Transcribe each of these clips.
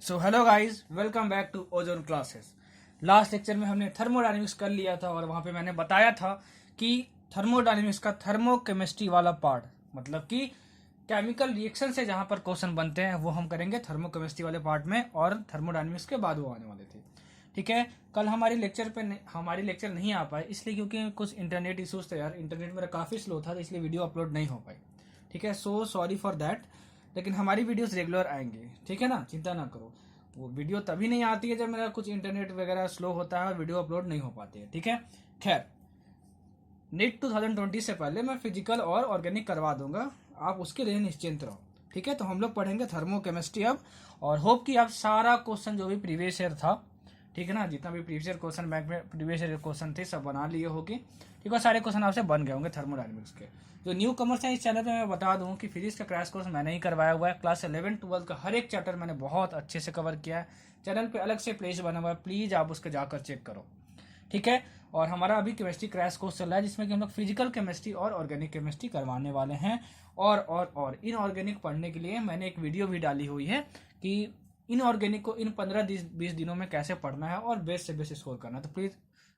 So hello guys, welcome back to ozone classes. Last lecture में हमने thermodynamics कर लिया था और वहाँ पे मैंने बताया था कि थर्मोडायनेमिक्स का थर्मोकेमिस्ट्री वाला पार्ट, मतलब कि केमिकल रिएक्शन से जहाँ पर क्वेश्चन बनते हैं वो हम करेंगे थर्मोकेमिस्ट्री वाले पार्ट में, और थर्मोडायनेमिक्स के बाद वो आने वाले थे। ठीक है, कल हमारी लेक्चर नहीं आ पाए इसलिए क्योंकि कुछ इंटरनेट इशूज़ थे यार। इंटरनेट मेरा काफ़ी स्लो था, तो इसलिए वीडियो अपलोड नहीं हो पाई। ठीक है, सो सॉरी फॉर दैट। लेकिन हमारी वीडियोस रेगुलर आएंगे, ठीक है ना, चिंता ना करो। वो वीडियो तभी नहीं आती है जब मेरा कुछ इंटरनेट वगैरह स्लो होता है और वीडियो अपलोड नहीं हो पाती है। ठीक है, खैर, नीट 2020 से पहले मैं फिजिकल और ऑर्गेनिक करवा दूंगा, आप उसके लिए निश्चिंत रहो। ठीक है, तो हम लोग पढ़ेंगे थर्मोकेमिस्ट्री अब, और होप कि आप सारा क्वेश्चन जो भी प्रीवियस ईयर था, ठीक है ना, जितना भी प्रीवियस ईयर क्वेश्चन बैंक में प्रीवियस ईयर क्वेश्चन थे सब बना लिए होगी। ठीक है, सारे क्वेश्चन आपसे बन गए होंगे थर्मोडायनेमिक्स के। जो न्यू कमर्स हैं इस चैनल पे मैं बता दूं कि फिजिक्स का क्रैश कोर्स मैंने ही करवाया हुआ है। क्लास 11-12 का हर एक चैप्टर मैंने बहुत अच्छे से कवर किया है। चैनल पे अलग से प्लेलिस्ट बना हुआ है, प्लीज़ आप उसके जाकर चेक करो। ठीक है, और हमारा अभी केमिस्ट्री क्रैश कोर्स चल रहा है जिसमें कि हम लोग फिजिकल केमिस्ट्री और ऑर्गेनिक केमिस्ट्री करवाने वाले हैं। और इनऑर्गेनिक पढ़ने के लिए मैंने एक वीडियो भी डाली हुई है कि इनऑर्गेनिक को इन 15-20 दिनों में कैसे पढ़ना है और बेस्ट से बेस्ट स्कोर करना है। तो प्लीज़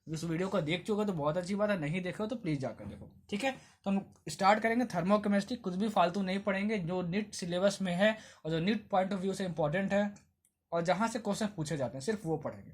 इस वीडियो को देख चुके तो बहुत अच्छी बात है, नहीं देखो तो प्लीज़ जाकर देखो। ठीक है, तो हम स्टार्ट करेंगे थर्मोकेमिस्ट्री। कुछ भी फालतू नहीं पढ़ेंगे, जो नीट सिलेबस में है और जो नीट पॉइंट ऑफ व्यू से इंपॉर्टेंट है और जहाँ से क्वेश्चन पूछे जाते हैं सिर्फ वो पढ़ेंगे।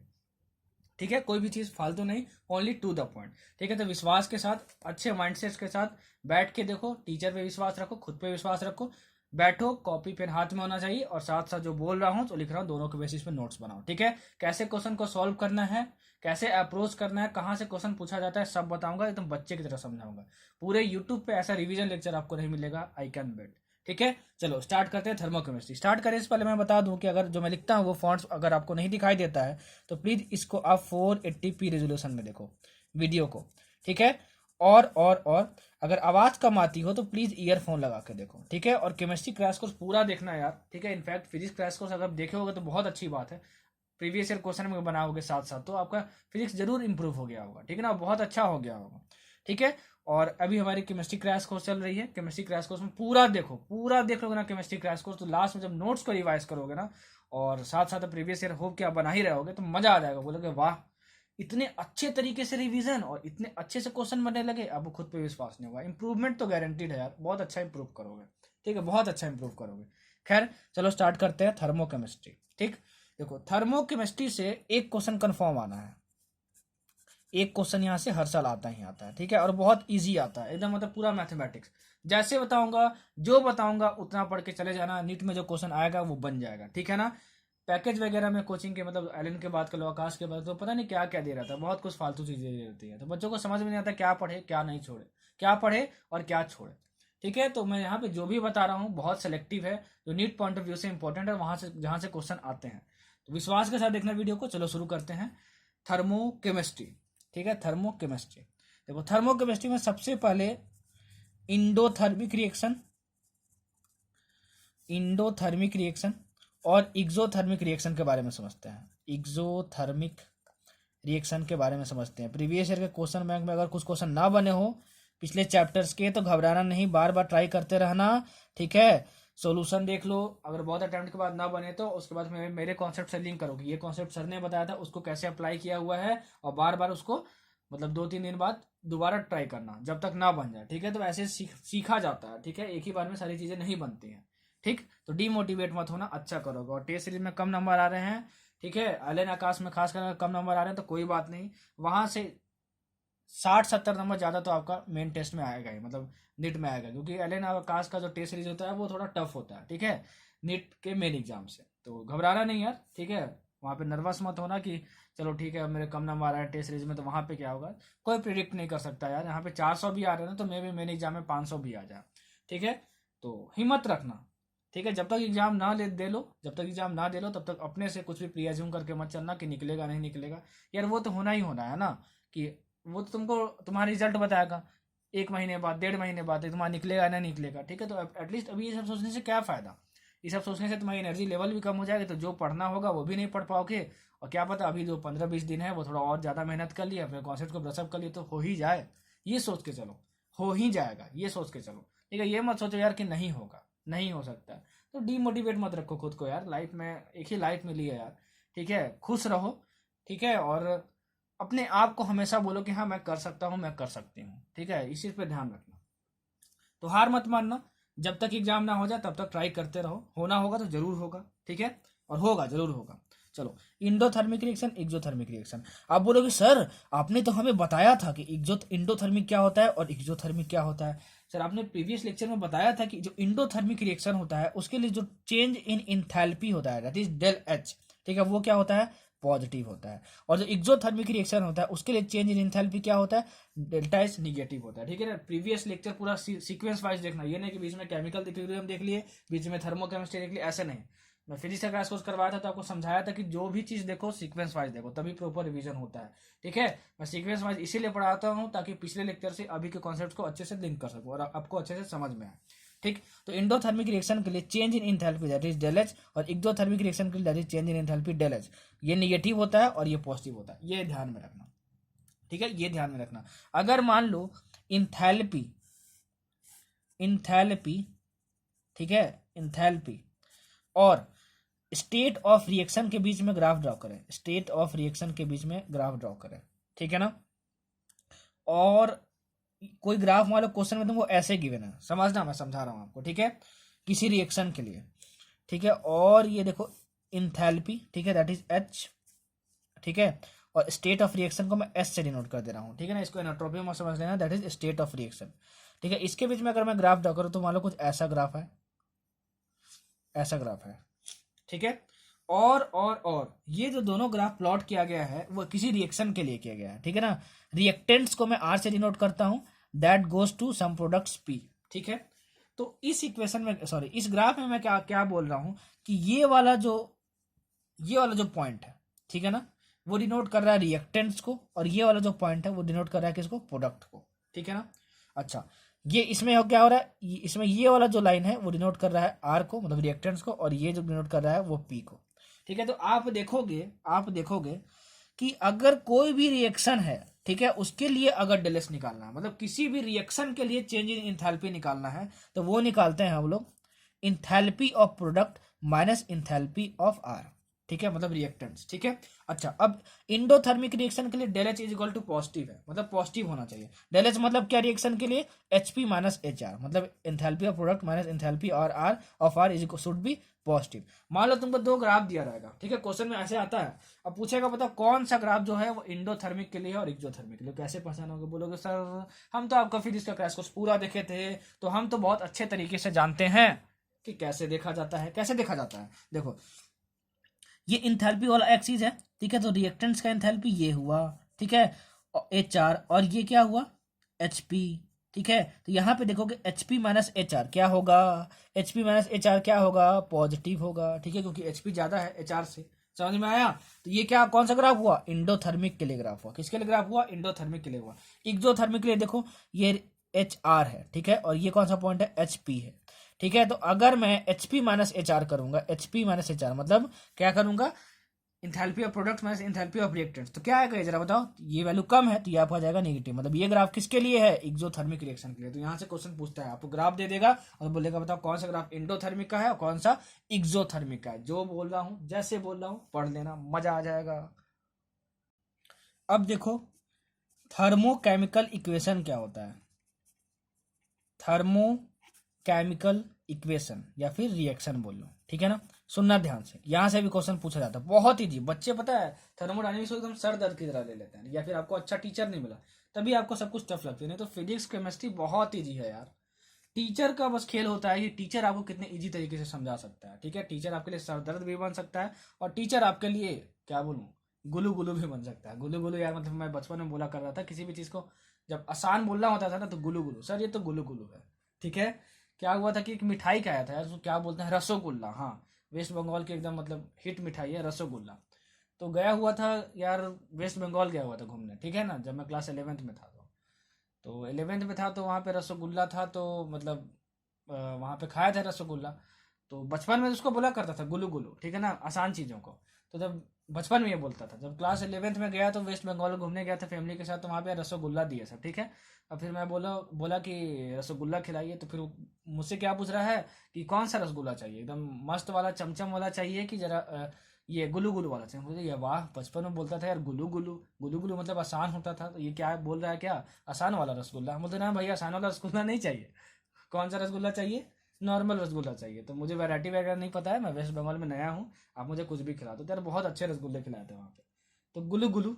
ठीक है, कोई भी चीज़ फालतू नहीं, ओनली टू द पॉइंट। ठीक है, तो विश्वास के साथ, अच्छे माइंडसेट के साथ बैठ के देखो। टीचर पे विश्वास रखो, खुद पे विश्वास रखो। बैठो, कॉपी पेन हाथ में होना चाहिए और साथ साथ जो बोल रहा हूँ जो लिख रहा हूँ दोनों के बेसिस पे नोट्स बनाओ। ठीक है, कैसे क्वेश्चन को सॉल्व करना है, कैसे अप्रोच करना है, कहाँ से क्वेश्चन पूछा जाता है, सब बताऊंगा, एकदम बच्चे की तरह समझाऊंगा। पूरे यूट्यूब पे ऐसा रिवीजन लेक्चर आपको नहीं मिलेगा, आई कैन बेट। ठीक है, चलो स्टार्ट करते हैं थर्मोकेमिस्ट्री। स्टार्ट करें इससे पहले मैं बता दूं कि अगर जो मैं लिखता हूँ वो फॉन्ट्स अगर आपको नहीं दिखाई देता है तो प्लीज़ इसको आप 480p रेजोल्यूशन में देखो वीडियो को। ठीक है, और अगर आवाज़ कम आती हो तो प्लीज़ ईयरफोन लगा के देखो। ठीक है, और केमिस्ट्री क्रैश कोर्स पूरा देखना है यार। ठीक है, इनफैक्ट फिजिक्स क्रैश कोर्स अगर देखे होगे तो बहुत अच्छी बात है। प्रीवियस ईयर क्वेश्चन में बनाओगे साथ साथ तो आपका फिजिक्स जरूर इंप्रूव हो गया होगा। ठीक है ना, बहुत अच्छा हो गया होगा। ठीक है, और अभी हमारी केमिस्ट्री क्रैश कोर्स चल रही है। केमिस्ट्री क्रैश कोर्स में पूरा देखो, पूरा देख लोगे ना केमिस्ट्री क्रैश कोर्स, तो लास्ट में जब नोट्स को रिवाइज करोगे ना और साथ साथ प्रीवियस ईयर होप कि आप बना ही रहोगे तो मजा आ जाएगा। बोलोगे वाह, इतने अच्छे तरीके से रिवीजन और इतने अच्छे से क्वेश्चन बनने लगे। अब खुद पे विश्वास नहीं होगा। इंप्रूवमेंट तो गारंटीड है यार, बहुत अच्छा इंप्रूव करोगे। ठीक है, बहुत अच्छा इंप्रूव करोगे। खैर, चलो स्टार्ट करते हैं थर्मोकेमिस्ट्री। ठीक, देखो थर्मोकेमिस्ट्री से एक क्वेश्चन कंफर्म आना है। एक क्वेश्चन यहाँ से हर साल आता ही आता है। ठीक है, और बहुत इजी आता है एकदम, मतलब पूरा मैथमेटिक्स जैसे बताऊंगा, जो बताऊंगा उतना पढ़ के चले जाना। नीट में जो क्वेश्चन आएगा वो बन जाएगा। ठीक है ना, पैकेज वगैरह में कोचिंग के, मतलब एलन के बात कर लो, आकाश के बात, तो पता नहीं क्या क्या दे रहा था, बहुत कुछ फालतू चीजें दे रहती है, तो बच्चों को समझ में नहीं आता क्या पढ़े क्या नहीं छोड़े, क्या पढ़े और क्या छोड़े। ठीक है, तो मैं यहाँ पे जो भी बता रहा हूँ बहुत सेलेक्टिव है, जो नीट पॉइंट ऑफ व्यू से इंपॉर्टेंट है, वहां से जहाँ से क्वेश्चन आते हैं। तो विश्वास के साथ देखना वीडियो को। चलो शुरू करते हैं थर्मोकेमिस्ट्री। ठीक है, थर्मोकेमिस्ट्री देखो, थर्मोकेमिस्ट्री में सबसे पहले इंडोथर्मिक रिएक्शन, इंडोथर्मिक रिएक्शन और इग्जोथर्मिक रिएक्शन के बारे में समझते हैं। इग्जोथर्मिक रिएक्शन के बारे में समझते हैं। प्रीवियस ईयर के क्वेश्चन बैंक में अगर कुछ क्वेश्चन ना बने हो पिछले चैप्टर्स के तो घबराना नहीं, बार बार ट्राई करते रहना। ठीक है, सॉल्यूशन देख लो, अगर बहुत अटेम्प्ट के बाद ना बने तो उसके बाद मेरे कॉन्सेप्ट से लिंक करो कि ये कॉन्सेप्ट सर ने बताया था, उसको कैसे अप्लाई किया हुआ है, और बार बार उसको मतलब 2-3 दिन बाद दोबारा ट्राई करना जब तक ना बन जाए। ठीक है, तो ऐसे सीखा जाता है। ठीक है, एक ही बार में सारी चीज़ें नहीं बनती हैं। ठीक, तो डीमोटिवेट मत होना, अच्छा करोगे। और टेस्ट सीरीज में कम नंबर आ रहे हैं, ठीक है, एलन आकाश में खास कर कम नंबर आ रहे हैं तो कोई बात नहीं, वहां से 60-70 नंबर ज़्यादा तो आपका मेन टेस्ट में आएगा ही, मतलब नीट में आएगा, क्योंकि एलन आकाश का जो टेस्ट सीरीज होता है वो थोड़ा टफ होता है। ठीक है, नीट के मेन एग्जाम से, तो घबराना नहीं यार। ठीक है, वहाँ पे नर्वस मत होना कि चलो ठीक है मेरे कम नंबर आ रहा है टेस्ट सीरीज में तो वहाँ पे क्या होगा, कोई प्रिडिक्ट नहीं कर सकता यार। यहाँ पे 400 भी आ रहे हैं ना तो मे भी मेन एग्जाम में 500 भी आ जाए। ठीक है, तो हिम्मत रखना। ठीक है, जब तक एग्जाम ना ले दे लो, जब तक एग्जाम ना दे लो तब तक अपने से कुछ भी प्रियाज्यूम करके मत चलना कि निकलेगा नहीं निकलेगा। यार वो तो होना ही होना है ना, कि वो तो तुमको तुम्हारा रिजल्ट बताएगा 1 महीने बाद, 1.5 महीने बाद तुम्हारा निकलेगा ना निकलेगा। ठीक है, तो एटलीस्ट अभी ये सब सोचने से क्या फ़ायदा, ये सब सोचने से तुम्हारी एनर्जी लेवल भी कम हो जाएगी, तो जो पढ़ना होगा वो भी नहीं पढ़ पाओगे। और क्या पता अभी जो 15-20 दिन है वो थोड़ा और ज़्यादा मेहनत कर लिया, फिर कॉन्सेप्ट को ब्रशअप कर लिया तो हो ही जाए, ये सोच के चलो, हो ही जाएगा, ये सोच के चलो। ठीक है, ये मत सोचो यार कि नहीं होगा, नहीं हो सकता है। तो डीमोटिवेट मत रखो खुद को यार, लाइफ में एक ही लाइफ मिली है यार, ठीक है, खुश रहो, ठीक है, और अपने आप को हमेशा बोलो कि हाँ मैं कर सकता हूँ, मैं कर सकती हूँ, ठीक है, इस चीज़ पे ध्यान रखना। तो हार मत मानना, जब तक एग्जाम ना हो जाए तब तक ट्राई करते रहो, होना होगा तो जरूर होगा, ठीक है, और होगा, जरूर होगा। चलो, इंडोथर्मिक रिएक्शन, एक्सोथर्मिक रिएक्शन। आप बोलोगे सर आपने तो हमें बताया था कि इंडोथर्मिक क्या होता है और एक्सोथर्मिक क्या होता है। सर आपने प्रीवियस लेक्चर में बताया था कि जो इंडोथर्मिक रिएक्शन होता है उसके लिए जो चेंज इन इंथैल्पी होता है दैट इज डेल एच, ठीक है, वो क्या होता है, पॉजिटिव होता है। और जो एक्सोथर्मिक रिएक्शन होता है उसके लिए चेंज इन इंथैल्पी क्या होता है, डेल्टा एच निगेटिव होता है, ठीक है ना। प्रीवियस लेक्चर पूरा सीक्वेंस वाइज देखना, ये नहीं कि बीच में केमिकल इक्विलिब्रियम देख लिए, बीच में थर्मोकेमिस्ट्री देख लिए, ऐसे नहीं। मैं फिजिक्स का क्रैश कोर्स करवाया था तो आपको समझाया था कि जो भी चीज देखो सीक्वेंस वाइज देखो, तभी प्रॉपर रिवीजन होता है, ठीक है। मैं सीक्वेंस वाइज इसीलिए पढ़ाता हूँ ताकि पिछले लेक्चर से अभी के कॉन्सेप्ट को अच्छे से लिंक कर सकूँ और आपको अच्छे से समझ में आए, ठीक। तो इंडोथर्मिक रिएक्शन के लिए change in enthalpy that is del H, और एक्सोथर्मिक रिएक्शन के लिए that is change in enthalpy del H. ये निगेटिव होता है और ये पॉजिटिव होता है, ये ध्यान में रखना, ठीक है, ये ध्यान में रखना। अगर मान लो इंथैल्पी इंथैल्पी ठीक है, इंथैल्पी और स्टेट ऑफ रिएक्शन के बीच में ग्राफ ड्रॉ करें, स्टेट ऑफ रिएक्शन के बीच में ग्राफ ड्रॉ करें, ठीक है ना। और कोई ग्राफ मान लो क्वेश्चन में तुमको ऐसे गिवन है, समझना, मैं समझा रहा हूं आपको, ठीक है, किसी रिएक्शन के लिए, ठीक है। और ये देखो इंथैल्पी, ठीक है, दैट इज एच, ठीक है, और स्टेट ऑफ रिएक्शन को मैं एस से डिनोट कर दे रहा हूँ, ठीक है ना। इसको एनाट्रोपी में समझ लेना, that is state of reaction, ठीक है। इसके बीच में अगर मैं ग्राफ ड्रॉ करूँ तो मान लो कुछ ऐसा ग्राफ है, ऐसा ग्राफ है, ठीक है। और ये जो दोनों ग्राफ प्लॉट किया गया है वो किसी रिएक्शन के लिए किया गया है, ठीक है ना। रिएक्टेंट्स को मैं आर से डिनोट करता हूं, that goes to some products P, ठीक है। तो इस इक्वेशन में, सॉरी, इस ग्राफ में मैं क्या क्या बोल रहा हूं कि ये वाला जो पॉइंट है, ठीक है ना, वो डिनोट कर रहा है रिएक्टेंट्स को, और ये वाला जो पॉइंट है वो डिनोट कर रहा है किसको, प्रोडक्ट को, ठीक है ना। अच्छा, ये इसमें क्या हो रहा है, इसमें ये वाला जो लाइन है वो डिनोट कर रहा है आर को, मतलब रिएक्टेंट्स को, और ये जो डिनोट कर रहा है वो पी को, ठीक है। तो आप देखोगे कि अगर कोई भी रिएक्शन है, ठीक है, उसके लिए अगर डेलेस निकालना है, मतलब किसी भी रिएक्शन के लिए चेंज इन इंथैल्पी निकालना है, तो वो निकालते हैं हम लोग enthalpy of product minus enthalpy of R, ठीक है, मतलब रिएक्टेंट्स, ठीक है। अच्छा, अब इंडोथर्मिक रिएक्शन के लिए del H is equal to positive है, मतलब पॉजिटिव होना चाहिए। डेल एच मतलब क्या, रिएक्शन के लिए H P minus H R, मतलब enthalpy of product minus enthalpy और R of R is should be positive. मान लो तुमको दो ग्राफ दिया रहेगा, ठीक है, क्वेश्चन में ऐसे आता है, अब पूछेगा बताओ कौन सा ग्राफ जो है वो इंडोथर्मिक के लिए और एक्सोथर्मिक के लिए, कैसे पहचानोगे। बोलोगे सर हम तो आपका फिजिक्स का क्रैश कोर्स पूरा देखे थे, तो हम तो बहुत अच्छे तरीके से जानते हैं कि कैसे देखा जाता है, कैसे देखा जाता है। देखो, ये इंथैल्पी वाला एक्सिस है, ठीक है, तो रिएक्टेंट्स का इंथैल्पी ये हुआ, ठीक है, एच आर, और ये क्या हुआ, एच पी, ठीक है। तो यहाँ पे देखोगे H P minus H are क्या होगा, H P minus H are क्या होगा, पॉजिटिव होगा, ठीक है, क्योंकि एच पी ज्यादा है एच आर से, समझ में आया। तो ये क्या, कौन सा ग्राफ हुआ, इंडोथर्मिक के लिए ग्राफ हुआ, किसके लिए ग्राफ हुआ, इंडोथर्मिक के लिए हुआ। एक्सोथर्मिक के लिए देखो ये एच आर है, ठीक है, और ये कौन सा पॉइंट है, एच पी है, ठीक है। तो अगर मैं H P minus H R करूंगा, H P minus H R मतलब क्या करूंगा, enthalpy of product minus enthalpy of reactants, तो क्या आएगा ये जरा बताओ। ये वैल्यू कम है तो ये आपका जाएगा नेगेटिव, मतलब ये ग्राफ किसके लिए है, एक्सोथर्मिक रिएक्शन के लिए। तो यहाँ से क्वेश्चन पूछता है, आपको ग्राफ दे देगा और बोलेगा बताओ कौन सा ग्राफ इंडोथर्मिक का है और कौन सा एक्सोथर्मिक का है। जो बोल रहा हूँ, जैसे बोल रहा हूँ, पढ़ लेना, मजा आ जाएगा। अब देखो थर्मोकेमिकल इक्वेशन क्या होता है, थर्मोकेमिकल इक्वेशन या फिर रिएक्शन बोल लो, ठीक है ना। सुनना ध्यान से, यहां से भी क्वेश्चन पूछा जाता है, बहुत इजी। बच्चे पता है थर्मोडायनेमिक्स को एकदम सर दर्द की तरह ले लेते हैं, या फिर आपको अच्छा टीचर नहीं मिला तभी आपको सब कुछ टफ लगता है, नहीं तो फिजिक्स केमिस्ट्री बहुत इजी है यार। टीचर का बस खेल होता है कि टीचर आपको कितने इजी तरीके से समझा सकता है, ठीक है। टीचर आपके लिए सर दर्द भी बन सकता है, और टीचर आपके लिए क्या बोलूं, गुलू गुलू भी बन सकता है। गुलू गुलू यार, मतलब मैं बचपन में बोला कर रहा था किसी भी चीज को जब आसान बोलना होता था ना, तो गुलू गुलू, सर ये तो गुलू गुलू है, ठीक है। क्या हुआ था कि एक मिठाई का आया था यार, उसको क्या बोलते हैं, रसोगुल्ला, हाँ, वेस्ट बंगाल की एकदम मतलब हिट मिठाई है रसोगुल्ला। तो गया हुआ था यार, वेस्ट बंगाल गया हुआ था घूमने, ठीक है ना, जब मैं क्लास 11th में था। तो 11th में था तो वहाँ पे रसोगुल्ला था, तो मतलब वहाँ पे खाया था रसोगुल्ला। तो बचपन में उसको बोला करता था गुल्लू गुल्लू, ठीक है ना, आसान चीज़ों को। तो जब बचपन में ये बोलता था, जब क्लास 11th में गया तो वेस्ट बंगाल घूमने गया था फैमिली के साथ, तो वहाँ पे रसगुल्ला दिए सब, ठीक है। अब फिर मैं बोला बोला कि रसगुल्ला खिलाइए, तो फिर वो मुझसे क्या पूछ रहा है कि कौन सा रसगुल्ला चाहिए, एकदम मस्त वाला चमचम वाला चाहिए कि जरा ये गुलू गुलू वाला चाहिए। मुझे ये वाह, बचपन में बोलता था यार गुलू गुलू, गुलू गुलू मतलब आसान होता था, तो ये क्या बोल रहा है, क्या आसान वाला रसगुल्ला। हम बोलते ना भैया आसान वाला रसगुल्ला नहीं चाहिए, कौन सा रसगुल्ला चाहिए, नॉर्मल रसगुल्ला चाहिए। तो मुझे वैरायटी वगैरह नहीं पता है, मैं वेस्ट बंगाल में नया हूँ, आप मुझे कुछ भी खिला दो। तो यार बहुत अच्छे रसगुल्ले खिलाते हैं वहाँ पे। तो गुलू गुलू,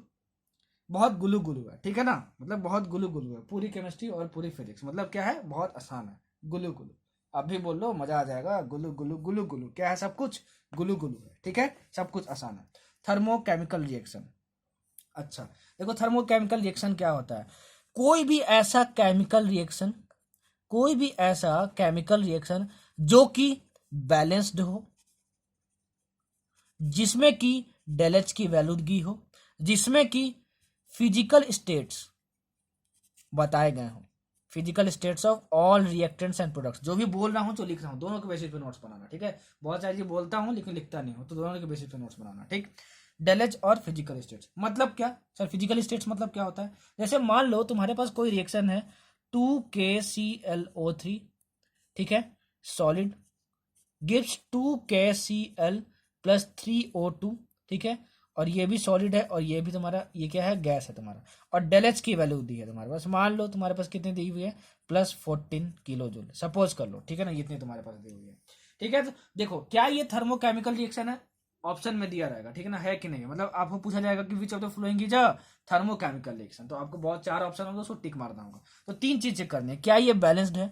बहुत गुलू गुलू है, ठीक है ना, मतलब बहुत गुलू गुलू है, पूरी केमिस्ट्री और पूरी फिजिक्स, मतलब क्या है, बहुत आसान है, गुलू गुलू। आप भी बोल लो, मजा आ जाएगा, गुलू गुलू गुलू गुलू, क्या है, सब कुछ गुलू गुलू है, ठीक है, सब कुछ आसान है। थर्मोकेमिकल रिएक्शन, अच्छा देखो थर्मोकेमिकल रिएक्शन क्या होता है, कोई भी ऐसा केमिकल रिएक्शन, कोई भी ऐसा केमिकल रिएक्शन जो कि बैलेंस्ड हो, जिसमें कि डेल एच की वैल्यू दी हो, जिसमें कि फिजिकल स्टेट्स बताए गए हों, physical states of all reactants and products. जो भी बोल रहा हूं जो लिख रहा हूं दोनों के बेसिस पे नोट्स बनाना, ठीक है। बहुत सारी चीज बोलता हूं लेकिन लिखता नहीं हूं, तो दोनों के बेसिस पे नोट्स बनाना, ठीक। डेलेज और फिजिकल स्टेट्स मतलब क्या सर, फिजिकल स्टेट्स मतलब क्या होता है, जैसे मान लो तुम्हारे पास कोई रिएक्शन है 2KClO3, ठीक है, solid, gives 2KCl plus 3O2, ठीक है, और ये भी सॉलिड है और ये भी तुम्हारा ये क्या है, गैस है तुम्हारा, और डेल एच की वैल्यू दी है तुम्हारे पास, मान लो तुम्हारे पास कितनी दी हुई है, प्लस 14 किलो जूल, सपोज कर लो, ठीक है ना, इतनी तुम्हारे पास दी हुई है, ठीक है। तो देखो क्या ये थर्मोकेमिकल रिएक्शन है, ऑप्शन में दिया रहेगा, ठीक है ना, है कि नहीं, मतलब आपको पूछा जाएगा कि विच of the following is a thermochemical reaction, तो आपको बहुत 4 ऑप्शन होंगे, उसको टिक मारना होगा। तो 3 चीज चेक करनी है, क्या ये बैलेंस्ड है,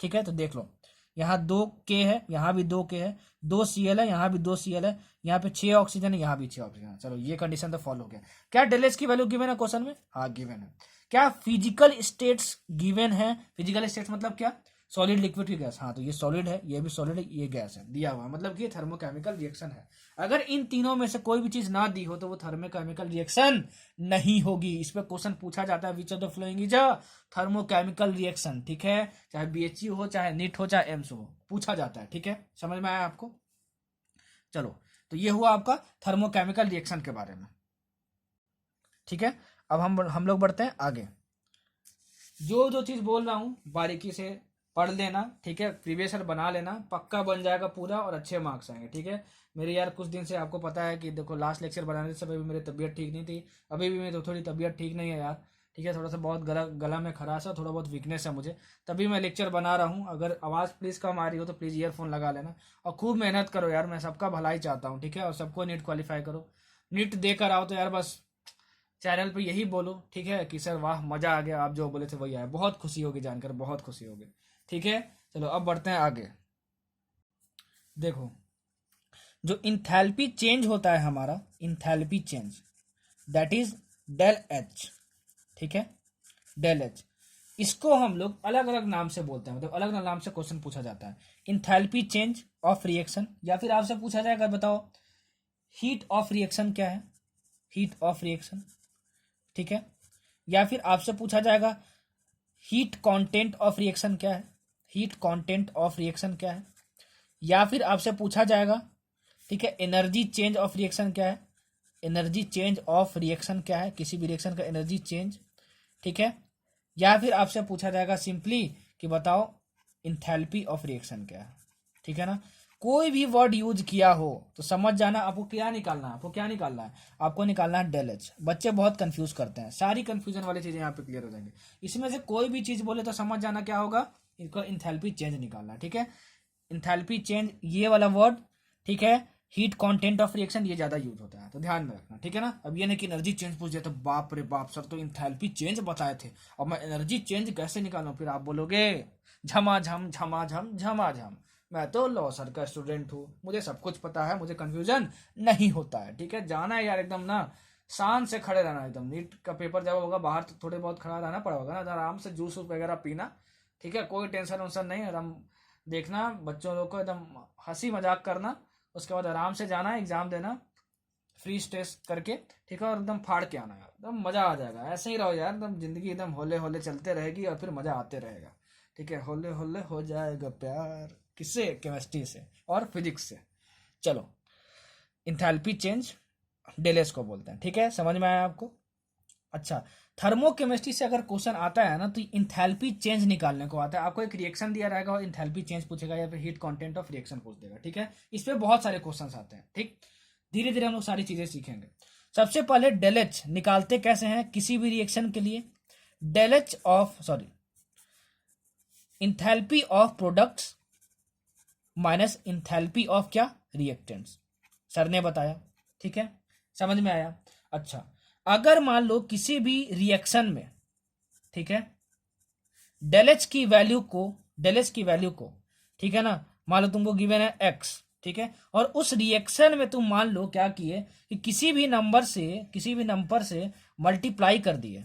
ठीक है, तो देख लो यहाँ 2K है, यहाँ भी 2K है, 2Cl है, यहाँ भी 2Cl है, यहाँ पे 6 ऑक्सीजन है, यहाँ भी 6 ऑक्सीजन है। चलो ये कंडीशन तो फॉलो हो गया। क्या डेल एच की वैल्यू गिवन है क्वेश्चन में, हाँ गिवन है। क्या फिजिकल स्टेट्स गिवन है, फिजिकल स्टेट्स मतलब क्या, सॉलिड लिक्विड की गैस, हाँ तो ये सॉलिड है, ये भी सॉलिड है, ये गैस है, दिया हुआ है, मतलब कि ये थर्मोकेमिकल रिएक्शन है। अगर इन तीनों में से कोई भी चीज ना दी हो तो वो थर्मोकेमिकल रिएक्शन नहीं होगी। इस पे क्वेश्चन पूछा जाता है, विच of the following is a thermochemical reaction, ठीक है, चाहे बीएचयू हो, चाहे नीट हो, चाहे एम्स हो, पूछा जाता है, ठीक है, समझ में आया आपको। चलो तो ये हुआ आपका थर्मोकेमिकल रिएक्शन के बारे में, ठीक है। अब हम लोग बढ़ते हैं आगे। जो जो चीज बोल रहा हूँ बारीकी से पढ़ लेना, ठीक है, प्रीवियस ईयर बना लेना, पक्का बन जाएगा पूरा और अच्छे मार्क्स आएंगे, ठीक है। मेरे यार कुछ दिन से आपको पता है कि देखो लास्ट लेक्चर बनाने से भी मेरी तबीयत ठीक नहीं थी, अभी भी मेरी थोड़ी तबीयत ठीक नहीं है यार, ठीक है, थोड़ा सा बहुत गला में खराश है, थोड़ा बहुत वीकनेस है मुझे, तभी मैं लेक्चर बना रहा हूँ। अगर आवाज़ प्लीज़ कम आ रही हो तो प्लीज़ ईयरफोन लगा लेना, और खूब मेहनत करो यार, मैं सबका भलाई चाहता हूँ, ठीक है, और सबको नीट क्वालिफाई करो, नीट देकर आओ तो यार बस चैनल पे यही बोलो, ठीक है, कि सर वाह मजा आ गया, आप जो बोले थे वही आया, बहुत खुशी होगी जानकर, बहुत खुशी होगी, ठीक है। चलो अब बढ़ते हैं आगे। देखो जो इंथैल्पी चेंज होता है हमारा, enthalpy change that is del H, ठीक है, डेल एच, इसको हम लोग अलग अलग नाम से बोलते हैं, मतलब अलग अलग नाम से क्वेश्चन पूछा जाता है। इंथैल्पी चेंज ऑफ रिएक्शन, या फिर आपसे पूछा जाएगा बताओ हीट ऑफ रिएक्शन क्या है, हीट ऑफ रिएक्शन, ठीक है, या फिर आपसे पूछा जाएगा हीट कांटेंट ऑफ रिएक्शन क्या है, हीट कांटेंट ऑफ रिएक्शन क्या है, या फिर आपसे पूछा जाएगा, ठीक है, एनर्जी चेंज ऑफ रिएक्शन क्या है, एनर्जी चेंज ऑफ रिएक्शन क्या है, किसी भी रिएक्शन का एनर्जी चेंज, ठीक है, या फिर आपसे पूछा जाएगा सिंपली कि बताओ इंथैल्पी ऑफ रिएक्शन क्या है, ठीक है ना। कोई भी वर्ड यूज किया हो तो समझ जाना आपको क्या निकालना है, आपको क्या निकालना है, आपको निकालना है डेल एच। बच्चे बहुत कंफ्यूज करते हैं, सारी कंफ्यूजन वाली चीजें यहाँ पे क्लियर हो जाएंगी। इसमें से कोई भी चीज बोले तो समझ जाना क्या होगा, इनको इंथैल्पी चेंज निकालना है, ठीक है। इंथैल्पी चेंज ये वाला वर्ड, ठीक है, हीट कंटेंट ऑफ रिएक्शन ये ज्यादा यूज होता है, तो ध्यान में रखना, ठीक है ना। अब ये नहीं कि एनर्जी चेंज पूछ दिया तो बाप रे बाप सर तो इंथैल्पी चेंज बताए थे, अब मैं एनर्जी चेंज कैसे निकालूं, फिर आप बोलोगे झमाझम झमाझम झमाझम, मैं तो लॉ सर का स्टूडेंट हूँ, मुझे सब कुछ पता है, मुझे कंफ्यूजन नहीं होता है, ठीक है। जाना है यार एकदम ना, शान से खड़े रहना, एकदम नीट का पेपर जब होगा बाहर तो थोड़े बहुत खड़ा रहना पड़ेगा ना, आराम से जूस वगैरह पीना, ठीक है, कोई टेंशन वेंशन नहीं, एकदम देखना बच्चों लोग को, एकदम हंसी मजाक करना, उसके बाद आराम से जाना एग्जाम देना फ्री स्ट्रेस करके, ठीक है, और एकदम फाड़ के आना यार, एकदम मजा आ जाएगा। ऐसे ही रहो यार, एकदम जिंदगी एकदम होले होले चलते रहेगी और फिर मजा आते रहेगा, ठीक है, होले होले हो जाएगा प्यार, किससे, केमिस्ट्री से और फिजिक्स से। चलो इंथैल्पी चेंज डेल एच को बोलते हैं। ठीक है, समझ में आया आपको? अच्छा, थर्मोकेमिस्ट्री से अगर क्वेश्चन आता है ना तो इंथैल्पी चेंज निकालने को आता है। आपको एक रिएक्शन दिया रहेगा और इंथैल्पी चेंज पूछेगा या फिर हीट कंटेंट ऑफ रिएक्शन पूछ देगा। ठीक है, इस पे बहुत सारे क्वेश्चंस आते हैं। ठीक, धीरे धीरे हम लोग सारी चीजें सीखेंगे। सबसे पहले डेल एच निकालते कैसे हैं किसी भी रिएक्शन के लिए? Del H of enthalpy of products minus enthalpy of क्या? रिएक्टेंट्स। सर ने बताया। ठीक है, समझ में आया? अच्छा, अगर मान लो किसी भी रिएक्शन में, ठीक है, डेल एच की वैल्यू को, ठीक है ना, मान लो तुमको गिवन है एक्स, ठीक है, और उस रिएक्शन में तुम मान लो क्या किए कि किसी भी नंबर से मल्टीप्लाई कर दिए,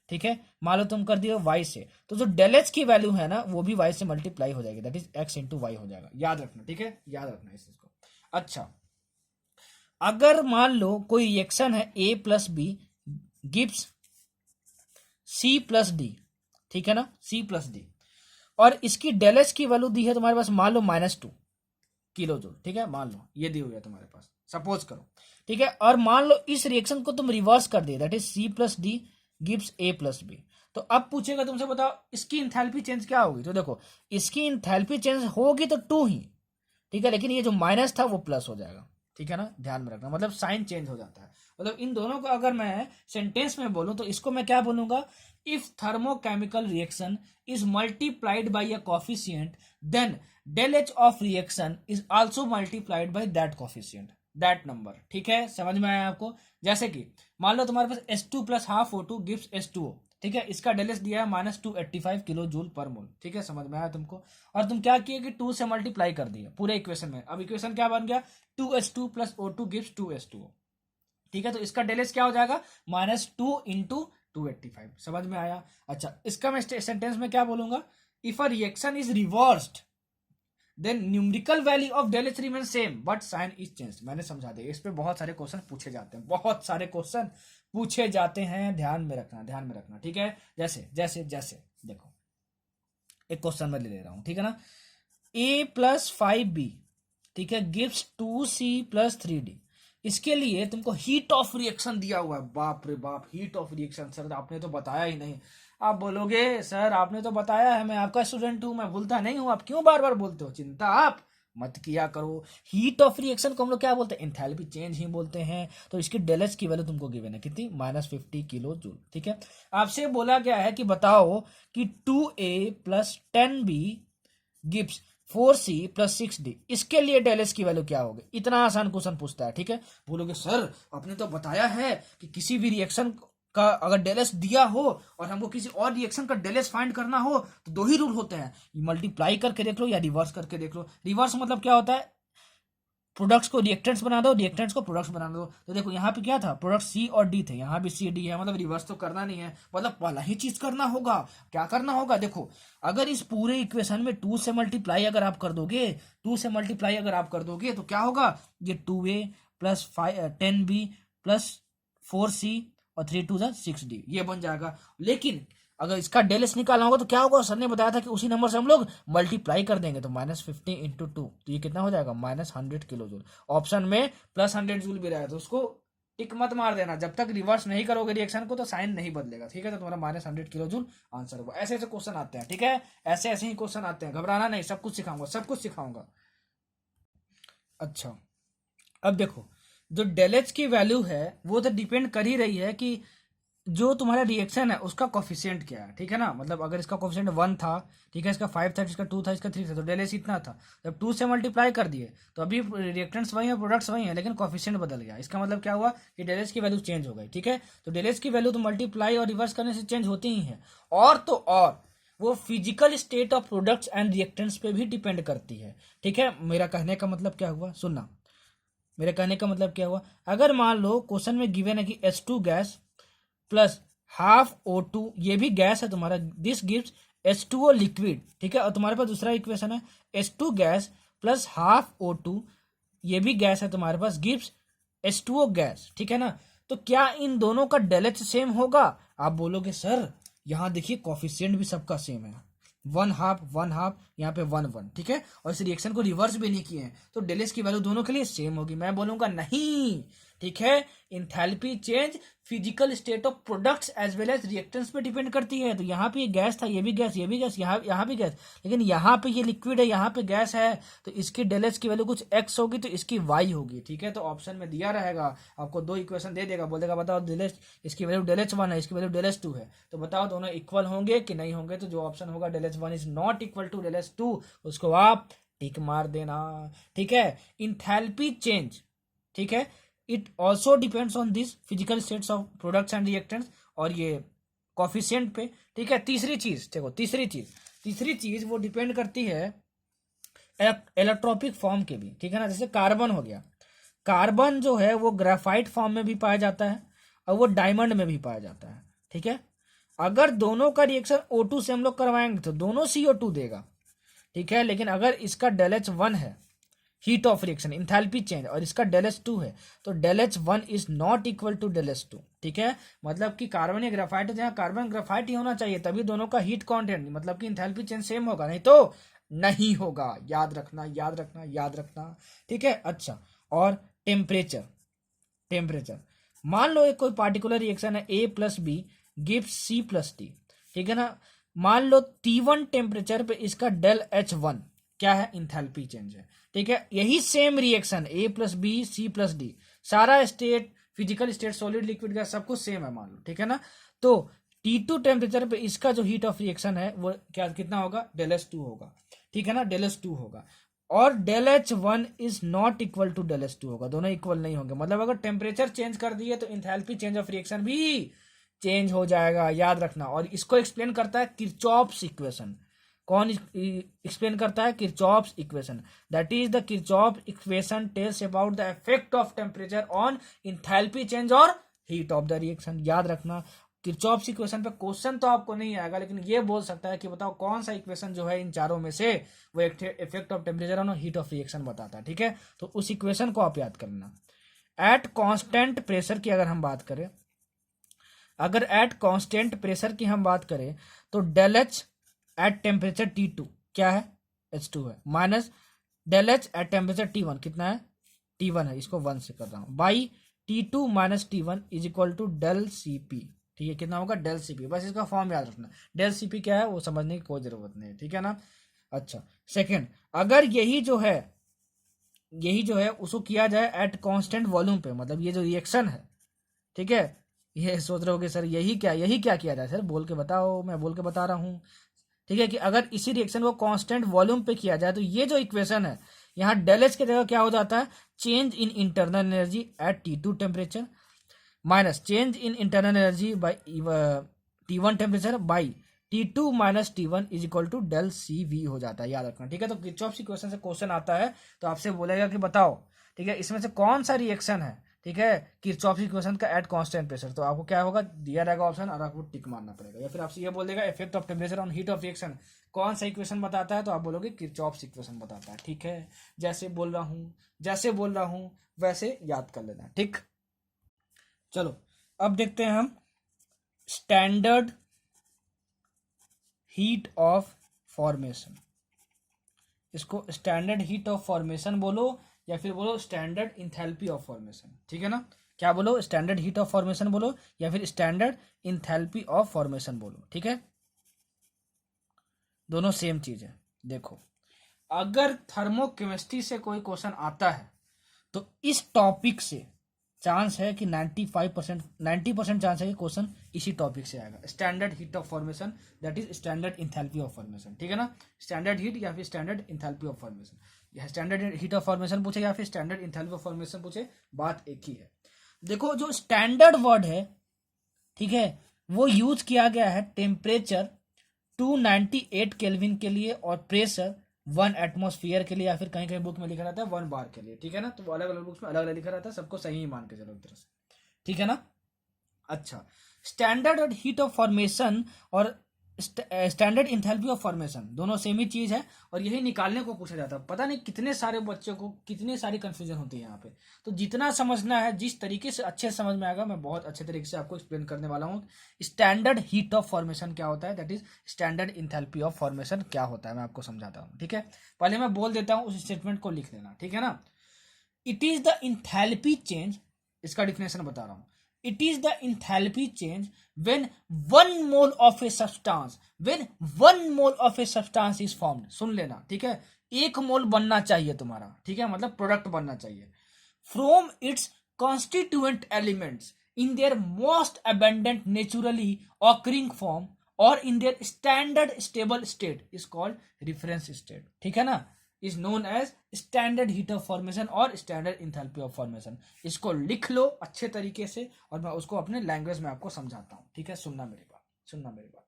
ठीक है, मान लो तुम कर दिए वाई से, तो जो डेल एच की वैल्यू है ना वो भी वाई से मल्टीप्लाई हो जाएगी, that is X into Y हो जाएगा। याद रखना, ठीक है, याद रखना इस चीज को। अच्छा, अगर मान लो कोई रिएक्शन है A plus B gives C plus D, ठीक है ना, सी प्लस डी, और इसकी डेल एच की वैल्यू दी है तुम्हारे पास मान लो -2 किलो जूल। ठीक है, मान लो ये दी हुई है तुम्हारे पास, सपोज करो। ठीक है, और मान लो इस रिएक्शन को तुम रिवर्स कर दिए, that is C plus D gives A plus B. तो अब पूछेगा तुमसे, बताओ इसकी इंथैल्पी चेंज क्या होगी? तो देखो, इसकी इंथैल्पी चेंज होगी तो 2 ही, ठीक है, लेकिन ये जो माइनस था वो प्लस हो जाएगा। ठीक है ना, ध्यान में रखना, मतलब साइन चेंज हो जाता है। मतलब इन दोनों को अगर मैं सेंटेंस में बोलूं तो इसको मैं क्या बोलूंगा? If thermochemical reaction is multiplied by a coefficient then del H of reaction is also multiplied by that coefficient, that number. ठीक है, समझ में आया आपको? जैसे कि मान लो तुम्हारे पास S2 plus half O2 gives H2O, ठीक है, इसका डेल एच दिया है -285 किलो जूल पर मोल। ठीक है, समझ में आया तुमको? और तुम क्या किए कि 2 से मल्टीप्लाई कर दिए पूरे इक्वेशन में। अब इक्वेशन क्या बन गया? 2H2 plus O2 gives 2H2O। ठीक है, तो इसका डेल एच क्या हो जाएगा? -2 इंटू 285। समझ में आया? अच्छा, इसका मैं सेंटेंस में क्या बोलूंगा? If a reaction is reversed then numerical value of del H remain same but sign is change. मैंने समझा दिया। इस पे बहुत सारे क्वेश्चन पूछे जाते हैं, बहुत सारे क्वेश्चन पूछे जाते हैं, ध्यान में रखना, ध्यान में रखना। ठीक है, जैसे जैसे जैसे देखो, एक क्वेश्चन में ले रहा हूं, ठीक है ना, a प्लस 5b, ठीक है, गिव्स 2c प्लस 3d। इसके लिए तुमको हीट ऑफ रिएक्शन दिया हुआ है। बाप रे बाप, हीट ऑफ रिएक्शन! सर आपने तो बताया ही नहीं। आप बोलोगे सर आपने तो बताया है, मैं आपका स्टूडेंट हूं, मैं भूलता नहीं हूं, आप क्यों बार बार बोलते हो? चिंता आप मत किया करो। हीट ऑफ रिएक्शन को हम लोग क्या बोलते हैं? एंथैल्पी चेंज ही बोलते हैं। तो इसकी डेल एच की वैल्यू तुमको गिवन है कितनी? -50 किलो जूल। ठीक है, आपसे बोला गया है कि बताओ कि 2a plus 10b gives 4c plus 6d, इसके लिए डेल एच की वैल्यू क्या होगी? इतना आसान क्वेश्चन पूछता है। ठीक है, बोलोगे सर आपने तो बताया है कि किसी भी रिएक्शन का अगर डेल एच दिया हो और हमको किसी और रिएक्शन का डेल एच फाइंड करना हो तो 2 ही रूल होते हैं, मल्टीप्लाई करके देख लो या रिवर्स करके देख लो। रिवर्स मतलब क्या होता है? प्रोडक्ट्स को रिएक्टेंट्स बना दो, रिएक्टेंट्स को प्रोडक्ट्स बना दो। तो देखो यहाँ पे क्या था? प्रोडक्ट सी और डी थे, यहाँ भी सी डी है, मतलब रिवर्स तो करना नहीं है, मतलब पहला ही चीज करना होगा। क्या करना होगा? देखो, अगर इस पूरे इक्वेशन में 2 से मल्टीप्लाई अगर आप कर दोगे, 2 से मल्टीप्लाई अगर आप कर दोगे तो क्या होगा? ये 2a plus 10b plus 4c और 3 2 6d ये बन जाएगा। लेकिन अगर इसका डेल एच निकालना होगा तो क्या होगा? सर ने बताया था कि उसी नंबर से हम लोग मल्टीप्लाई कर देंगे, तो -50 इंटू 2, तो ये कितना हो जाएगा? -100 किलो जूल। ऑप्शन में +100 जूल भी रहेगा तो उसको टिक मत मार देना। जब तक रिवर्स नहीं करोगे रिएक्शन को तो साइन नहीं बदलेगा। ठीक है, तो तुम्हारा -100 किलो जूल आंसर होगा। ऐसे ऐसे क्वेश्चन आते हैं। ठीक है, ऐसे ऐसे ही क्वेश्चन आते हैं, घबराना नहीं, सब कुछ सिखाऊंगा, सब कुछ सिखाऊंगा। अच्छा, अब देखो, जो डेल एच की वैल्यू है वो तो डिपेंड कर ही रही है कि जो तुम्हारा रिएक्शन है उसका कोफिशिएंट क्या है। ठीक है ना, मतलब अगर इसका कोफिशिएंट 1 था, ठीक है, इसका 5 था, इसका 2 था, इसका 3 था, तो डेल एच इतना था। जब 2 से मल्टीप्लाई कर दिए तो अभी रिएक्टेंट्स वही है, प्रोडक्ट्स वही है, लेकिन कोफिशिएंट बदल गया। इसका मतलब क्या हुआ कि डेल एच की वैल्यू चेंज हो गई। ठीक है, तो डेल एच की वैल्यू तो मल्टीप्लाई और रिवर्स करने से चेंज होती ही है, और तो और वो physical state of products and reactants पे भी डिपेंड करती है। ठीक है, मेरा कहने का मतलब क्या हुआ? सुनना, मेरे कहने का मतलब क्या हुआ? अगर मान लो क्वेश्चन में गिवन है कि H2 gas plus half O2, ये भी गैस है तुम्हारा, दिस गिव्स H2O लिक्विड। ठीक है, और तुम्हारे पास दूसरा इक्वेशन है H2 gas plus half O2, ये भी गैस है तुम्हारे पास, गिव्स H2O गैस। ठीक है ना, तो क्या इन दोनों का डेल एच सेम होगा? आप बोलोगे सर यहाँ देखिए कोफिशिएंट भी सबका सेम है, वन हाफ, यहाँ पे वन वन, ठीक है। और इस रिएक्शन को रिवर्स भी नहीं किए हैं, तो डेल एस की वैल्यू दोनों के लिए सेम होगी। मैं बोलूंगा नहीं, ठीक है, enthalpy change physical state of products as well as reactants पे डिपेंड करती है। तो यहाँ पे ये गैस था, ये भी गैस, ये भी गैस, यहाँ भी गैस, लेकिन यहाँ पे ये लिक्विड है, यहाँ पे गैस है, तो इसकी डेल एस की वैल्यू कुछ एक्स होगी, तो इसकी वाई होगी, ठीक है। तो ऑप्शन में दिया रहेगा आपको, दो इक्वेशन दे देगा, बोलेगा बताओ डेल एस, इसकी वैल्यू डेल एच वन है, इसकी वैल्यू डेल एच टू है, तो बताओ दोनों इक्वल होंगे कि नहीं होंगे। तो जो ऑप्शन होगा del H one is not equal to del H two, उसको आप टिक मार देना, ठीक है। इंथैल्पी चेंज, ठीक है, it also depends on this physical states of products and reactants, और ये कॉफिशिएंट पे, ठीक है। तीसरी चीज देखो, तीसरी चीज वो डिपेंड करती है इलेक्ट्रोपिक फॉर्म के भी, ठीक है ना। जैसे कार्बन हो गया, कार्बन जो है वो ग्रेफाइट फॉर्म में भी पाया जाता है और वो डायमंड में भी पाया जाता है, ठीक है। अगर दोनों का रिएक्शन O2 से हम लोग करवाएंगे तो दोनों CO2 देगा, ठीक है। लेकिन अगर इसका डेल एच वन है, heat of reaction enthalpy change, और इसका डेल एच टू है, तो del H one is not equal to del H two, ठीक है। मतलब कि कार्बन या ग्रेफाइट है, जहाँ कार्बन ग्रेफाइट ही होना चाहिए, तभी दोनों का हीट कॉन्टेंट मतलब कि इंथैल्पी चेंज सेम होगा, नहीं तो नहीं होगा। याद रखना, याद रखना, याद रखना, ठीक है। अच्छा, और टेम्परेचर मान लो एक कोई पार्टिकुलर रिएक्शन है, A plus B gives C plus T, ठीक है ना। मान लो T1 टेम्परेचर पे इसका डेल एच वन क्या है, इंथैल्पी चेंज है, ठीक है। यही same reaction A plus B C plus D, सारा state, physical state, solid, liquid, gas, सब कुछ सेम है मान लो, ठीक है ना। तो T2 टेम्परेचर पे इसका जो हीट ऑफ रिएक्शन है वो क्या कितना होगा, डेल एच टू होगा, ठीक है ना, डेल एच टू होगा। और del H one is not equal to del H two होगा, दोनों इक्वल नहीं होंगे। मतलब अगर टेम्परेचर चेंज कर दिए तो इंथैल्पी चेंज ऑफ रिएक्शन भी चेंज हो जाएगा, याद रखना। और इसको एक्सप्लेन करता है किरचॉफ्स इक्वेशन। कौन एक्सप्लेन करता है, Kirchhoff's equation. That is the Kirchhoff equation tells about the effect of temperature on enthalpy change और हीट ऑफ द रिएक्शन, याद रखना। किरचॉफ्स इक्वेशन पे क्वेश्चन तो आपको नहीं आएगा, लेकिन ये बोल सकता है कि बताओ कौन सा इक्वेशन जो है इन चारों में से वो effect of temperature on heat of reaction बताता है, ठीक है। तो उस इक्वेशन को आप याद करना। एट कांस्टेंट प्रेशर की अगर हम बात करें, अगर एट कांस्टेंट प्रेशर की हम बात करें, तो del H at temperature T2 क्या है, H2 है, minus del H at temperature T1 कितना है, T1 है, इसको 1 से कर रहा हूं, by T2 minus T1 is equal to del CP, ठीक है। कितना होगा, डेल CP, बस इसका फॉर्म याद रखना। डेल CP क्या है वो समझने की कोई जरूरत नहीं है, ठीक है ना। अच्छा, सेकेंड, अगर यही जो है उसको किया जाए एट कांस्टेंट वॉल्यूम पे, मतलब ये जो रिएक्शन है, ठीक है। ये सोच रहे हो कि सर यही क्या किया जाए, सर बोल के बताओ, मैं बोल के बता रहा हूँ, ठीक है। कि अगर इसी रिएक्शन को कांस्टेंट वॉल्यूम पे किया जाए तो ये जो इक्वेशन है, यहाँ डेल एच की जगह क्या हो जाता है, change in internal energy at T2 temperature minus change in internal energy by T1 temperature by T2 minus T1 is equal to del CV हो जाता है, याद रखना, ठीक है। तो किरचॉफ्स इक्वेशन से क्वेश्चन आता है तो आपसे बोलेगा कि बताओ, ठीक है, इसमें से कौन सा रिएक्शन है, ठीक है, किरचॉफ्स इक्वेशन का एट कांस्टेंट प्रेशर। तो आपको क्या होगा, दिया रहेगा ऑप्शन और आपको टिक मारना पड़ेगा। या फिर आपसे ये बोल देगा effect of temperature on heat of reaction कौन सा इक्वेशन बताता है, तो आप बोलोगे किरचॉफ्स इक्वेशन बताता है, ठीक है। जैसे बोल रहा हूँ वैसे याद कर लेना, ठीक। चलो अब देखते हैं हम स्टैंडर्ड हीट ऑफ फॉर्मेशन। इसको स्टैंडर्ड हीट ऑफ फॉर्मेशन बोलो या फिर बोलो स्टैंडर्ड इंथैल्पी ऑफ फॉर्मेशन, ठीक है ना। क्या बोलो, स्टैंडर्ड हीट ऑफ फॉर्मेशन बोलो या फिर स्टैंडर्ड इंथैल्पी ऑफ फॉर्मेशन बोलो, ठीक है। दोनों सेम चीज है। देखो, अगर थर्मोकेमिस्ट्री से कोई क्वेश्चन आता है तो इस टॉपिक से चांस है कि 90% चांस है कि क्वेश्चन इसी टॉपिक से आएगा, standard heat of formation, that is standard enthalpy of formation, ठीक है ना। स्टैंडर्ड हीट या फिर स्टैंडर्ड इंथैल्पी ऑफ फॉर्मेशन, या स्टैंडर्ड हीट ऑफ फॉर्मेशन पूछे या फिर स्टैंडर्ड इंथैल्पी ऑफ फॉर्मेशन पूछे, बात एक ही है। देखो, जो स्टैंडर्ड वर्ड है, ठीक है, वो यूज किया गया है टेम्परेचर 298 केल्विन के लिए और प्रेशर 1 एटमॉस्फेयर के लिए, या फिर कहीं कहीं बुक में लिखा रहता है 1 बार के लिए, ठीक है ना। तो अलग अलग बुक्स में अलग अलग लिखा रहता है, सबको सही ही मान के चलो एक तरह से, ठीक है ना। अच्छा, स्टैंडर्ड और हीट ऑफ फॉर्मेशन और स्टैंडर्ड इंथैल्पी ऑफ फॉर्मेशन, दोनों सेम ही चीज है और यही निकालने को पूछा जाता है। पता नहीं कितने सारे बच्चों को कितनी सारी कंफ्यूजन होती है यहाँ पे। तो जितना समझना है, जिस तरीके से अच्छे से समझ में आएगा, मैं बहुत अच्छे तरीके से आपको एक्सप्लेन करने वाला हूँ। स्टैंडर्ड हीट ऑफ फॉर्मेशन क्या होता है, that is standard enthalpy of formation क्या होता है, मैं आपको समझाता हूँ। ठीक है, पहले मैं बोल देता हूँ, उस स्टेटमेंट को लिख लेना। ठीक है ना। It is the enthalpy change, इसका डिफिनेशन बता रहा हूं। It is the enthalpy change when 1 mole of a substance, when 1 mole of a substance is formed. सुन लेना, ठीक है, 1 मोल बनना चाहिए तुम्हारा, ठीक है, मतलब प्रोडक्ट बनना चाहिए from its constituent elements in their most abundant naturally occurring form और in their standard stable state is called reference state. ठीक है ना, is known as standard heat of formation और स्टैंडर्ड इंथैल्पी ऑफ फॉर्मेशन। इसको लिख लो अच्छे तरीके से और मैं उसको अपने लैंग्वेज में आपको समझाता हूँ। ठीक है, सुनना मेरी बात, सुनना मेरी बात।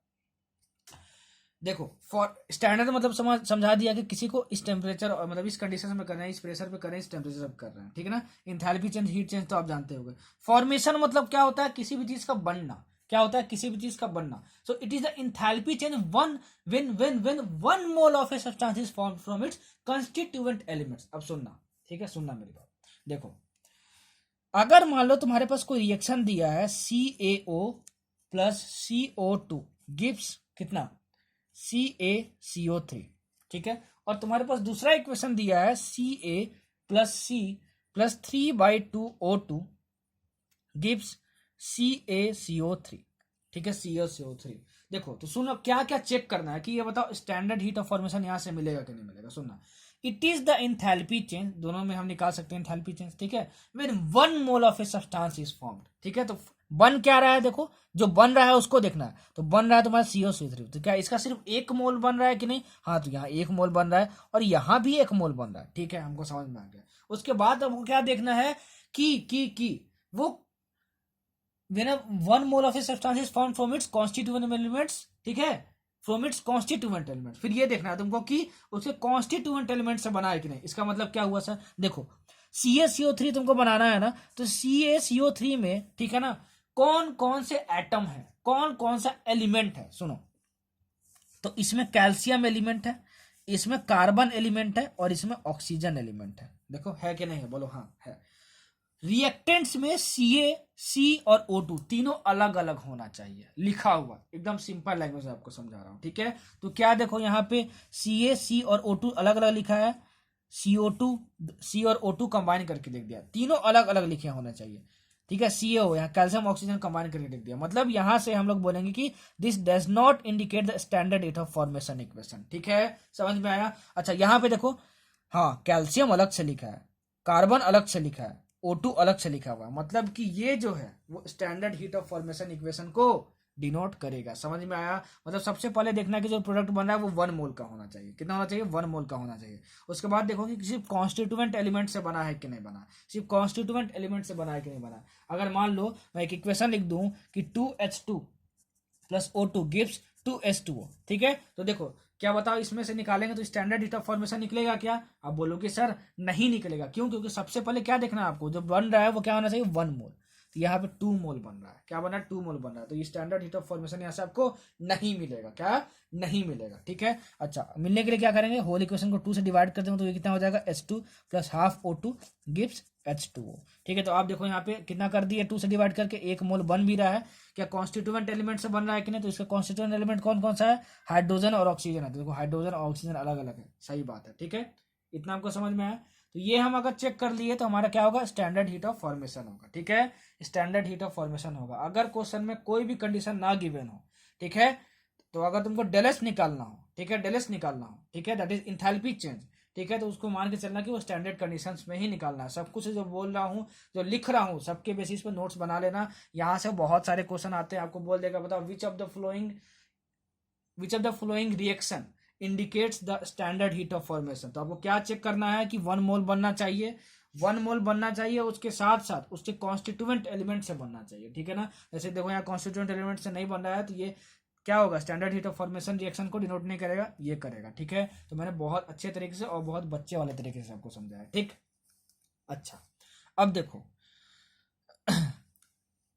देखो, फॉर स्टैंडर्ड मतलब समझा दिया कि किसी को इस टेम्परेचर और मतलब इस कंडीशन में कर रहे हैं, इस प्रेशर पे कर रहे हैं, इस टेम्परेचर पे कर रहे हैं। ठीक है ना। इंथैल्पी चेंज, हीट चेंज तो आप जानते होंगे। फॉर्मेशन मतलब क्या होता है, किसी भी चीज का बनना। क्या होता है, किसी भी चीज का बनना। So it is the enthalpy change when 1 mole of a substance is formed from its constituent elements. अब सुनना, ठीक है, सुनना मेरी बात। देखो, अगर मान लो तुम्हारे पास कोई रिएक्शन दिया है CaO प्लस CO2 गिव्स कितना, CaCO3। ठीक है, और तुम्हारे पास दूसरा इक्वेशन दिया है Ca plus C plus 3/2O2 gives CaCO3। ठीक है, CaCO3। देखो तो सुनो, क्या क्या चेक करना है कि ये बताओ स्टैंडर्ड हीट ऑफ फॉर्मेशन यहां से मिलेगा कि नहीं मिलेगा। सुनना, it is the enthalpy change, दोनों में हम निकाल सकते हैं इंथैल्पी चेंज। ठीक है, when 1 mole of a substance is formed. ठीक है, तो बन क्या रहा है, देखो जो बन रहा है उसको देखना है। तो बन रहा है तुम्हारा CaCO3, तो क्या इसका सिर्फ 1 मोल बन रहा है कि नहीं, हाँ, तो यहाँ 1 मोल बन रहा है और यहाँ भी 1 मोल बन रहा है। ठीक है, हमको समझ में आ गया। उसके बाद हमको क्या देखना है कि वो when 1 mole of a substance is formed from its constituent elements. ठीक है, फ्रॉम इट्स कॉन्स्टिट्यूएंट एलिमेंट्स। फिर ये देखना है तुमको कि उसके कॉन्स्टिट्यूएंट एलिमेंट से बना है कि नहीं। इसका मतलब क्या हुआ सर, देखो CaCO3 तुमको बनाना है ना, तो CaCO3 में, ठीक है ना, कौन कौन से एटम है, कौन कौन सा एलिमेंट है। सुनो, तो इसमें कैल्शियम एलिमेंट है, इसमें कार्बन एलिमेंट है और इसमें ऑक्सीजन एलिमेंट है। देखो है कि नहीं है, बोलो हाँ है। रिएक्टेंट्स में C और O2 तीनों अलग अलग होना चाहिए, लिखा हुआ एकदम सिंपल लैंग्वेज में आपको समझा रहा हूं। ठीक है, तो क्या देखो यहाँ पे C और O2 अलग अलग लिखा है, C और O2 कंबाइन करके लिख दिया, तीनों अलग अलग लिखे होने चाहिए। ठीक है, CO यहाँ कैल्शियम ऑक्सीजन कंबाइन करके लिख दिया। मतलब यहाँ से हम लोग बोलेंगे कि this does not indicate the standard heat of formation equation. ठीक है, समझ में आया। अच्छा, यहाँ पे देखो, हाँ, कैल्शियम अलग से लिखा है, कार्बन अलग से लिखा है, O2 अलग से लिखा हुआ है, मतलब कि ये जो है वो standard heat of formation equation को डिनोट करेगा। समझ में आया। मतलब सबसे पहले देखना है कि जो प्रोडक्ट बन रहा है वो 1 मोल का होना चाहिए। कितना होना चाहिए, 1 मोल का होना चाहिए। उसके बाद देखो कि सिर्फ कॉन्स्टिट्यूएंट एलिमेंट से बना है कि नहीं बना, सिर्फ कॉन्स्टिट्यूएंट एलिमेंट से बना है कि नहीं बना। अगर मान लो मैं एक इक्वेशन लिख दूं कि 2H2 plus O2 gives 2H2O। ठीक है, तो देखो क्या बताओ, इसमें से निकालेंगे तो स्टैंडर्ड हीट ऑफ फॉर्मेशन निकलेगा क्या। आप बोलोगे सर नहीं निकलेगा, क्यों, क्योंकि सबसे पहले क्या देखना है आपको, जो बन रहा है वो क्या होना चाहिए, 1 मोल। तो यहाँ पे 2 मोल बन रहा है, क्या बन रहा है, 2 मोल बन रहा है। तो ये स्टैंडर्ड हीट ऑफ फॉर्मेशन यहाँ से आपको नहीं मिलेगा, क्या नहीं मिलेगा। ठीक है, अच्छा, मिलने के लिए क्या करेंगे, होल इक्वेशन को 2 से डिवाइड कर देंगे तो ये कितना हो जाएगा, H2 plus half O2 gives H2O। ठीक है, तो आप देखो यहाँ पे कितना कर दिए, 2 से डिवाइड करके 1 मोल बन भी रहा है। क्या कॉन्स्टिट्यूएंट एलिमेंट से बन रहा है कि नहीं, तो इसका कॉन्स्टिट्यूएंट एलिमेंट कौन कौन सा है, हाइड्रोजन और ऑक्सीजन है। तो देखो हाइड्रोजन और ऑक्सीजन अलग अलग है, सही बात है। ठीक है, इतना आपको समझ में आया। तो ये हम अगर चेक कर लिए तो हमारा क्या होगा, स्टैंडर्ड हीट ऑफ फॉर्मेशन होगा। ठीक है, स्टैंडर्ड हीट ऑफ फॉर्मेशन होगा। अगर क्वेश्चन में कोई भी कंडीशन ना गिवन हो, ठीक है, तो अगर तुमको डेलेस निकालना हो, ठीक है, डेलेस निकालना हो, ठीक है, दैट इज इंथैल्पी चेंज। ठीक है, तो उसको मान के चलना कि वो स्टैंडर्ड कंडीशंस में ही निकालना है। सब कुछ जो बोल रहा हूँ, जो लिख रहा हूँ, सबके बेसिस पे नोट्स बना लेना। यहाँ से बहुत सारे क्वेश्चन आते हैं, आपको बोल देगा बताओ विच of the following reaction indicates the standard heat of formation. तो आपको क्या चेक करना है कि 1 मोल बनना चाहिए, 1 मोल बनना चाहिए, उसके साथ साथ उसके कॉन्स्टिट्यूएंट एलिमेंट से बनना चाहिए। ठीक है ना, जैसे देखो यहाँ कॉन्स्टिट्यूएंट एलिमेंट से नहीं बन रहा है तो ये क्या होगा, standard heat of formation reaction को डिनोट नहीं करेगा, ये करेगा। ठीक है, तो मैंने बहुत अच्छे तरीके से और बहुत बच्चे वाले तरीके से आपको समझाया। ठीक, अच्छा, अब देखो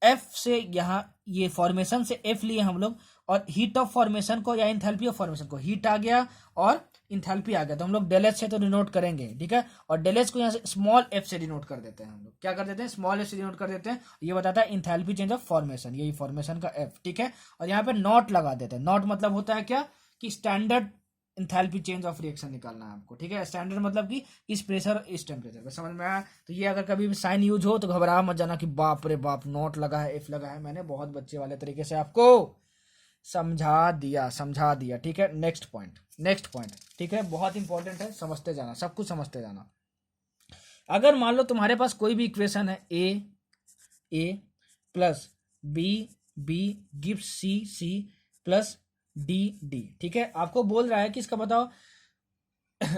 F से यहाँ ये फॉर्मेशन से F लिए हम लोग और हीट ऑफ फॉर्मेशन को या इंथैल्पी ऑफ फॉर्मेशन को, हीट आ गया और इंथैल्पी आ गया, तो हम लोग डेल एच से तो डिनोट करेंगे, ठीक है। और डेल एच को यहाँ से स्मॉल एफ से डिनोट कर देते हैं हम लोग, क्या कर देते हैं, स्मॉल एफ से डिनोट कर देते हैं। ये बताता है इंथैल्पी चेंज ऑफ फॉर्मेशन, यही फॉर्मेशन का एफ, ठीक है। और यहाँ पे नॉट लगा देते हैं। नॉट मतलब होता है क्या, कि standard enthalpy change of reaction निकालना है आपको, ठीक है। स्टैंडर्ड मतलब कि इस प्रेशर और इस टेम्परेचर पे, समझ में आया। तो ये अगर कभी भी साइन यूज हो तो घबरा मत जाना कि बाप रे बाप नॉट लगा है, एफ लगा है। मैंने बहुत बच्चे वाले तरीके से आपको समझा दिया, ठीक है। नेक्स्ट पॉइंट, ठीक है, बहुत इंपॉर्टेंट है, समझते जाना, सब कुछ समझते जाना। अगर मान लो तुम्हारे पास कोई भी इक्वेशन है, A plus B gives C plus D, ठीक है। आपको बोल रहा है कि इसका बताओ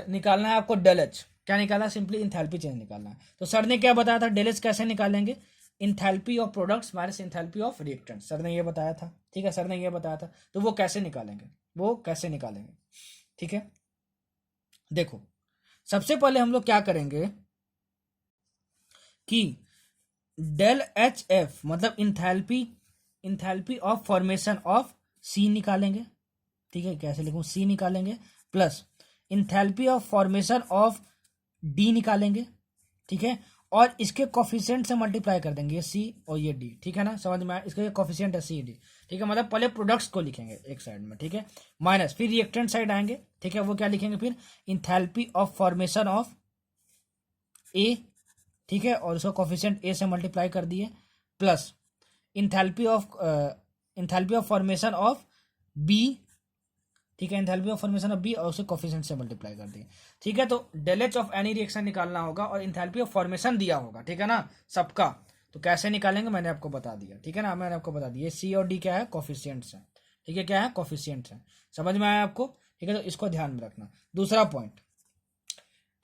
निकालना है आपको डेल एच। क्या निकालना है, सिंपली इंथैल्पी चेंज निकालना है। तो सर ने क्या बताया था, डेल एच कैसे निकालेंगे, enthalpy of products minus enthalpy of reactant, sir ने ये बताया था, ठीक है, सर ने ये बताया था। तो वो कैसे निकालेंगे, ठीक है। देखो सबसे पहले हम लोग क्या करेंगे कि डेल एच एफ मतलब इंथैल्पी ऑफ फॉर्मेशन ऑफ सी निकालेंगे, ठीक है। कैसे लिखूं, सी निकालेंगे plus enthalpy of formation of D निकालेंगे, ठीक है। और इसके कोफिशिएंट से मल्टीप्लाई कर देंगे, ये सी और ये डी, ठीक है ना, समझ में आया। इसका ये कोफिशिएंट है सी डी, ठीक है। मतलब पहले प्रोडक्ट्स को लिखेंगे एक साइड में, ठीक है, माइनस फिर रिएक्टेंट साइड आएंगे, ठीक है। वो क्या लिखेंगे फिर, इंथैल्पी ऑफ फॉर्मेशन ऑफ ए, ठीक है, और उसका कोफिशिएंट ए से मल्टीप्लाई कर दिए, plus enthalpy of formation of B, ठीक है, enthalpy of formation of B और उसे कोफिशिएंट से मल्टीप्लाई कर दिए, ठीक है। तो del H of any reaction निकालना होगा और इंथैल्पी ऑफ फॉर्मेशन दिया होगा, ठीक है ना, सबका। तो कैसे निकालेंगे मैंने आपको बता दिया, ठीक है ना, मैंने आपको बता दिया। सी और डी क्या है, कोफिशिएंट्स है, ठीक है, क्या है, कोफिशिएंट्स है, समझ में आया आपको, ठीक है। तो इसको ध्यान में रखना। दूसरा पॉइंट,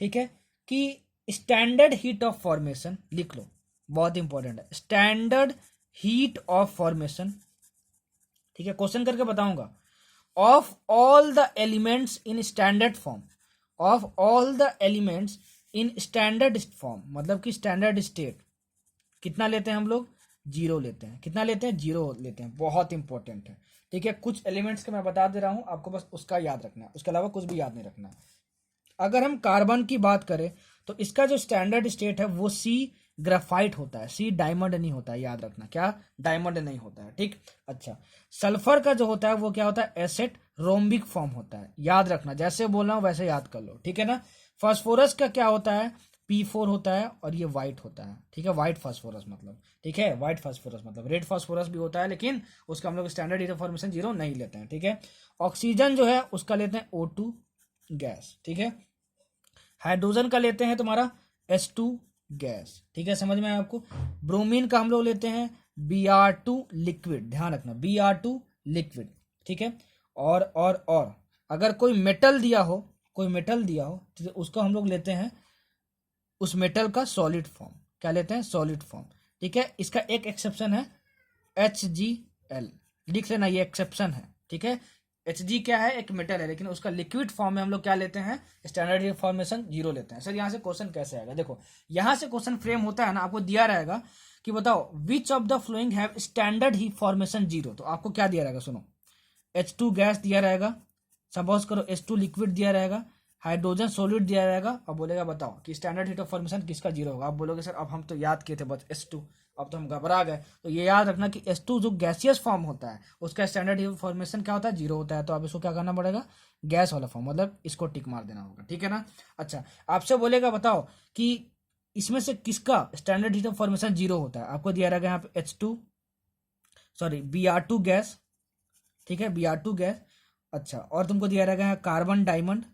ठीक है, कि स्टैंडर्ड हीट ऑफ फॉर्मेशन लिख लो, बहुत इंपॉर्टेंट है, स्टैंडर्ड हीट ऑफ फॉर्मेशन, ठीक है। क्वेश्चन करके बताऊंगा, of all the elements in standard form, of all the elements in standard form मतलब कि स्टैंडर्ड स्टेट कितना लेते हैं हम लोग, 0 लेते हैं। कितना लेते हैं, 0 लेते हैं, बहुत इंपॉर्टेंट है, ठीक है। कुछ एलिमेंट्स के मैं बता दे रहा हूं आपको, बस उसका याद रखना है, उसके अलावा कुछ भी याद नहीं रखना है। अगर हम कार्बन की बात करें तो इसका जो स्टैंडर्ड स्टेट है वो सी ग्राफाइट होता है, सी डायमंड नहीं होता है, याद रखना, क्या, डायमंड नहीं होता है, ठीक। अच्छा, सल्फर का जो होता है वो क्या होता है, एसेट रोम्बिक फॉर्म होता है, याद रखना, जैसे बोल रहा हूं वैसे याद कर लो, ठीक है ना। फास्फोरस का क्या होता है, P4 होता है और ये व्हाइट होता है, ठीक है, व्हाइट फास्फोरस मतलब, ठीक है, व्हाइट फास्फोरस मतलब, रेड फास्फोरस भी होता है लेकिन उसका हम लोग स्टैंडर्ड हीट ऑफ फॉर्मेशन 0 नहीं लेते हैं, ठीक है। ऑक्सीजन जो है उसका लेते हैं O2 गैस, ठीक है। हाइड्रोजन का लेते हैं तुम्हारा H2 गैस, ठीक है, समझ में आया आपको। ब्रोमीन का हम लोग लेते हैं Br2 लिक्विड, ध्यान रखना, Br2 लिक्विड, ठीक है। और अगर कोई मेटल दिया हो तो उसको हम लोग लेते हैं उस मेटल का सॉलिड फॉर्म, क्या लेते हैं, सॉलिड फॉर्म, ठीक है। इसका एक एक्सेप्शन है HgL, लिख लेना, ये एक्सेप्शन है, ठीक है। Hg क्या है, एक मेटल है, लेकिन उसका लिक्विड फॉर्म में हम लोग क्या लेते हैं, स्टैंडर्ड हीट फॉर्मेशन 0 लेते हैं। सर यहाँ से क्वेश्चन कैसे आएगा, देखो यहाँ से क्वेश्चन फ्रेम होता है ना, आपको दिया रहेगा कि बताओ विच of the flowing have standard heat formation 0, तो आपको क्या दिया रहेगा, सुनो, H2 गैस दिया रहेगा, सपोज करो H2 लिक्विड दिया रहेगा, हाइड्रोजन सॉलिड दिया रहेगा, और बोलेगा बताओ कि स्टैंडर्ड हीट ऑफ फॉर्मेशन किसका 0 होगा। आप बोलोगे सर अब हम तो याद किए थे बस H2, अब तो हम घबरा गए। तो ये याद रखना कि H2 जो गैसियस फॉर्म होता है उसका स्टैंडर्ड हीट ऑफ फॉर्मेशन क्या होता है, 0 होता है। तो आप इसको क्या करना पड़ेगा, गैस वाला फॉर्म, मतलब इसको टिक मार देना होगा, ठीक है ना। अच्छा, आपसे बोलेगा बताओ कि इसमें से किसका स्टैंडर्ड हीट ऑफ फॉर्मेशन 0 होता है। आपको दिया रहेगा यहाँ पे Br2 गैस, ठीक है, Br2 गैस। अच्छा, और तुमको दिया रहेगा यहाँ कार्बन डायमंड,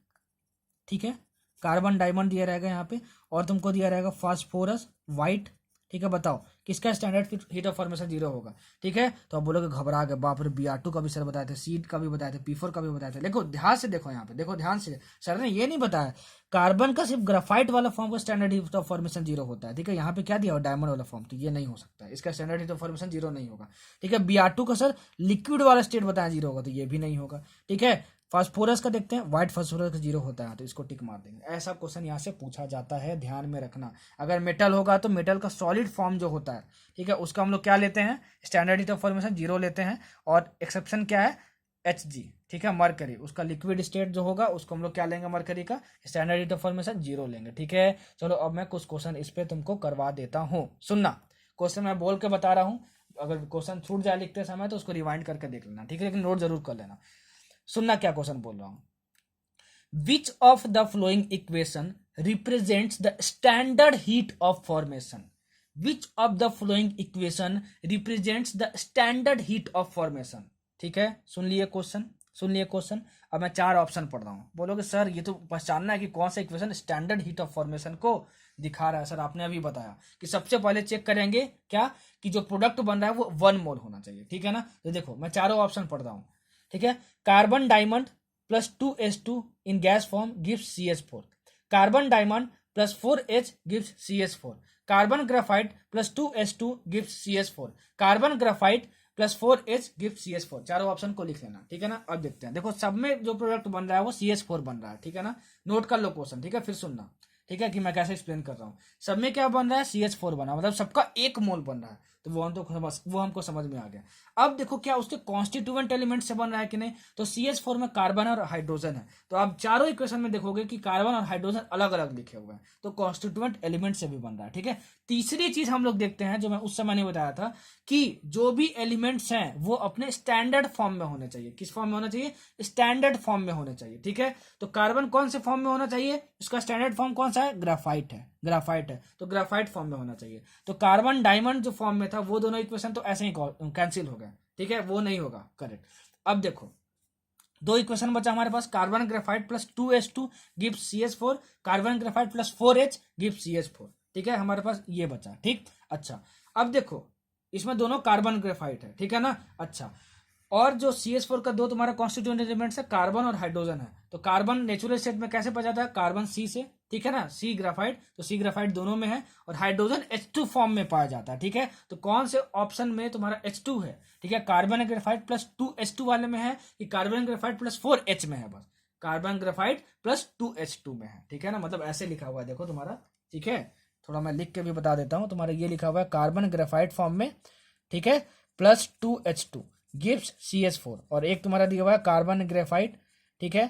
ठीक है, कार्बन डायमंड दिया रहेगा यहाँ पे, और तुमको दिया रहेगा फास्फोरस व्हाइट, ठीक है। बताओ किसका स्टैंडर्ड हीट ऑफ फॉर्मेशन 0 होगा, ठीक है। तो आप बोलोगे घबरा गए, बाप रे, Br2 का भी सर बताए थे, सीड का भी बताए थे, P4 का भी बताए थे। देखो ध्यान से देखो, यहाँ पे देखो ध्यान से, सर ने ये नहीं बताया कार्बन का सिर्फ ग्राफाइट वाला फॉर्म का स्टैंडर्ड हीट ऑफ फॉर्मेशन 0 होता है, ठीक है। यहाँ पे क्या दिया, डायमंड वाला फॉर्म, तो ये नहीं हो सकता है, इसका स्टैंडर्ड हीट ऑफ फॉर्मेशन 0 नहीं होगा, ठीक है। Br2 का सर लिक्विड वाला स्टेट बताया 0 होगा, तो ये भी नहीं होगा, ठीक है। फास्फोरस का देखते हैं, व्हाइट फास्फोरस का 0 होता है, तो इसको टिक मार देंगे। ऐसा क्वेश्चन यहाँ से पूछा जाता है, ध्यान में रखना। अगर मेटल होगा तो मेटल का सॉलिड फॉर्म जो होता है, ठीक है, उसका हम लोग क्या लेते हैं, स्टैंडर्ड हीट ऑफ फॉर्मेशन 0 लेते हैं, और एक्सेप्शन क्या है, Hg, ठीक है, मरकरी, उसका लिक्विड स्टेट जो होगा उसको हम लोग क्या लेंगे, मरकरी का स्टैंडर्ड हीट ऑफ फॉर्मेशन 0 लेंगे, ठीक है। चलो अब मैं कुछ क्वेश्चन इस पे तुमको करवा देता हूँ, सुनना। क्वेश्चन मैं बोल के बता रहा हूँ, अगर क्वेश्चन छूट जाए लिखते समय तो उसको रिवाइंड करके देख लेना, ठीक है, लेकिन नोट जरूर कर लेना। सुनना क्या क्वेश्चन बोल रहा हूँ। विच of the flowing equation represents the standard heat of formation. Which of the flowing equation represents the standard heat of formation, ठीक है। सुन लिए क्वेश्चन, सुन लिए क्वेश्चन। अब मैं 4 ऑप्शन पढ़ रहा हूँ, बोलोगे सर ये तो पहचानना है कि कौन सा equation standard heat of formation को दिखा रहा है। सर आपने अभी बताया कि सबसे पहले चेक करेंगे क्या, कि जो प्रोडक्ट बन रहा है वो 1 मोल होना चाहिए, ठीक है ना। तो देखो मैं चारों ऑप्शन पढ़ रहा हूँ, ठीक है। Carbon diamond plus 2s2 in gas form gives CH4. Carbon diamond plus 4H gives CH4. Carbon graphite plus 2s2 gives CH4. Carbon graphite plus 4H gives CH4। चारों ऑप्शन को लिख लेना, ठीक है ना। अब देखते हैं, देखो सब में जो प्रोडक्ट बन रहा है वो CH4 बन रहा है, ठीक है ना। नोट कर लो क्वेश्चन, ठीक है, फिर सुनना, ठीक है, कि मैं कैसे एक्सप्लेन कर रहा हूँ। सब में क्या बन रहा है, CH4 बना, मतलब सबका 1 मोल बन रहा है, तो वो हमको समझ में आ गया। अब देखो क्या उसके कॉन्स्टिट्यूएंट एलिमेंट से बन रहा है कि नहीं, तो CH4 में कार्बन और हाइड्रोजन है, तो आप चारों इक्वेशन में देखोगे कि कार्बन और हाइड्रोजन अलग अलग लिखे हुए हैं, तो कॉन्स्टिट्यूएंट एलिमेंट से भी बन रहा है, ठीक है। तीसरी चीज हम लोग देखते हैं, जो मैं उस समय नहीं बताया था, कि जो भी एलिमेंट्स हैं वो अपने स्टैंडर्ड फॉर्म में होने चाहिए। किस फॉर्म में होना चाहिए, स्टैंडर्ड फॉर्म में होने चाहिए, ठीक है। तो कार्बन कौन से फॉर्म में होना चाहिए, उसका स्टैंडर्ड फॉर्म कौन सा है, ग्राफाइट है, ग्राफाइट है, तो ग्राफाइट फॉर्म में होना चाहिए। तो कार्बन डायमंड जो फॉर्म में था वो दोनों इक्वेशन तो ऐसे ही कैंसिल हो गए, ठीक है, वो नहीं होगा करेक्ट। अब देखो 2 इक्वेशन बचा हमारे पास, carbon graphite plus 2s2 gives CH4, carbon graphite plus 4H gives CH4, ठीक है, हमारे पास ये बचा, ठीक। अच्छा अब देखो इसमें दोनों कार्बन ग्राफाइट है, ठीक है ना। अच्छा और जो CH4 का 2 तुम्हारा कॉन्स्टिट्यूएंट एलिमेंट्स है, कार्बन और हाइड्रोजन है, तो कार्बन नेचुरल स्टेट में कैसे पाया जाता है, कार्बन C से, ठीक है ना, C ग्राफाइट, तो C ग्राफाइट दोनों में है, और हाइड्रोजन H2 फॉर्म में पाया जाता है, ठीक है। तो कौन से ऑप्शन में तुम्हारा H2 है, ठीक है, कार्बन ग्राफाइट प्लस 2H2 वाले में है, कि कार्बन ग्राफाइट प्लस 4H में है, बस कार्बन ग्राफाइट प्लस 2H2 में है, ठीक है ना, मतलब ऐसे लिखा हुआ है देखो तुम्हारा, ठीक है। थोड़ा मैं लिख के भी बता देता हूँ, तुम्हारा ये लिखा हुआ है कार्बन ग्राफाइट फॉर्म में, ठीक है, प्लस 2H2 गिव्स CH4, और एक तुम्हारा दिया हुआ है कार्बन ग्रेफाइट, ठीक है,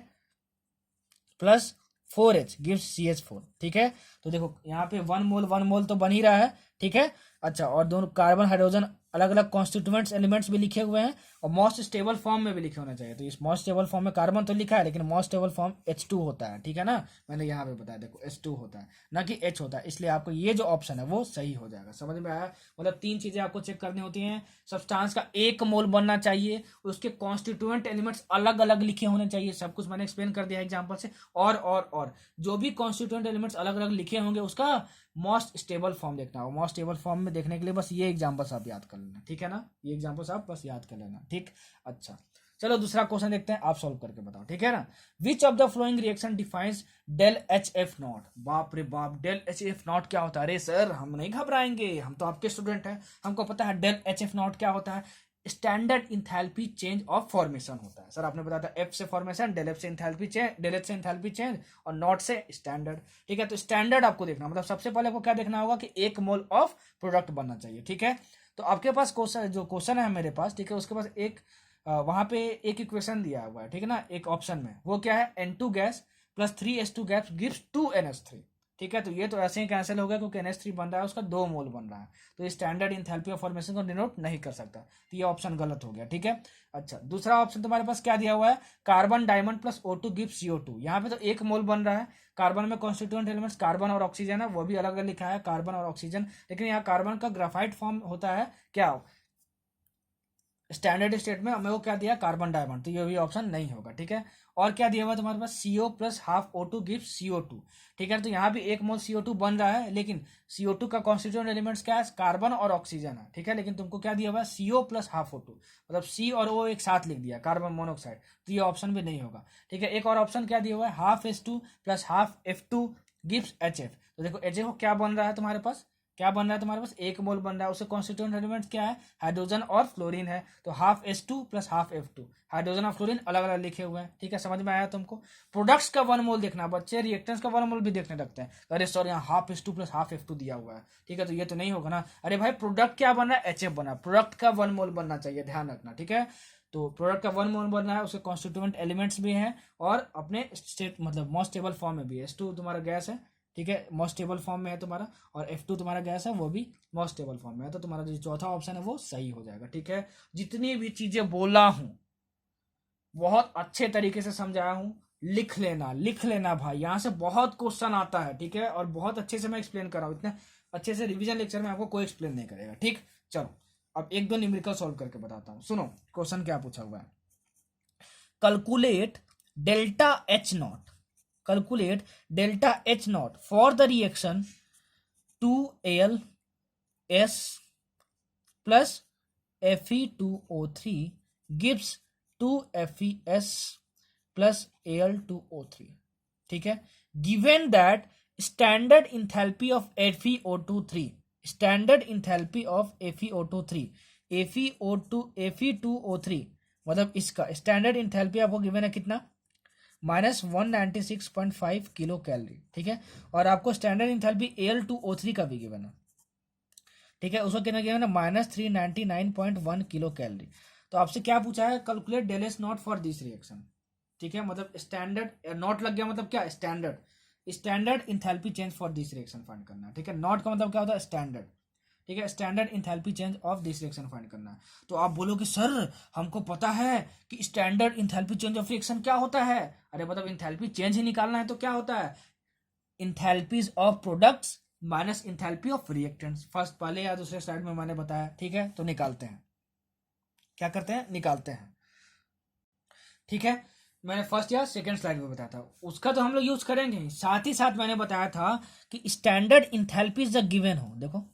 प्लस 4H गिव्स CH4, ठीक है। तो देखो यहाँ पे 1 मोल तो बन ही रहा है, ठीक है। अच्छा और दोनों कार्बन हाइड्रोजन अलग अलग कॉन्स्टिट्यूएंट्स एलिमेंट्स भी लिखे हुए हैं, और मोस्ट स्टेबल फॉर्म में भी लिखे होना चाहिए। तो इस मोस्ट स्टेबल फॉर्म में कार्बन तो लिखा है, लेकिन मोस्ट स्टेबल फॉर्म H2 होता है, ठीक है ना, मैंने यहाँ पे बताया देखो H2 होता है ना कि H होता है, इसलिए आपको ये जो ऑप्शन है वो सही हो जाएगा। समझ में आया, मतलब 3 चीजें आपको चेक करनी होती हैं, सब्सटेंस का 1 मोल बनना चाहिए, उसके कॉन्स्टिट्यूएंट एलिमेंट्स अलग अलग लिखे होने चाहिए, सब कुछ मैंने एक्सप्लेन कर दिया एग्जाम्पल से, और जो भी कॉन्स्टिट्यूएंट एलिमेंट्स अलग अलग लिखे होंगे उसका मोस्ट स्टेबल फॉर्म देखना होगा। मोस्ट स्टेबल फॉर्म में देखने के लिए बस ये एग्जांपल्स आप याद कर लेना, ठीक है ना, ये एग्जांपल्स आप बस याद कर लेना, ठीक। अच्छा चलो दूसरा क्वेश्चन देखते हैं, आप सॉल्व करके बताओ, ठीक है ना। Which of the following reaction defines del HF not. बाप रे बाप, डेल HF नॉट क्या होता है, अरे सर हम नहीं घबराएंगे, हम तो आपके स्टूडेंट हैं, हमको पता है डेल HF नॉट क्या होता है। Standard enthalpy change of formation होता है। सर आपने बताया था एफ से फॉर्मेशन, डेल एफ से इंथैल्पी चेंज, डेल एच से इंथैल्पी चेंज, और नॉट से स्टैंडर्ड, ठीक है। तो स्टैंडर्ड आपको देखना, मतलब सबसे पहले आपको क्या देखना होगा कि 1 मोल ऑफ प्रोडक्ट बनना चाहिए, ठीक है। तो आपके पास क्वेश्चन, जो क्वेश्चन है मेरे पास, ठीक है, उसके पास एक वहां पे एक इक्वेशन दिया हुआ है, ठीक है ना, एक ऑप्शन में, वो क्या है, N2 gas plus 3s2 gas gives 2NH3, ठीक है। तो ये तो ऐसे ही कैंसिल हो गया क्योंकि NH3 बन रहा है, उसका 2 मोल बन रहा है, तो ये स्टैंडर्ड इंथैल्पी ऑफ फॉर्मेशन को डिनोट नहीं कर सकता, तो ये ऑप्शन गलत हो गया, ठीक है। अच्छा दूसरा ऑप्शन तुम्हारे पास क्या दिया हुआ है, carbon diamond plus O2 gives CO2। यहाँ पे तो 1 मोल बन रहा है, कार्बन में कॉन्स्टिट्यूएंट एलिमेंट्स कार्बन और ऑक्सीजन है, वो भी अलग अलग लिखा है कार्बन और ऑक्सीजन, लेकिन यहाँ कार्बन का ग्राफाइट फॉर्म होता है क्या, स्टैंडर्ड स्टेट में, हमें वो क्या दिया, कार्बन डायमंड, तो ये भी ऑप्शन नहीं होगा, ठीक है। और क्या दिया हुआ तुम्हारे पास, CO plus half O2 gives CO2, ठीक है। तो यहाँ भी 1 मोल CO2 बन रहा है, लेकिन CO2 का कॉन्स्टिट्यूएंट एलिमेंट्स क्या है, कार्बन और ऑक्सीजन है, ठीक है। लेकिन तुमको क्या दिया हुआ है, CO प्लस हाफ O2, मतलब C और O एक साथ लिख दिया, कार्बन मोनोऑक्साइड, तो ये ऑप्शन भी नहीं होगा, ठीक है। एक और ऑप्शन क्या दिया हुआ है, half H2 plus half F2 gives HF। तो देखो HF क्या बन रहा है तुम्हारे पास, क्या बन रहा है तुम्हारे पास, 1 मोल बन रहा है, उसके कॉन्स्टिट्यूएंट एलिमेंट्स क्या है, हाइड्रोजन और फ्लोरीन है, तो half H2 plus half F2, hydrogen और फ्लोरीन अलग अलग लिखे हुए हैं, ठीक है। समझ में आया तुमको। प्रोडक्ट्स का 1 मोल देखना, बच्चे रिएक्टेंट्स का 1 मोल भी देखने लगते हैं, अरे सर यहाँ half H2 plus half F2 दिया हुआ है, ठीक है, तो ये तो नहीं होगा ना। अरे भाई प्रोडक्ट क्या बन रहा है, HF बना, प्रोडक्ट का 1 मोल बनना चाहिए, ध्यान रखना, ठीक है। तो प्रोडक्ट का वन मोल बनना है, उसके कॉन्स्टिट्यूएंट एलिमेंट्स भी हैं और अपने स्टेट मतलब मोस्ट स्टेबल फॉर्म में भी है। H2 तुम्हारा गैस है, ठीक है, मोस्ट स्टेबल फॉर्म में है तुम्हारा, और F2 तुम्हारा गैस है, वो भी मोस्ट स्टेबल फॉर्म में है। तो तुम्हारा जो चौथा ऑप्शन है वो सही हो जाएगा, ठीक है। जितनी भी चीजें बोला हूं बहुत अच्छे तरीके से समझाया हूं, लिख लेना भाई, यहाँ से बहुत क्वेश्चन आता है, ठीक है, और बहुत अच्छे से मैं एक्सप्लेन कर रहा हूँ। इतने अच्छे से रिवीजन लेक्चर में आपको कोई एक्सप्लेन नहीं करेगा, ठीक। चलो अब एक दो न्यूमेरिकल सॉल्व करके बताता हूँ। सुनो क्वेश्चन क्या पूछा हुआ है। Calculate delta H not for the reaction 2Als plus Fe2O3 gives 2FeS plus Al2O3, ठीक है। Given that standard enthalpy of FeO2 Fe2O3 मतलब इसका स्टैंडर्ड इंथैल्पी आपको गिवन है कितना, -196.5 किलो कैलोरी, ठीक है। और आपको स्टैंडर्ड इंथैल्पी Al2O3 का भी गिवन है, ठीक है, उसको कितना गिवन है, -399.1 किलो कैलोरी। तो आपसे क्या पूछा है, calculate del H not for this reaction, ठीक है, मतलब स्टैंडर्ड नॉट लग गया, मतलब क्या, standard enthalpy change for this reaction find करना है, ठीक है। नॉट का मतलब क्या होता है, स्टैंडर्ड, ठीक है, standard enthalpy change of this reaction find करना है। तो आप बोलोगे सर हमको पता है कि standard enthalpy change of reaction क्या होता है। अरे मतलब इंथैल्पी चेंज ही निकालना है तो क्या होता है, enthalpies of products minus enthalpy of reactants. First पहले या दूसरे स्लाइड में मैंने बताया, ठीक है। तो निकालते हैं, क्या करते हैं, निकालते हैं, ठीक है। मैंने फर्स्ट या सेकंड स्लाइड में बताया था, उसका तो हम लोग यूज करेंगे। साथ ही साथ मैंने बताया था कि स्टैंडर्ड इंथैल्पी जब गिवन हो, देखो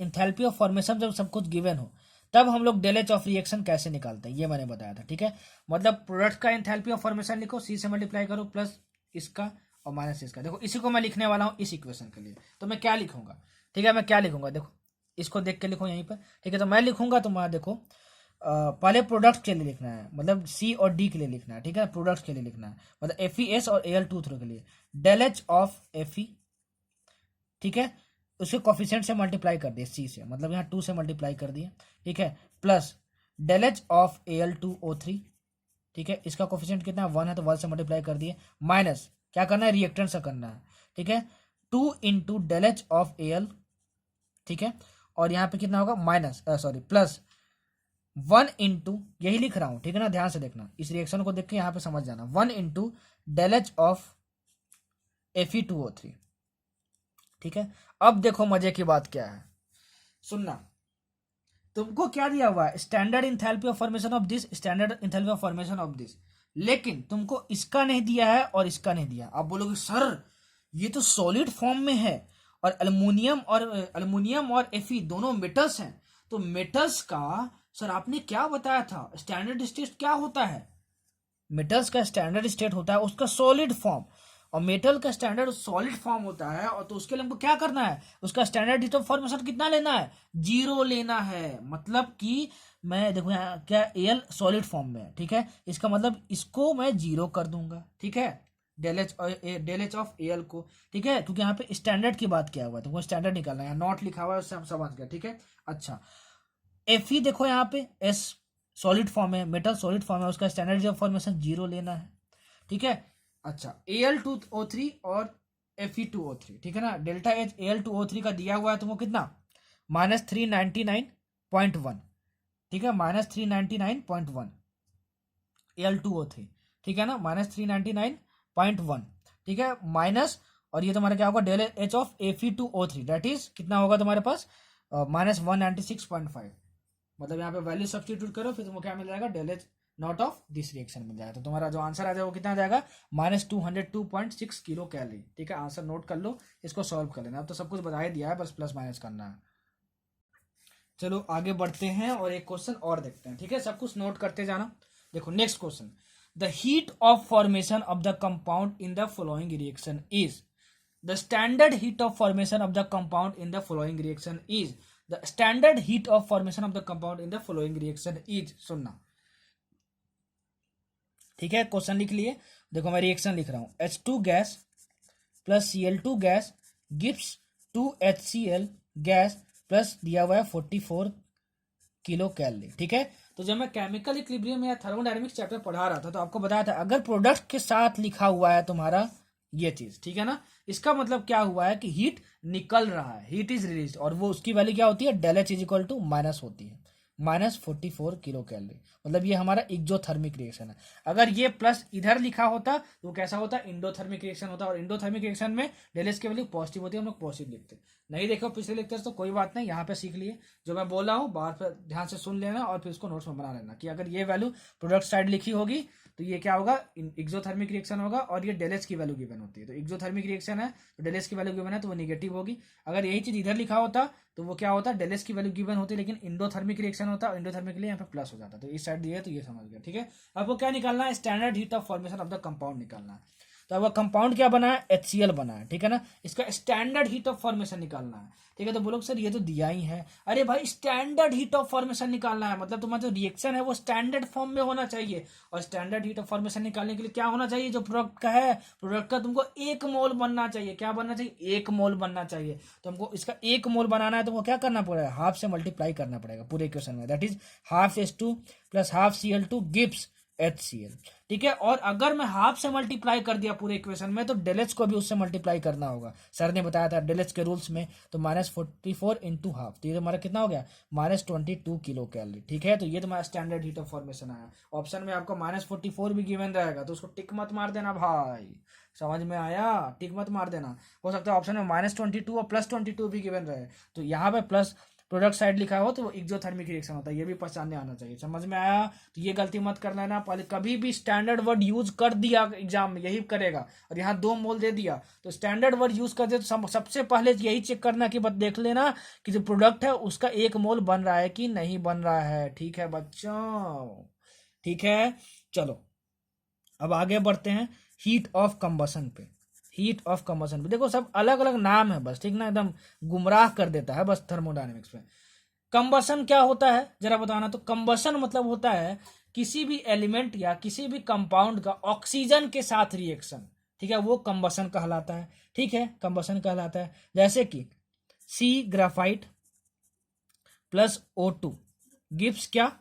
इंथैल्पी ऑफ फॉर्मेशन जब सब कुछ गिवन हो तब हम लोग डेल एच ऑफ रिएक्शन कैसे निकालते हैं, ये मैंने बताया था, ठीक है। मतलब प्रोडक्ट का इंथैल्पी ऑफ फॉर्मेशन लिखो, सी से मल्टीप्लाई करो प्लस इसका और माइनस इसका। देखो इसी को मैं लिखने वाला हूँ इस इक्वेशन के लिए, तो मैं क्या लिखूंगा, ठीक है, मैं क्या लिखूंगा, देखो इसको देख के लिखो यहीं पर, ठीक है। तो मैं लिखूंगा, तो मैं देखो पहले प्रोडक्ट के लिए लिखना है, मतलब सी और डी के लिए लिखना है, ठीक है, प्रोडक्ट के लिए लिखना है, मतलब FeS और Al2O3 के लिए डेल एच ऑफ Fe, ठीक है, उसके कोफिशिएंट से मल्टीप्लाई कर दिए सी से, मतलब यहाँ 2 से मल्टीप्लाई कर दिए, ठीक है, plus del H of Al2O3, ठीक है, इसका कोफिशिएंट कितना है 1 है तो 1 से मल्टीप्लाई कर दिए, माइनस क्या करना है, रिएक्टेंट से करना है, ठीक है, 2 into del H of Al, ठीक है, और यहाँ पे कितना होगा माइनस प्लस 1 इंटू, यही लिख रहा हूँ, ठीक है ना, ध्यान से देखना, इस रिएक्शन को देख के यहाँ पे समझ जाना, 1 into del H of Fe2O3, ठीक है। अब देखो मजे की बात क्या है, सुनना, तुमको क्या दिया हुआ है, standard enthalpy of formation of this, standard enthalpy of formation of this, लेकिन तुमको इसका नहीं दिया है और इसका नहीं दिया। आप बोलोगे सर ये तो सॉलिड फॉर्म में है और अल्युमिनियम और Fe दोनों मेटल्स हैं, तो मेटल्स का सर आपने क्या बताया था, स्टैंडर्ड स्टेट क्या होता है, मेटल्स का स्टैंडर्ड स्टेट होता है उसका सॉलिड फॉर्म, और मेटल का स्टैंडर्ड सॉलिड फॉर्म होता है, और तो उसके लिए हमको क्या करना है, उसका स्टैंडर्ड हीट ऑफ फॉर्मेशन कितना लेना है, 0 लेना है। मतलब कि मैं देखो यहाँ क्या Al सॉलिड फॉर्म में है, ठीक है, इसका मतलब इसको मैं 0 कर दूंगा, ठीक है, डेल एच ऑफ Al को, ठीक है, क्योंकि यहाँ पे स्टैंडर्ड की बात किया हुआ है, तो वो स्टैंडर्ड निकालना है, नॉट लिखा हुआ है उससे हम समझ गए, ठीक है। अच्छा Fe देखो यहाँ पे S सॉलिड फॉर्म है, मेटल सॉलिड फॉर्म है, उसका स्टैंडर्ड ऑफ फॉर्मेशन 0 लेना है, ठीक है। अच्छा Al2O3 और Fe2O3, ठीक है ना, डेल्टा एच Al2O3 का दिया हुआ है तुमको कितना, -399.1, ठीक है, -399.1 Al2O3, ठीक है ना, -399.1, ठीक है, माइनस, और ये तुम्हारा क्या होगा, del H of Fe2O3 that is कितना होगा तुम्हारे पास, -196.5, मतलब यहाँ पे वैल्यू सब्स्टिट्यूट करो, फिर तुमको क्या मिल जाएगा, del H naught of this reaction मिल जाएगा। तो तुम्हारा जो आंसर आ जाएगा वो कितना आ जाएगा, -202.6 किलो कैलोरी, ठीक है। आंसर नोट कर लो, इसको सॉल्व कर लेना। अब तो सब कुछ बता ही दिया है, बस प्लस माइनस करना है। चलो आगे बढ़ते हैं और एक क्वेश्चन और देखते हैं, ठीक है, सब कुछ नोट करते जाना। देखो next question, the heat of formation of the compound in the following reaction is, the standard heat of formation of the compound in the following reaction is, the standard heat of formation of the compound in the following reaction is. सुनना, ठीक है, question लिख लिए, देखो मैं reaction लिख रहा हूं, H2 gas plus Cl2 gas gives 2HCl gas plus दिया हुआ है 44 किलो कैलोरी, ठीक है। तो जब मैं केमिकल इक्विलिब्रियम या थर्मोडायनेमिक्स चैप्टर पढ़ा रहा था तो आपको बताया था अगर प्रोडक्ट के साथ लिखा हुआ है तुम्हारा ये चीज, ठीक है ना, इसका मतलब क्या हुआ है कि हीट निकल रहा है, हीट इज रिलीज, और वो उसकी वैल्यू क्या होती है, del H is equal to minus होती है, -44 किलो कैलोरी। मतलब ये हमारा एक्सोथर्मिक रिएक्शन है। अगर ये प्लस इधर लिखा होता तो कैसा होता, इंडोथर्मिक रिएक्शन होता, और इंडोथर्मिक रिएक्शन में डेल एच की वैल्यू पॉजिटिव होती है, हम लोग पॉजिटिव लिखते। नहीं देखो पिछले लेक्चर तो कोई बात नहीं, यहाँ पे सीख लिए, जो मैं बोल रहा हूँ बाहर पर ध्यान से सुन लेना और फिर उसको नोट्स में बना लेना कि अगर ये वैल्यू प्रोडक्ट साइड लिखी होगी तो ये क्या होगा, एक्सोथर्मिक रिएक्शन होगा, और ये डेल एच की वैल्यू गिवन होती है। तो एक्सोथर्मिक रिएक्शन है तो डेल एच की वैल्यू गिवन है तो वो निगेटिव होगी। अगर यही चीज इधर लिखा होता तो वो क्या होता, डेल एच की वैल्यू गिवन होती, लेकिन इंडोथर्मिक रिएक्शन होता, और इंडोथर्मिक के लिए यहाँ पे प्लस हो जाता। तो इस साइड दिया है तो ये समझ गया, ठीक है। आपको क्या निकालना है, standard heat of formation of the compound निकालना है। तो अब कंपाउंड क्या बना है, HCl बना है, ठीक है ना। इसका स्टैंडर्ड हीट ऑफ फॉर्मेशन निकालना है, ठीक है। तो बोलोगे सर ये तो दिया ही है। अरे भाई स्टैंडर्ड हीट ऑफ फॉर्मेशन निकालना है, मतलब तुम्हारा जो रिएक्शन है वो स्टैंडर्ड फॉर्म में होना चाहिए। और स्टैंडर्ड हीट ऑफ फॉर्मेशन निकालने के लिए क्या होना चाहिए, जो प्रोडक्ट का है, प्रोडक्ट का तुमको 1 मोल बनना चाहिए। क्या बनना चाहिए, 1 मोल बनना चाहिए। तो हमको इसका 1 मोल बनाना है, तुमको क्या करना पड़ेगा, हाफ से मल्टीप्लाई करना पड़ेगा पूरे इक्वेशन में, that is half H2 plus half Cl2 gives HCl, ठीक है। और अगर मैं हाफ से मल्टीप्लाई कर दिया पूरे इक्वेशन में तो डेल एच को भी उससे मल्टीप्लाई करना होगा, सर ने बताया था डेल एच के रूल्स में। तो -44 इंटू हाफ, तो ये तुम्हारा कितना हो गया, -22 किलो कैलोरी, ठीक है। तो ये तुम्हारा स्टैंडर्ड हीट ऑफ फॉर्मेशन आया। ऑप्शन में आपको -44 भी गिवन रहेगा तो उसको टिक मत मार देना भाई, समझ में आया, टिक मत मार देना। हो सकता है ऑप्शन में -22 और +22 भी गिवन रहे, तो यहाँ पे प्लस प्रोडक्ट साइड लिखा हो तो वो एक्सोथर्मिक रिएक्शन होता है, ये भी पहचानने आना चाहिए, समझ में आया। तो ये गलती मत कर लेना, पहले कभी भी स्टैंडर्ड वर्ड यूज कर दिया एग्जाम में यही करेगा, और यहाँ 2 मोल दे दिया तो स्टैंडर्ड वर्ड यूज कर दे तो सबसे पहले यही चेक करना कि बस देख लेना कि जो प्रोडक्ट है उसका 1 मोल बन रहा है कि नहीं बन रहा है, ठीक है बच्चों, ठीक है। चलो अब आगे बढ़ते हैं हीट ऑफ कंबसन पे। हीट ऑफ कंबसन पे देखो सब अलग अलग नाम है बस, ठीक ना, एकदम गुमराह कर देता है बस थर्मोडायनेमिक्स में। कंबसन क्या होता है जरा बताना। तो कंबसन मतलब होता है किसी भी एलिमेंट या किसी भी कंपाउंड का ऑक्सीजन के साथ रिएक्शन, ठीक है, वो कंबसन कहलाता है, ठीक है, कंबसन कहलाता है। जैसे कि सी ग्राफाइट प्लस O2 गिव्स क्या,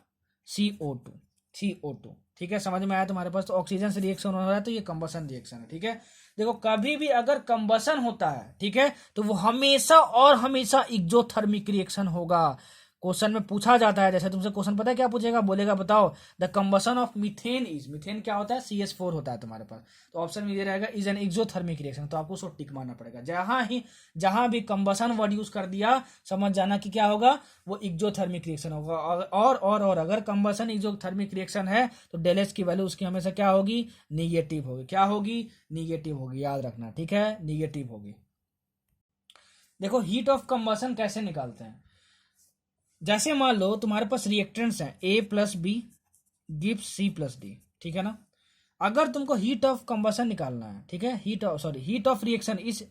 CO2, ठीक है, समझ में आया तुम्हारे पास। तो ऑक्सीजन से रिएक्शन हो रहा है तो ये कंबसन रिएक्शन है, ठीक है। देखो कभी भी अगर कंबसन होता है, ठीक है, तो वो हमेशा और हमेशा एक्सोथर्मिक रिएक्शन होगा। क्वेश्चन में पूछा जाता है, जैसे तुमसे क्वेश्चन पता है क्या पूछेगा, बोलेगा बताओ the combustion of methane is, methane क्या होता है, CH4 होता है तुम्हारे पास। तो ऑप्शन में ये रहेगा इज एन एक्सोथर्मिक रिएक्शन, तो आपको उसको टिक मारना पड़ेगा। जहां भी कंबसन वर्ड यूज कर दिया समझ जाना कि क्या होगा, वो एक्सोथर्मिक रिएक्शन होगा। और अगर कंबसन एक्सोथर्मिक रिएक्शन है तो डेल एच की वैल्यू उसकी हमेशा क्या होगी, निगेटिव होगी। क्या होगी, निगेटिव होगी, याद रखना, ठीक है, निगेटिव होगी। देखो हीट ऑफ कंबसन कैसे निकालते हैं, जैसे मान लो तुम्हारे पास रिएक्टेंट्स हैं A plus B gives C plus D, ठीक है ना। अगर तुमको हीट ऑफ कंबसन निकालना है, ठीक है, हीट ऑफ रिएक्शन इस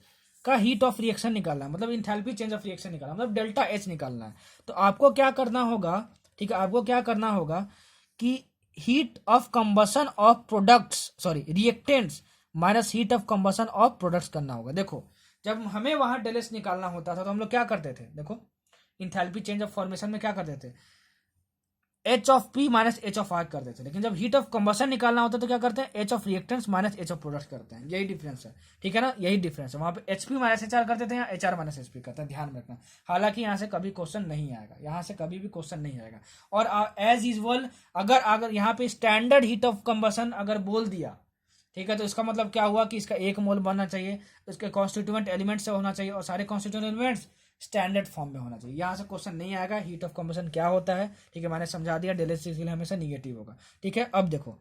का हीट ऑफ रिएक्शन निकालना है, मतलब इंथैल्पी चेंज ऑफ रिएक्शन निकालना, मतलब डेल्टा H निकालना है। तो आपको क्या करना होगा, ठीक है, आपको क्या करना होगा कि heat of combustion of products reactants minus heat of combustion of products करना होगा। देखो जब हमें वहां डेल एच निकालना होता था तो हम लोग क्या करते थे, देखो इंथैल्पी चेंज ऑफ फॉर्मेशन में क्या करते थे, H of P minus H of R करते थे। लेकिन जब हीट ऑफ कंबसन निकालना होता है तो क्या करते हैं, H of reactants minus H of products करते हैं। यही डिफरेंस है, ठीक है ना, यही डिफरेंस है। वहां पे HP माइनस HR करते थे, यहाँ HR माइनस HP करते हैं, ध्यान में रखना। हालांकि यहाँ से कभी क्वेश्चन नहीं आएगा, यहाँ से कभी भी क्वेश्चन नहीं आएगा। और एज यूजुअल अगर यहाँ पे स्टैंडर्ड हीट ऑफ कंबसन अगर बोल दिया, ठीक है, तो इसका मतलब क्या हुआ कि इसका 1 मोल बनना चाहिए, इसके कॉन्स्टिट्यूएंट एलिमेंट से होना चाहिए, और सारे कॉन्स्टिट्यूएंट एलिमेंट्स स्टैंडर्ड फॉर्म में होना चाहिए। यहाँ से क्वेश्चन नहीं आएगा हीट ऑफ कंबसन क्या होता है, ठीक है, मैंने समझा दिया, डेल एच इसके लिए हमेशा निगेटिव होगा, ठीक है। अब देखो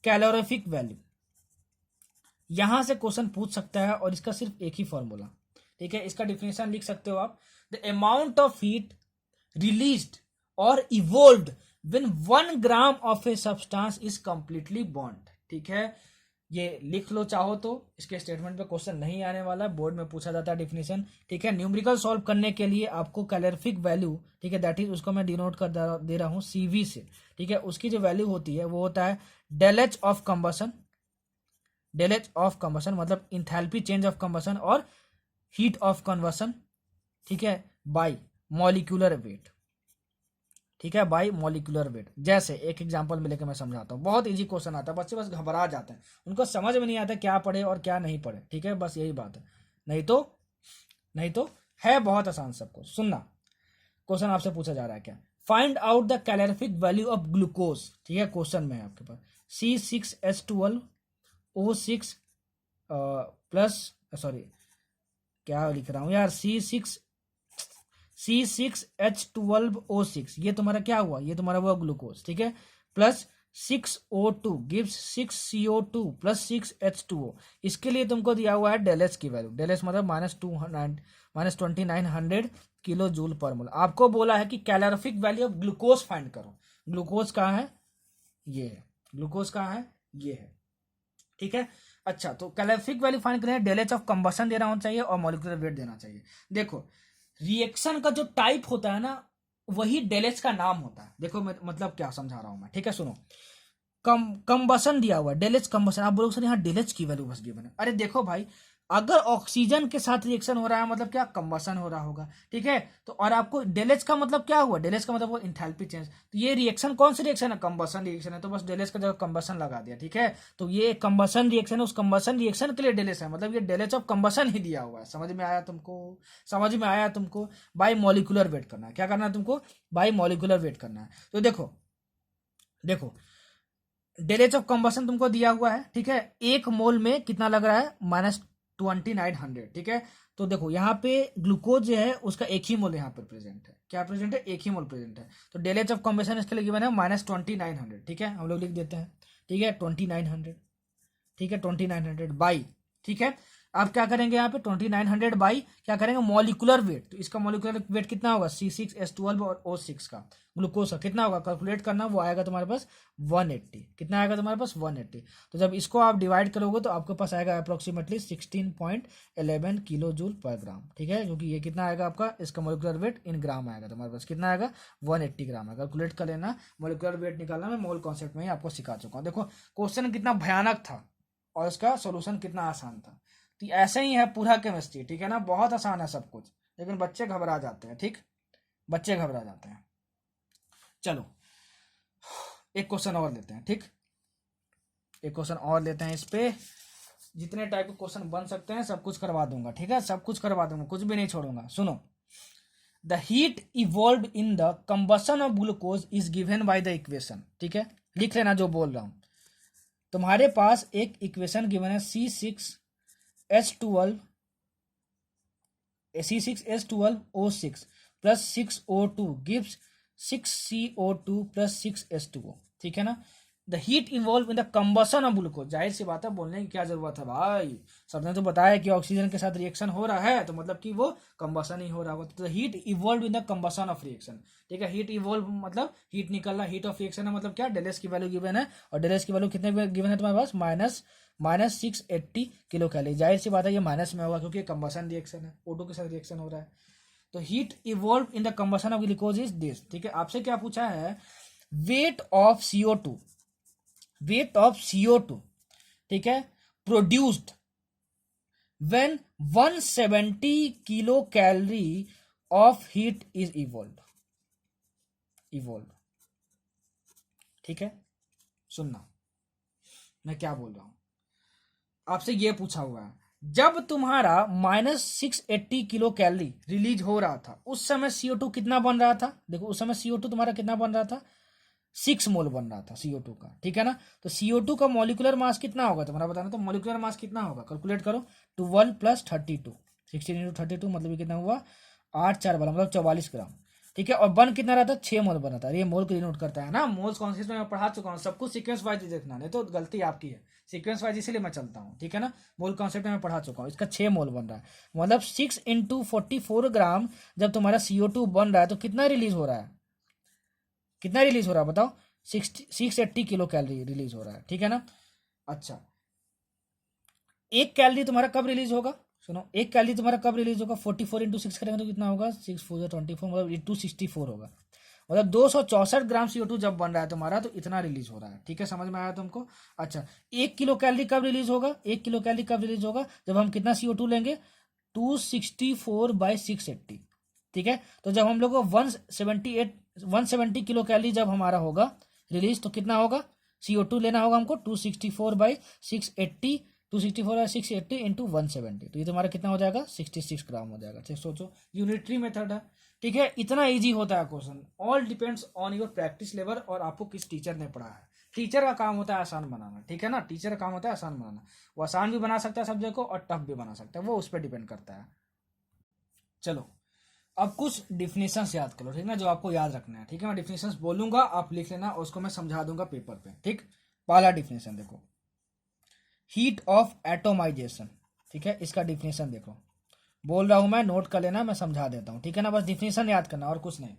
कैलोरीफिक वैल्यू, यहां से क्वेश्चन पूछ सकता है और इसका सिर्फ एक ही फॉर्मूला, ठीक है, इसका डिफिनेशन लिख सकते हो आप, the amount of heat released और evolved when 1 gram of a substance is completely burnt, ठीक है। ये लिख लो चाहो तो, इसके स्टेटमेंट पे क्वेश्चन नहीं आने वाला, बोर्ड में पूछा जाता है डिफिनेशन, ठीक है। न्यूमेरिकल सॉल्व करने के लिए आपको कैलोरीफिक वैल्यू, ठीक है, दैट इज उसको मैं डिनोट कर दे रहा हूँ CV से, ठीक है। उसकी जो वैल्यू होती है वो होता है del H of combustion, del H of combustion मतलब इंथैल्पी चेंज ऑफ कंबसन और हीट ऑफ कन्वर्सन, ठीक है, बाय मॉलिक्यूलर वेट, ठीक है, बाई मॉलिक्यूलर वेट। जैसे एक एग्जांपल में लेकर मैं समझाता हूँ, बहुत इजी क्वेश्चन आता है, बच्चे बस घबरा जाते हैं, उनको समझ में नहीं आता क्या पढ़े और क्या नहीं पढ़े, ठीक है, बस यही बात है। नहीं तो है बहुत आसान सबको। सुनना, क्वेश्चन आपसे पूछा जा रहा है क्या, find out the calorific value of glucose, ठीक है, क्वेश्चन में है आपके पास C6H12O6 प्लस, सॉरी क्या लिख रहा हूँ यार, C6H12O6, ये तुम्हारा क्या हुआ, ये तुम्हारा हुआ ग्लूकोज, ठीक है, plus 6O2 gives 6CO2 plus 6H2O। इसके लिए तुमको दिया हुआ है डेल एच की वैल्यू, डेल एच मतलब -2900 किलो जूल पर मोल। आपको बोला है कि calorific value of glucose find करो। ग्लूकोज कहाँ है, ये है, ग्लूकोज कहाँ है, ये है, ठीक है। अच्छा, तो कैलोरीफिक वैल्यू फाइंड करें, डेल एच ऑफ कंबशन देना होना चाहिए और मॉलिक्यूलर वेट देना चाहिए। देखो, रिएक्शन का जो टाइप होता है ना, वही डेल एच का नाम होता है। देखो मैं मतलब क्या समझा रहा हूं मैं, ठीक है, सुनो। कंबशन दिया हुआ है, डेल एच कंबशन, आप बोलोगे सर यहाँ डेल एच की वैल्यू बस गिवन है। अरे देखो भाई, अगर ऑक्सीजन के साथ रिएक्शन हो रहा है मतलब क्या, कंबशन हो रहा होगा, ठीक है। तो और आपको डेल एच का मतलब क्या हुआ, डेल एच का मतलब वो इंथैल्पी चेंज। तो ये रिएक्शन कौन सी रिएक्शन है, कंबशन रिएक्शन है, तो बस डेल एच का जगह कंबशन लगा दिया, ठीक है। तो ये कंबशन रिएक्शन है, उस कंबशन रिएक्शन के लिए डेल एच है, मतलब ये डेल एच ऑफ कंबशन ही दिया हुआ है। समझ में आया तुमको, समझ में आया तुमको। बाई मॉलिक्यूलर वेट करना है, क्या करना है तुमको, बाई मॉलिक्यूलर वेट करना है। तो देखो डेल एच ऑफ कंबशन तुमको दिया हुआ है, ठीक है, एक मोल में कितना लग रहा है, -2900, ठीक है। तो देखो यहाँ पे ग्लूकोज जो है उसका एक ही मोल यहाँ पर प्रेजेंट है, क्या प्रेजेंट है, एक ही मोल प्रेजेंट है। तो डेल एच ऑफ कंबशन इसके लिए गिवन है -2900, ठीक है, हम लोग लिख देते हैं, ठीक है, 2900, ठीक है, 2900 बाई, ठीक है। अब क्या करेंगे यहाँ पे 2900 बाई क्या करेंगे, मॉलिक्यूलर वेट। तो इसका मॉलिक्यूलर वेट कितना होगा, C6H12 और O6 का, ग्लूकोज का कितना होगा, कैलकुलेट करना, वो आएगा तुम्हारे पास 180। कितना आएगा तुम्हारे पास, 180। तो जब इसको आप डिवाइड करोगे तो आपके पास आएगा अप्रोक्सीमेटली 16.11 किलो जूल पर ग्राम, ठीक है, क्योंकि ये कितना आएगा आपका, इसका मॉलिक्यूलर वेट इन ग्राम आएगा तुम्हारे पास, कितना आएगा, 180 ग्राम आएगा। कैलकुलेट कर लेना, मॉलिक्यूलर वेट निकालना मैं मोल कॉन्सेप्ट में ही आपको सिखा चुका हूँ। देखो क्वेश्चन कितना भयानक था और इसका सोल्यूशन कितना आसान था। तो ऐसे ही है पूरा केमिस्ट्री, ठीक है ना, बहुत आसान है सब कुछ, लेकिन बच्चे घबरा जाते हैं, ठीक, बच्चे घबरा जाते हैं। चलो एक क्वेश्चन और लेते हैं, ठीक, एक क्वेश्चन और लेते हैं, इस पे जितने टाइप के क्वेश्चन बन सकते हैं सब कुछ करवा दूंगा, ठीक है, सब कुछ करवा दूंगा, कुछ भी नहीं छोड़ूंगा। सुनो, the heat evolve in the combustion of glucose is given by the equation, ठीक है, लिख लेना जो बोल रहा हूं। तुम्हारे पास एक इक्वेशन गिवन है C6H12O6 plus 6O2 gives 6CO2 plus 6H2O, ठीक है ना। The heat involve in the combustion of glucose, जाहिर सी बात है, बोलने की क्या जरूरत है भाई, सबने तो बताया कि ऑक्सीजन के साथ रिएक्शन हो रहा है, तो मतलब कि वो कंबशन ही हो रहा होगा। तो heat evolve in the combustion of reaction, ठीक है, हीट इवॉल्व मतलब हीट निकलना, हीट ऑफ रिएक्शन है मतलब क्या, डेल एच की वैल्यू गिवन है, और डेल एच की वैल्यू कितने गिवन है तुम्हारे पास, -680 किलो कैलोरी। जाहिर सी बात है ये माइनस में होगा क्योंकि कंबशन रिएक्शन है, O2 के साथ रिएक्शन हो रहा है। तो heat evolve in the combustion of glucose is this, ठीक है। आपसे क्या पूछा है, weight of CO2, weight of CO2, ठीक है, produced when 170 kilo calorie of heat is evolve, ठीक है। सुनना मैं क्या बोल रहा हूं, आपसे ये पूछा हुआ है, जब तुम्हारा -680 किलो कैलोरी रिलीज हो रहा था उस समय CO2 कितना बन रहा था, देखो उस समय CO2 तुम्हारा कितना बन रहा था, 6 मोल बन रहा था CO2 का, ठीक है ना। तो CO2 का मॉलिक्यूलर मास कितना होगा तुम्हारा बताना, तो मॉलिक्यूलर मास कितना होगा, कैलकुलेट करो, 12 + 32, 16 × 32 मतलब ये कितना हुआ, 8 4 वाला मतलब 44 ग्राम, ठीक है। और बन कितना रहता है, 6 मोल बना था। ये मोल को डिनोट करता है ना, मोल्स कॉन्सेप्ट में मैं पढ़ा चुका हूँ, सब कुछ सीक्वेंस वाइज देखना, नहीं तो गलती आपकी है, सीक्वेंस वाइज इसीलिए मैं चलता हूँ, ठीक है ना। मोल कॉन्सेप्ट में मैं पढ़ा चुका हूँ, इसका 6 मोल बन रहा है, मतलब 6 × 44 ग्राम जब तुम्हारा CO2 बन रहा है तो कितना रिलीज हो रहा है, कितना रिलीज हो रहा है बताओ, 680 किलो कैलोरी रिलीज हो रहा है, ठीक है ना। अच्छा, एक कैलोरी तुम्हारा कब रिलीज होगा, सुनो, एक कैलोरी तुम्हारा कब रिलीज होगा, 44 × 6 करेंगे तो कितना होगा, 6 4 24 मतलब × 64 होगा, मतलब 264 ग्राम CO2 जब बन रहा है तुम्हारा तो इतना रिलीज हो रहा है, ठीक है, समझ में आया तुमको। अच्छा, 1 किलो कैलोरी कब रिलीज होगा, 1 किलो कैलोरी कब रिलीज होगा, जब हम कितना CO2 लेंगे, 264/680, ठीक है। तो जब हम लोग को 170 किलो कैलोरी जब हमारा होगा रिलीज, तो कितना होगा, CO2 लेना होगा हमको 264/680, 264/680 इंटू 170, तो ये तुम्हारा कितना हो जाएगा, 66 ग्राम हो जाएगा। ठीक, सोचो यूनिटरी मेथड है। ठीक है, इतना इजी होता है question. All depends on your practice level और आपको किस टीचर ने पढ़ाया है। टीचर का काम होता है आसान बनाना, ठीक है ना, टीचर का काम होता है आसान बनाना। वो आसान भी बना सकता है सब्जेक्ट को और टफ भी बना सकता है, वो उस पर डिपेंड करता है। चलो अब कुछ डिफिनेशंस याद करो, ठीक ना, जो आपको याद रखना है। ठीक है, मैं डिफिनेशंस बोलूंगा, आप लिख लेना और उसको मैं समझा दूंगा पेपर पे। ठीक, पहला डिफिनेशन देखो, हीट ऑफ एटोमाइजेशन। ठीक है, इसका डिफिनेशन देखो, बोल रहा हूं मैं, नोट कर लेना, मैं समझा देता हूं। ठीक है ना, बस डिफिनेशन याद करना और कुछ नहीं।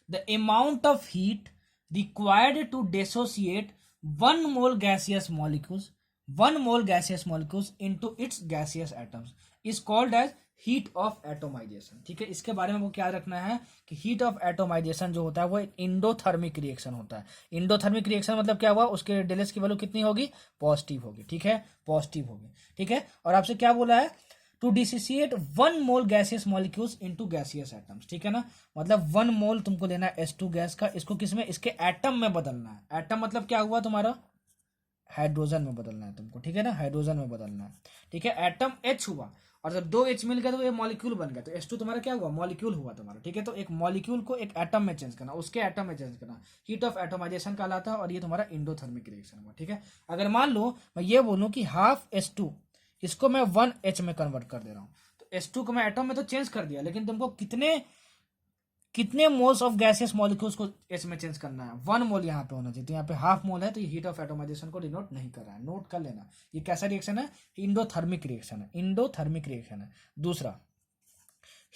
The amount of heat required to dissociate 1 mole gaseous molecules 1 mole gaseous molecules into its gaseous atoms is called as heat of atomization. ठीक है, इसके बारे में वो क्या रखना है कि हीट ऑफ एटोमाइजेशन जो होता है वो एक इंडोथर्मिक रिएक्शन होता है। इंडोथर्मिक रिएक्शन मतलब क्या हुआ, उसके डेलेस की वैल्यू कितनी होगी, पॉजिटिव होगी। ठीक है, पॉजिटिव होगी। ठीक है, और आपसे क्या बोला है, to dissociate 1 mole gaseous molecules into gaseous atoms. ठीक है ना, मतलब 1 मोल तुमको लेना है H2 गैस का, इसको किसमें, इसके एटम में बदलना है। एटम मतलब क्या हुआ तुम्हारा, हाइड्रोजन में बदलना है तुमको। ठीक है ना, हाइड्रोजन में बदलना है। ठीक है, एटम H हुआ और जब 2 H मिल गया तो ये मॉलिक्यूल बन गया, तो H2 तुम्हारा क्या हुआ, मॉलिक्यूल हुआ तुम्हारा। ठीक है, तो एक मॉलिक्यूल को एक एटम में चेंज करना, उसके एटम में चेंज करना, हीट ऑफ एटोमाइजेशन कहलाता है, और ये तुम्हारा इंडोथर्मिक रिएक्शन हुआ। ठीक है, अगर मान लो मैं ये बोलूं कि हाफ H2 इसको मैं 1H में कन्वर्ट कर दे रहा हूं, तो H2 को मैं एटम में तो चेंज कर दिया, लेकिन तुमको कितने मोल्स ऑफ गैसियस मॉलिक्यूल्स को H में चेंज करना है, 1 मोल यहाँ पे होना चाहिए, तो यहाँ पे हाफ मोल है, तो ये हीट ऑफ एटोमाइजेशन को डिनोट नहीं कर रहा है, नोट कर लेना। ये कैसा रिएक्शन है, इंडोथर्मिक रिएक्शन है, इंडोथर्मिक रिएक्शन है। दूसरा,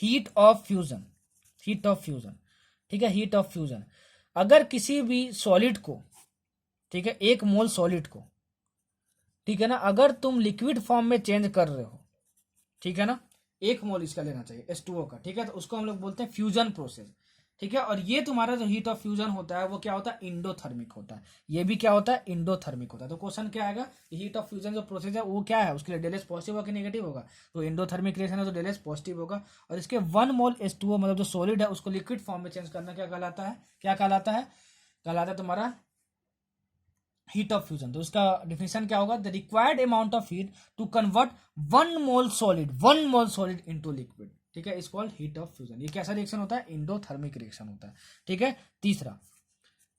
heat of fusion, heat of fusion. ठीक है, हीट ऑफ फ्यूजन, अगर किसी भी सॉलिड को, ठीक है, 1 मोल सॉलिड को, ठीक है ना, अगर तुम लिक्विड फॉर्म में चेंज कर रहे हो, ठीक है ना, 1 मोल इसका लेना चाहिए H2O का। ठीक है, तो उसको हम लोग बोलते हैं फ्यूजन प्रोसेस। ठीक है, और ये तुम्हारा जो हीट ऑफ फ्यूजन होता है वो क्या होता है, इंडोथर्मिक होता है। ये भी क्या होता है, इंडोथर्मिक होता है। तो क्वेश्चन क्या आएगा, हीट ऑफ फ्यूजन जो प्रोसेस है वो क्या है, उसके लिए डेलेस पॉजिटिव होगा कि नेगेटिव होगा, तो इंडोथर्मिक रिएक्शन है तो डेलेस पॉजिटिव होगा। और इसके 1 मोल H2O मतलब जो सॉलिड है उसको लिक्विड फॉर्म में चेंज करना क्या कहलाता है, क्या कहलाता है, कहलाता है तुम्हारा हीट ऑफ फ्यूजन। तो उसका डिफिनेशन क्या होगा, the required amount of heat to convert 1 mole solid into liquid. ठीक है, is called heat of fusion. ये कैसा रिएक्शन होता है, इंडोथर्मिक रिएक्शन होता है। ठीक है, तीसरा,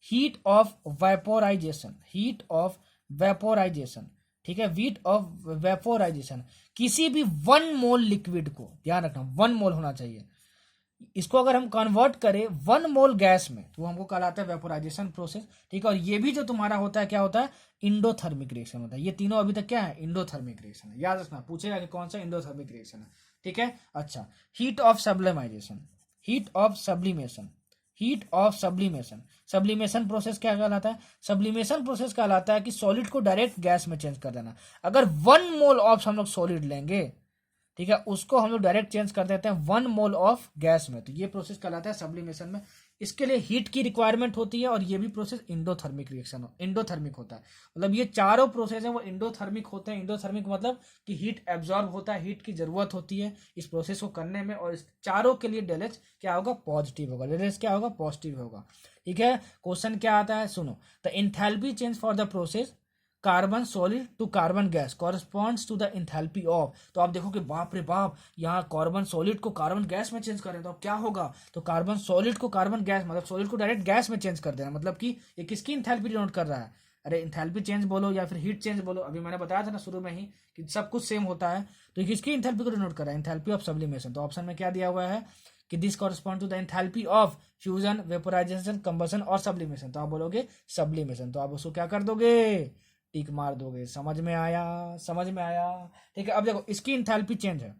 heat of vaporisation, heat of vaporisation. ठीक है, हीट ऑफ वेपोराइजेशन, किसी भी 1 मोल लिक्विड को, ध्यान रखना 1 मोल होना चाहिए, इसको अगर हम कन्वर्ट करें 1 मोल गैस में तो हमको कहलाता है वेपोराइजेशन प्रोसेस। ठीक है, और ये भी जो तुम्हारा होता है क्या होता है, इंडोथर्मिक रिएक्शन होता है। ये तीनों अभी तक क्या है, इंडोथर्मिक रिएक्शन है। याद रखना, पूछेगा कि कौन सा इंडोथर्मिक रिएक्शन है। ठीक है, अच्छा, heat of sublimization, heat of sublimation, heat of sublimation. Sublimation process क्या कहलाता है, सब्लिमेशन प्रोसेस कहलाता है कि सॉलिड को डायरेक्ट गैस में चेंज कर देना। अगर 1 मोल ऑफ हम लोग सॉलिड लेंगे, ठीक है, उसको हम लोग डायरेक्ट चेंज कर देते हैं 1 मोल ऑफ गैस में, तो ये प्रोसेस कहलाता है सब्लिमेशन में। इसके लिए हीट की रिक्वायरमेंट होती है और ये भी प्रोसेस इंडोथर्मिक रिएक्शन इंडोथर्मिक होता है। मतलब ये चारों प्रोसेस है वो इंडोथर्मिक होते हैं। इंडोथर्मिक मतलब कि हीट एब्जॉर्ब होता है, हीट की जरूरत होती है इस प्रोसेस को करने में, और इस चारों के लिए डेलेज क्या होगा, पॉजिटिव होगा, डेलेज क्या होगा, पॉजिटिव होगा। ठीक है, क्वेश्चन क्या आता है, सुनो, the enthalpy change for the process carbon solid to carbon gas corresponds to the enthalpy of. तो आप देखो कि बाप रे बाप, यहाँ कार्बन सॉलिड को कार्बन गैस में चेंज करें तो अब क्या होगा, तो कार्बन सॉलिड को कार्बन गैस मतलब सॉलिड को डायरेक्ट गैस में चेंज कर देना, मतलब कि ये किसकी एंथैल्पी डिनोट कर रहा है, अरे एंथैल्पी चेंज बोलो या फिर हीट चेंज बोलो, अभी मैंने बताया था ना शुरू में ही कि सब कुछ सेम होता है। तो ये किसकी एंथैल्पी को डिनोट कर रहा है, एंथैल्पी ऑफ सब्लिमेशन। तो ऑप्शन में क्या दिया हुआ है कि this correspond to the enthalpy of fusion, vaporization, combustion और सब्लिमेशन। तो आप बोलोगे सब्लिमेशन, तो आप उसको क्या कर दोगे, टिक मार दोगे। समझ में आया, समझ में आया। ठीक है, अब देखो इसकी इंथैल्पी चेंज है,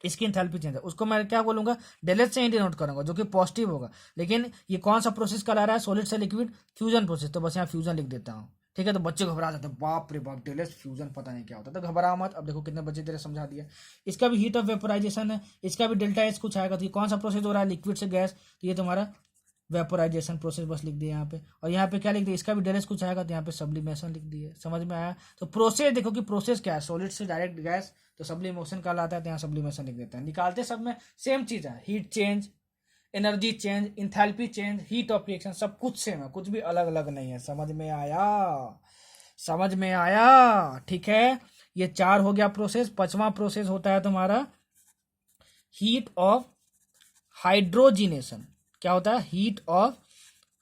इसकी इंथैल्पी चेंज है, उसको मैं क्या बोलूंगा, डेलेज से ही डिनोट करूंगा जो कि पॉजिटिव होगा। लेकिन ये कौन सा प्रोसेस कहला रहा है, सॉलिड से लिक्विड फ्यूजन प्रोसेस, तो बस यहाँ फ्यूजन लिख देता हूँ। ठीक है, तो बच्चे घबरा जाते हैं, बाप रे बाप डेलेज फ्यूजन पता नहीं क्या होता, तो घबरा मत। अब देखो कितने बच्चे तेरे समझा दिया। इसका भी हीट ऑफ वेपोराइजेशन है, इसका भी डेल्टा एच कुछ आएगा, तो ये कौन सा प्रोसेस हो रहा है, लिक्विड से गैस, तो ये तुम्हारा वेपोराइजेशन प्रोसेस बस लिख दिया यहाँ पे। और यहाँ पे क्या लिख दिया, इसका भी डेलेज कुछ आएगा, तो यहाँ पे सब्लिमेशन लिख दिया। समझ में आया। तो प्रोसेस देखो कि प्रोसेस क्या है, सॉलिड से डायरेक्ट गैस, तो सब्लिमेशन कहलाता है, तो यहाँ सब्लिमेशन लिख देते हैं। निकालते सब में सेम चीज है, heat change, energy change, enthalpy change, heat of reaction सब कुछ सेम है, कुछ भी अलग अलग नहीं है। समझ में आया? समझ में आया? ठीक है, ये 4 हो गया प्रोसेस। 5वां प्रोसेस होता है तुम्हारा हीट ऑफ हाइड्रोजिनेशन। क्या होता है? Heat of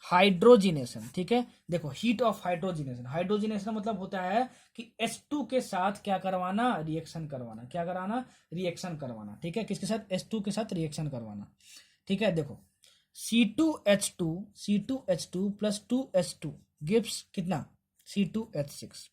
hydrogenation. ठीक है, देखो हीट ऑफ हाइड्रोजिनेशन, हाइड्रोजिनेशन मतलब होता है कि H2 के साथ क्या करवाना? रिएक्शन करवाना। क्या कराना? रिएक्शन करवाना। ठीक है, किसके साथ? H2 के साथ रिएक्शन करवाना। ठीक है, देखो C2H2 प्लस 2H2 गिव्स कितना? C2H6।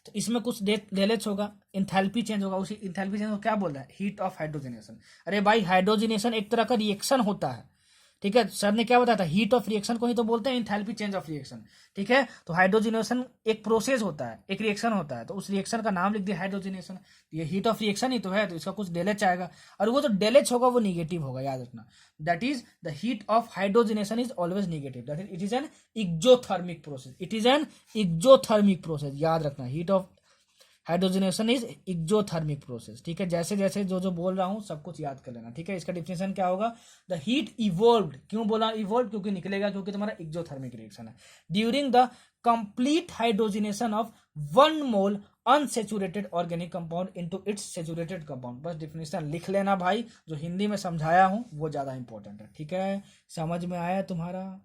तो इसमें कुछ डेलेच होगा, इंथैल्पी चेंज होगा। उसी इंथैल्पी चेंज को क्या बोल रहा है? Heat of hydrogenation. अरे भाई, हाइड्रोजनेशन एक तरह का रिएक्शन होता है। ठीक है, सर ने क्या बताया था? हीट ऑफ रिएक्शन को ही तो बोलते हैं इंथैल्पी चेंज ऑफ रिएक्शन। ठीक है, तो हाइड्रोजनेशन एक प्रोसेस होता है, एक रिएक्शन होता है, तो उस रिएक्शन का नाम लिख दिया हाइड्रोजनेशन। ये हीट ऑफ रिएक्शन ही तो है, तो इसका कुछ डेलेच आएगा, और वो जो डेलेच होगा वो निगेटिव होगा, याद रखना। That is the heat of hydrogenation is always negative, that is it is an exothermic process. It is an exothermic process, याद रखना। Heat of hydrogenation is exothermic process. ठीक है, जैसे जैसे जो जो बोल रहा हूं सब कुछ याद कर लेना। ठीक है, इसका डिफिनेशन क्या होगा? The heat evolved. क्यों बोला इवॉल्व? क्योंकि निकलेगा, क्योंकि तुम्हारा एक्सोथर्मिक रिएक्शन है। During the complete hydrogenation of 1 mole unsaturated organic compound into its saturated compound. बस डिफिनेशन लिख लेना भाई, जो हिंदी में समझाया हूं वो ज्यादा इंपॉर्टेंट है। ठीक है, समझ में आया तुम्हारा?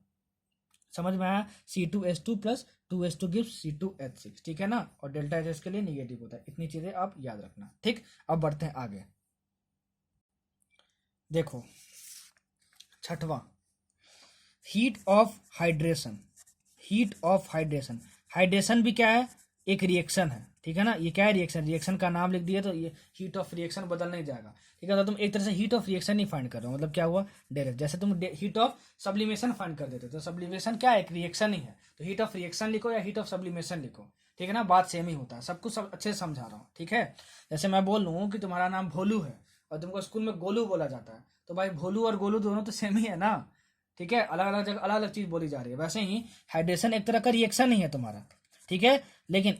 समझ में आया? C2H2 plus 2H2 gives C2H6। ठीक है ना, और डेल्टा H के लिए निगेटिव होता है। इतनी चीजें आप याद रखना। ठीक, अब बढ़ते हैं आगे। देखो 6वां, heat of hydration. Heat of hydration, hydration भी क्या है? एक रिएक्शन है। ठीक है ना, ये क्या है? रिएक्शन। रिएक्शन का नाम लिख दिया तो ये हीट ऑफ रिएक्शन बदल नहीं जाएगा। ठीक है, तो तुम एक तरह से heat of reaction he find कर रहे हो, मतलब क्या हुआ? डायरेक्ट। जैसे तुम हीट ऑफ सब्लिमेशन फाइंड कर देते हो, तो सब्लिमेशन क्या है? एक रिएक्शन ही है, तो हीट ऑफ रिएक्शन लिखो या हीट ऑफ सब्लिमेशन लिखो। ठीक है ना, बात सेम ही होता है, सब कुछ सब अच्छे से समझा रहा हूँ। ठीक है, जैसे मैं बोल लूँ कि तुम्हारा नाम भोलू है और तुमको स्कूल में गोलू बोला जाता है, तो भाई भोलू और गोलू दोनों तो सेम ही है ना। ठीक है, अलग अलग जगह अलग अलग चीज बोली जा रही है। वैसे ही हाइड्रेशन एक तरह का रिएक्शन ही है तुम्हारा। ठीक है, लेकिन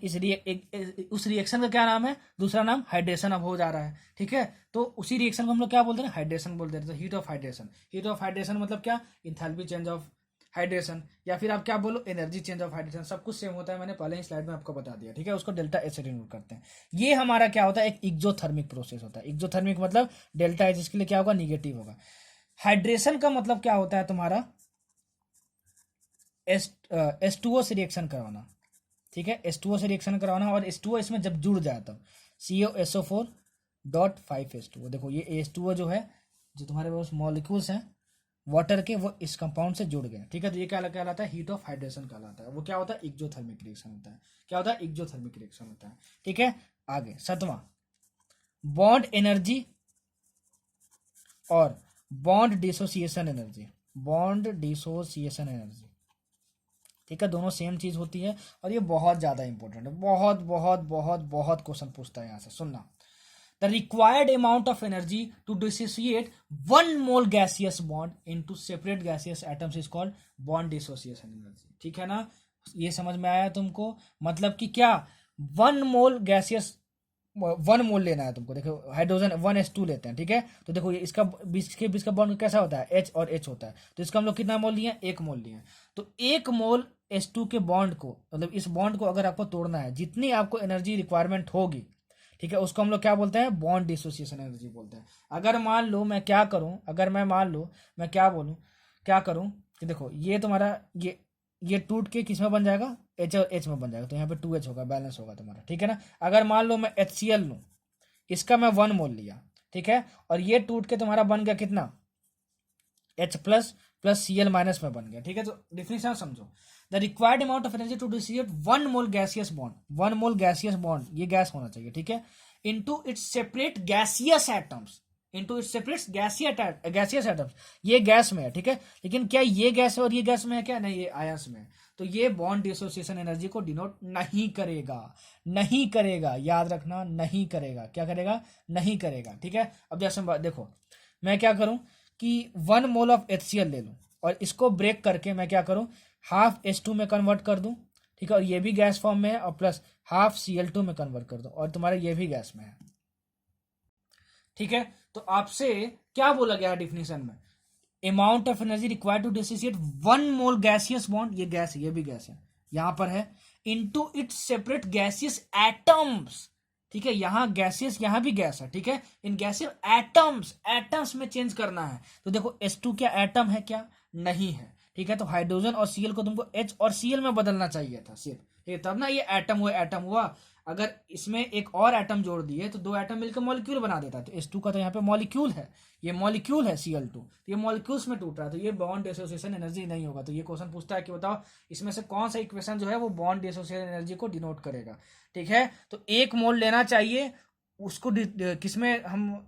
उस रिएक्शन का क्या नाम है? दूसरा नाम हाइड्रेशन अब हो जा रहा है। ठीक है, तो उसी रिएक्शन को हम लोग क्या बोलते हैं? हाइड्रेशन बोलते हैं। तो heat of hydration, heat of hydration मतलब क्या? इंथैल्पी चेंज ऑफ हाइड्रेशन, या फिर आप क्या बोलो? Energy change of hydration. सब कुछ सेम होता है, मैंने पहले ही स्लाइड में आपको बता दिया। ठीक है, उसको डेल्टा एच से डिनोट करते हैं। ये हमारा क्या होता है? एक एक्सोथर्मिक प्रोसेस होता है। एक्सोथर्मिक मतलब डेल्टा एच इसके लिए क्या होगा? निगेटिव होगा। हाइड्रेशन का मतलब क्या होता है तुम्हारा? H2O से रिएक्शन करवाना। ठीक है, H2O से रिएक्शन करवाना, और H2O इसमें जब जुड़ जाए तब COSO4.5H2O। देखो ये H2O जो है, जो तुम्हारे पास मॉलिक्यूल्स हैं वाटर के, वो इस कंपाउंड से जुड़ गए। ठीक है, तो ये क्या कहलाता है? हीट ऑफ हाइड्रेशन कहलाता है। वो क्या होता है? एक्सोथर्मिक रिएक्शन होता है। क्या होता है? एक्सोथर्मिक रिएक्शन होता है। ठीक है, आगे 7वां, बॉन्ड एनर्जी और bond dissociation energy. Bond dissociation energy, ठीक है, दोनों सेम चीज होती है, और ये बहुत ज्यादा इंपॉर्टेंट है। बहुत बहुत बहुत बहुत क्वेश्चन पूछता है यहाँ से, सुनना। The required amount of energy to dissociate 1 mole gaseous bond into separate gaseous atoms is called bond dissociation energy. ठीक है ना, ये समझ में आया तुमको? मतलब कि क्या 1 मोल गैसियस, 1 मोल लेना है तुमको। देखो हाइड्रोजन 1H2 लेते हैं। ठीक है, तो देखो ये इसका बीच के बीच का बॉन्ड कैसा होता है? H और H होता है, तो इसका हम लोग कितना मोल लिए? 1 मोल लिए। तो 1 मोल H2 के बॉन्ड को, मतलब इस बॉन्ड को अगर आपको तोड़ना है, जितनी आपको एनर्जी रिक्वायरमेंट होगी, ठीक है, उसको हम लोग क्या बोलते हैं? बॉन्ड डिसोसिएशन एनर्जी बोलते हैं। अगर मान लो मैं क्या करूं, अगर मैं मान लो मैं क्या बोलूं, क्या करूं कि देखो ये तुम्हारा ये टूट के किस में बन जाएगा? H और H में बन जाएगा, तो यहाँ पे 2H होगा, बैलेंस होगा तुम्हारा। ठीक है ना, अगर मान लो मैं HCl लूं, इसका मैं 1 मोल लिया, ठीक है, और ये टूट के तुम्हारा बन गया कितना? H plus plus Cl minus में बन गया। ठीक है, तो डिफिनेशन समझो। The required amount of energy to dissociate 1 mole gaseous bond, 1 mole gaseous bond, ये गैस होना चाहिए। ठीक है, into its separate gaseous atoms, into its separate gaseous atoms, ये गैस में है। ठीक है, लेकिन क्या ये गैस है और ये गैस में है? क्या नहीं, ये आयंस में है, तो ये बॉन्ड डिसोसिएशन एनर्जी को डिनोट नहीं करेगा। नहीं करेगा, याद रखना, नहीं करेगा। क्या करेगा? नहीं करेगा। ठीक है, अब जैसे देखो मैं क्या करूं कि 1 मोल ऑफ HCl ले लूं, और इसको ब्रेक करके मैं क्या करूं? हाफ H2 में कन्वर्ट कर दूं। ठीक है, और ये भी गैस फॉर्म में है, और प्लस हाफ Cl2 में कन्वर्ट कर दूं, और तुम्हारा ये भी गैस में है। ठीक है, तो आपसे क्या बोला गया है डिफिनेशन में? Amount of energy required to dissociate 1 mole gaseous bond, ये गैस है, ये भी गैस है, यहां पर है, into its separate gaseous atoms. ठीक है, यहां गैसियस, यहां भी गैस है। ठीक है, इन गैसियस एटम्स, एटम्स में चेंज करना है। तो देखो H2 क्या एटम है क्या? नहीं है। ठीक है, तो हाइड्रोजन और Cl को तुमको H और Cl में बदलना चाहिए था सिर्फ, ठीक है, तब ना ये एटम हुआ। अगर इसमें एक और एटम जोड़ दिए तो 2 एटम मिलकर मॉलिक्यूल बना देता है। तो H2 का तो यहाँ पे मॉलिक्यूल है, ये मॉलिक्यूल है Cl2, तो ये मॉलिक्यूल्स में टूट रहा है, तो ये बॉन्ड डिसोसिएशन एनर्जी नहीं होगा। तो ये क्वेश्चन पूछता है कि बताओ इसमें से कौन सा इक्वेशन जो है वो बॉन्ड डिसोसिएशन एनर्जी को डिनोट करेगा। ठीक है, तो 1 मोल लेना चाहिए, उसको किसमें हम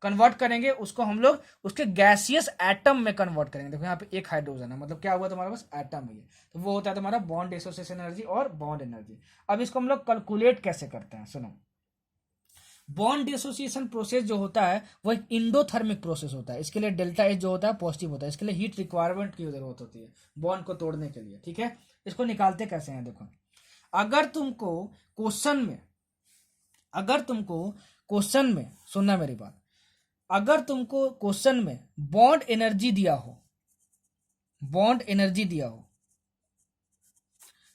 कन्वर्ट करेंगे, उसको हम लोग उसके गैसियस एटम में कन्वर्ट करेंगे। देखो यहाँ पे एक हाइड्रोजन है, मतलब क्या हुआ तुम्हारे पास? एटम है ये, तो वो होता है तुम्हारा बॉन्ड डिसोसिएशन एनर्जी और बॉन्ड एनर्जी। अब इसको हम लोग कैलकुलेट कैसे करते हैं, सुनो। बॉन्ड डिसोसिएशन प्रोसेस जो होता है वो एक इंडोथर्मिक प्रोसेस होता है। इसके लिए डेल्टा एच जो होता है पॉजिटिव होता है, इसके लिए हीट रिक्वायरमेंट की जरूरत होती है बॉन्ड को तोड़ने के लिए। ठीक है, इसको निकालते कैसे हैं, देखो। अगर तुमको क्वेश्चन में, सुनना मेरी बात, अगर तुमको क्वेश्चन में बॉन्ड एनर्जी दिया हो,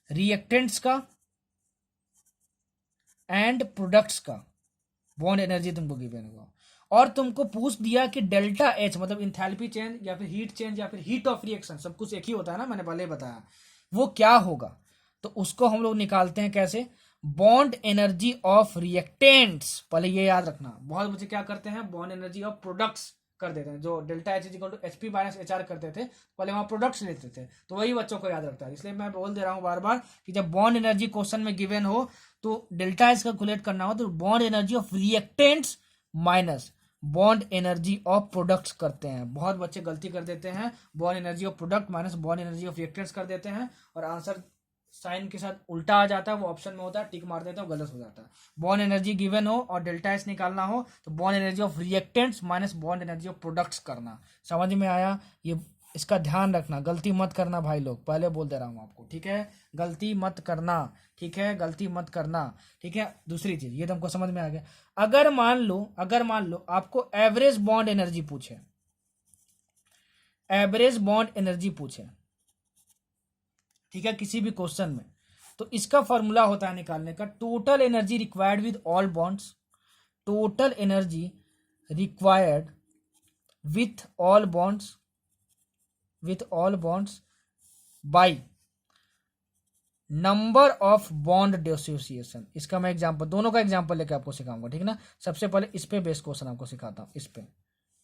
रिएक्टेंट्स का एंड प्रोडक्ट्स का बॉन्ड एनर्जी तुमको गिवन होगा, और तुमको पूछ दिया कि डेल्टा एच मतलब इंथैल्पी चेंज या फिर हीट चेंज या फिर हीट ऑफ रिएक्शन, सब कुछ एक ही होता है ना, मैंने पहले बताया, वो क्या होगा। तो उसको हम लोग निकालते हैं कैसे? बॉन्ड एनर्जी ऑफ रिएक्टेंट्स, पहले ये याद रखना। बहुत बच्चे क्या करते हैं, बॉन्ड एनर्जी ऑफ प्रोडक्ट्स कर देते हैं, जो delta H equal to HP minus HR करते थे, पहले वहां प्रोडक्ट्स लेते थे, तो वही बच्चों को याद रखता है। इसलिए मैं बोल दे रहा हूं बार बार कि जब बॉन्ड एनर्जी क्वेश्चन में गिवन हो तो डेल्टा एच कैलकुलेट करना हो तो bond energy of reactants minus bond energy of products करते हैं। बहुत बच्चे गलती कर देते हैं, bond energy of product minus bond energy of reactants कर देते हैं, और आंसर साइन के साथ उल्टा आ जाता है, वो ऑप्शन में होता है, टिक मार देता है, गलत हो जाता है। बॉन्ड एनर्जी गिवन हो और डेल्टा एच निकालना हो तो bond energy of reactants minus bond energy of products करना। समझ में आया? ये इसका ध्यान रखना, गलती मत करना भाई लोग, पहले बोल दे रहा हूं आपको। ठीक है, गलती मत करना, ठीक है, गलती मत करना। ठीक है, दूसरी चीज ये तुमको समझ में आ गया। अगर मान लो आपको एवरेज बॉन्ड एनर्जी पूछे, ठीक है, किसी भी क्वेश्चन में, तो इसका फॉर्मूला होता है निकालने का total energy required with all bonds, total energy required with all bonds by number of bond dissociation. इसका मैं एग्जांपल, दोनों का एग्जांपल लेके आपको सिखाऊंगा, ठीक ना। सबसे पहले इस पे बेस्ड क्वेश्चन आपको सिखाता हूँ,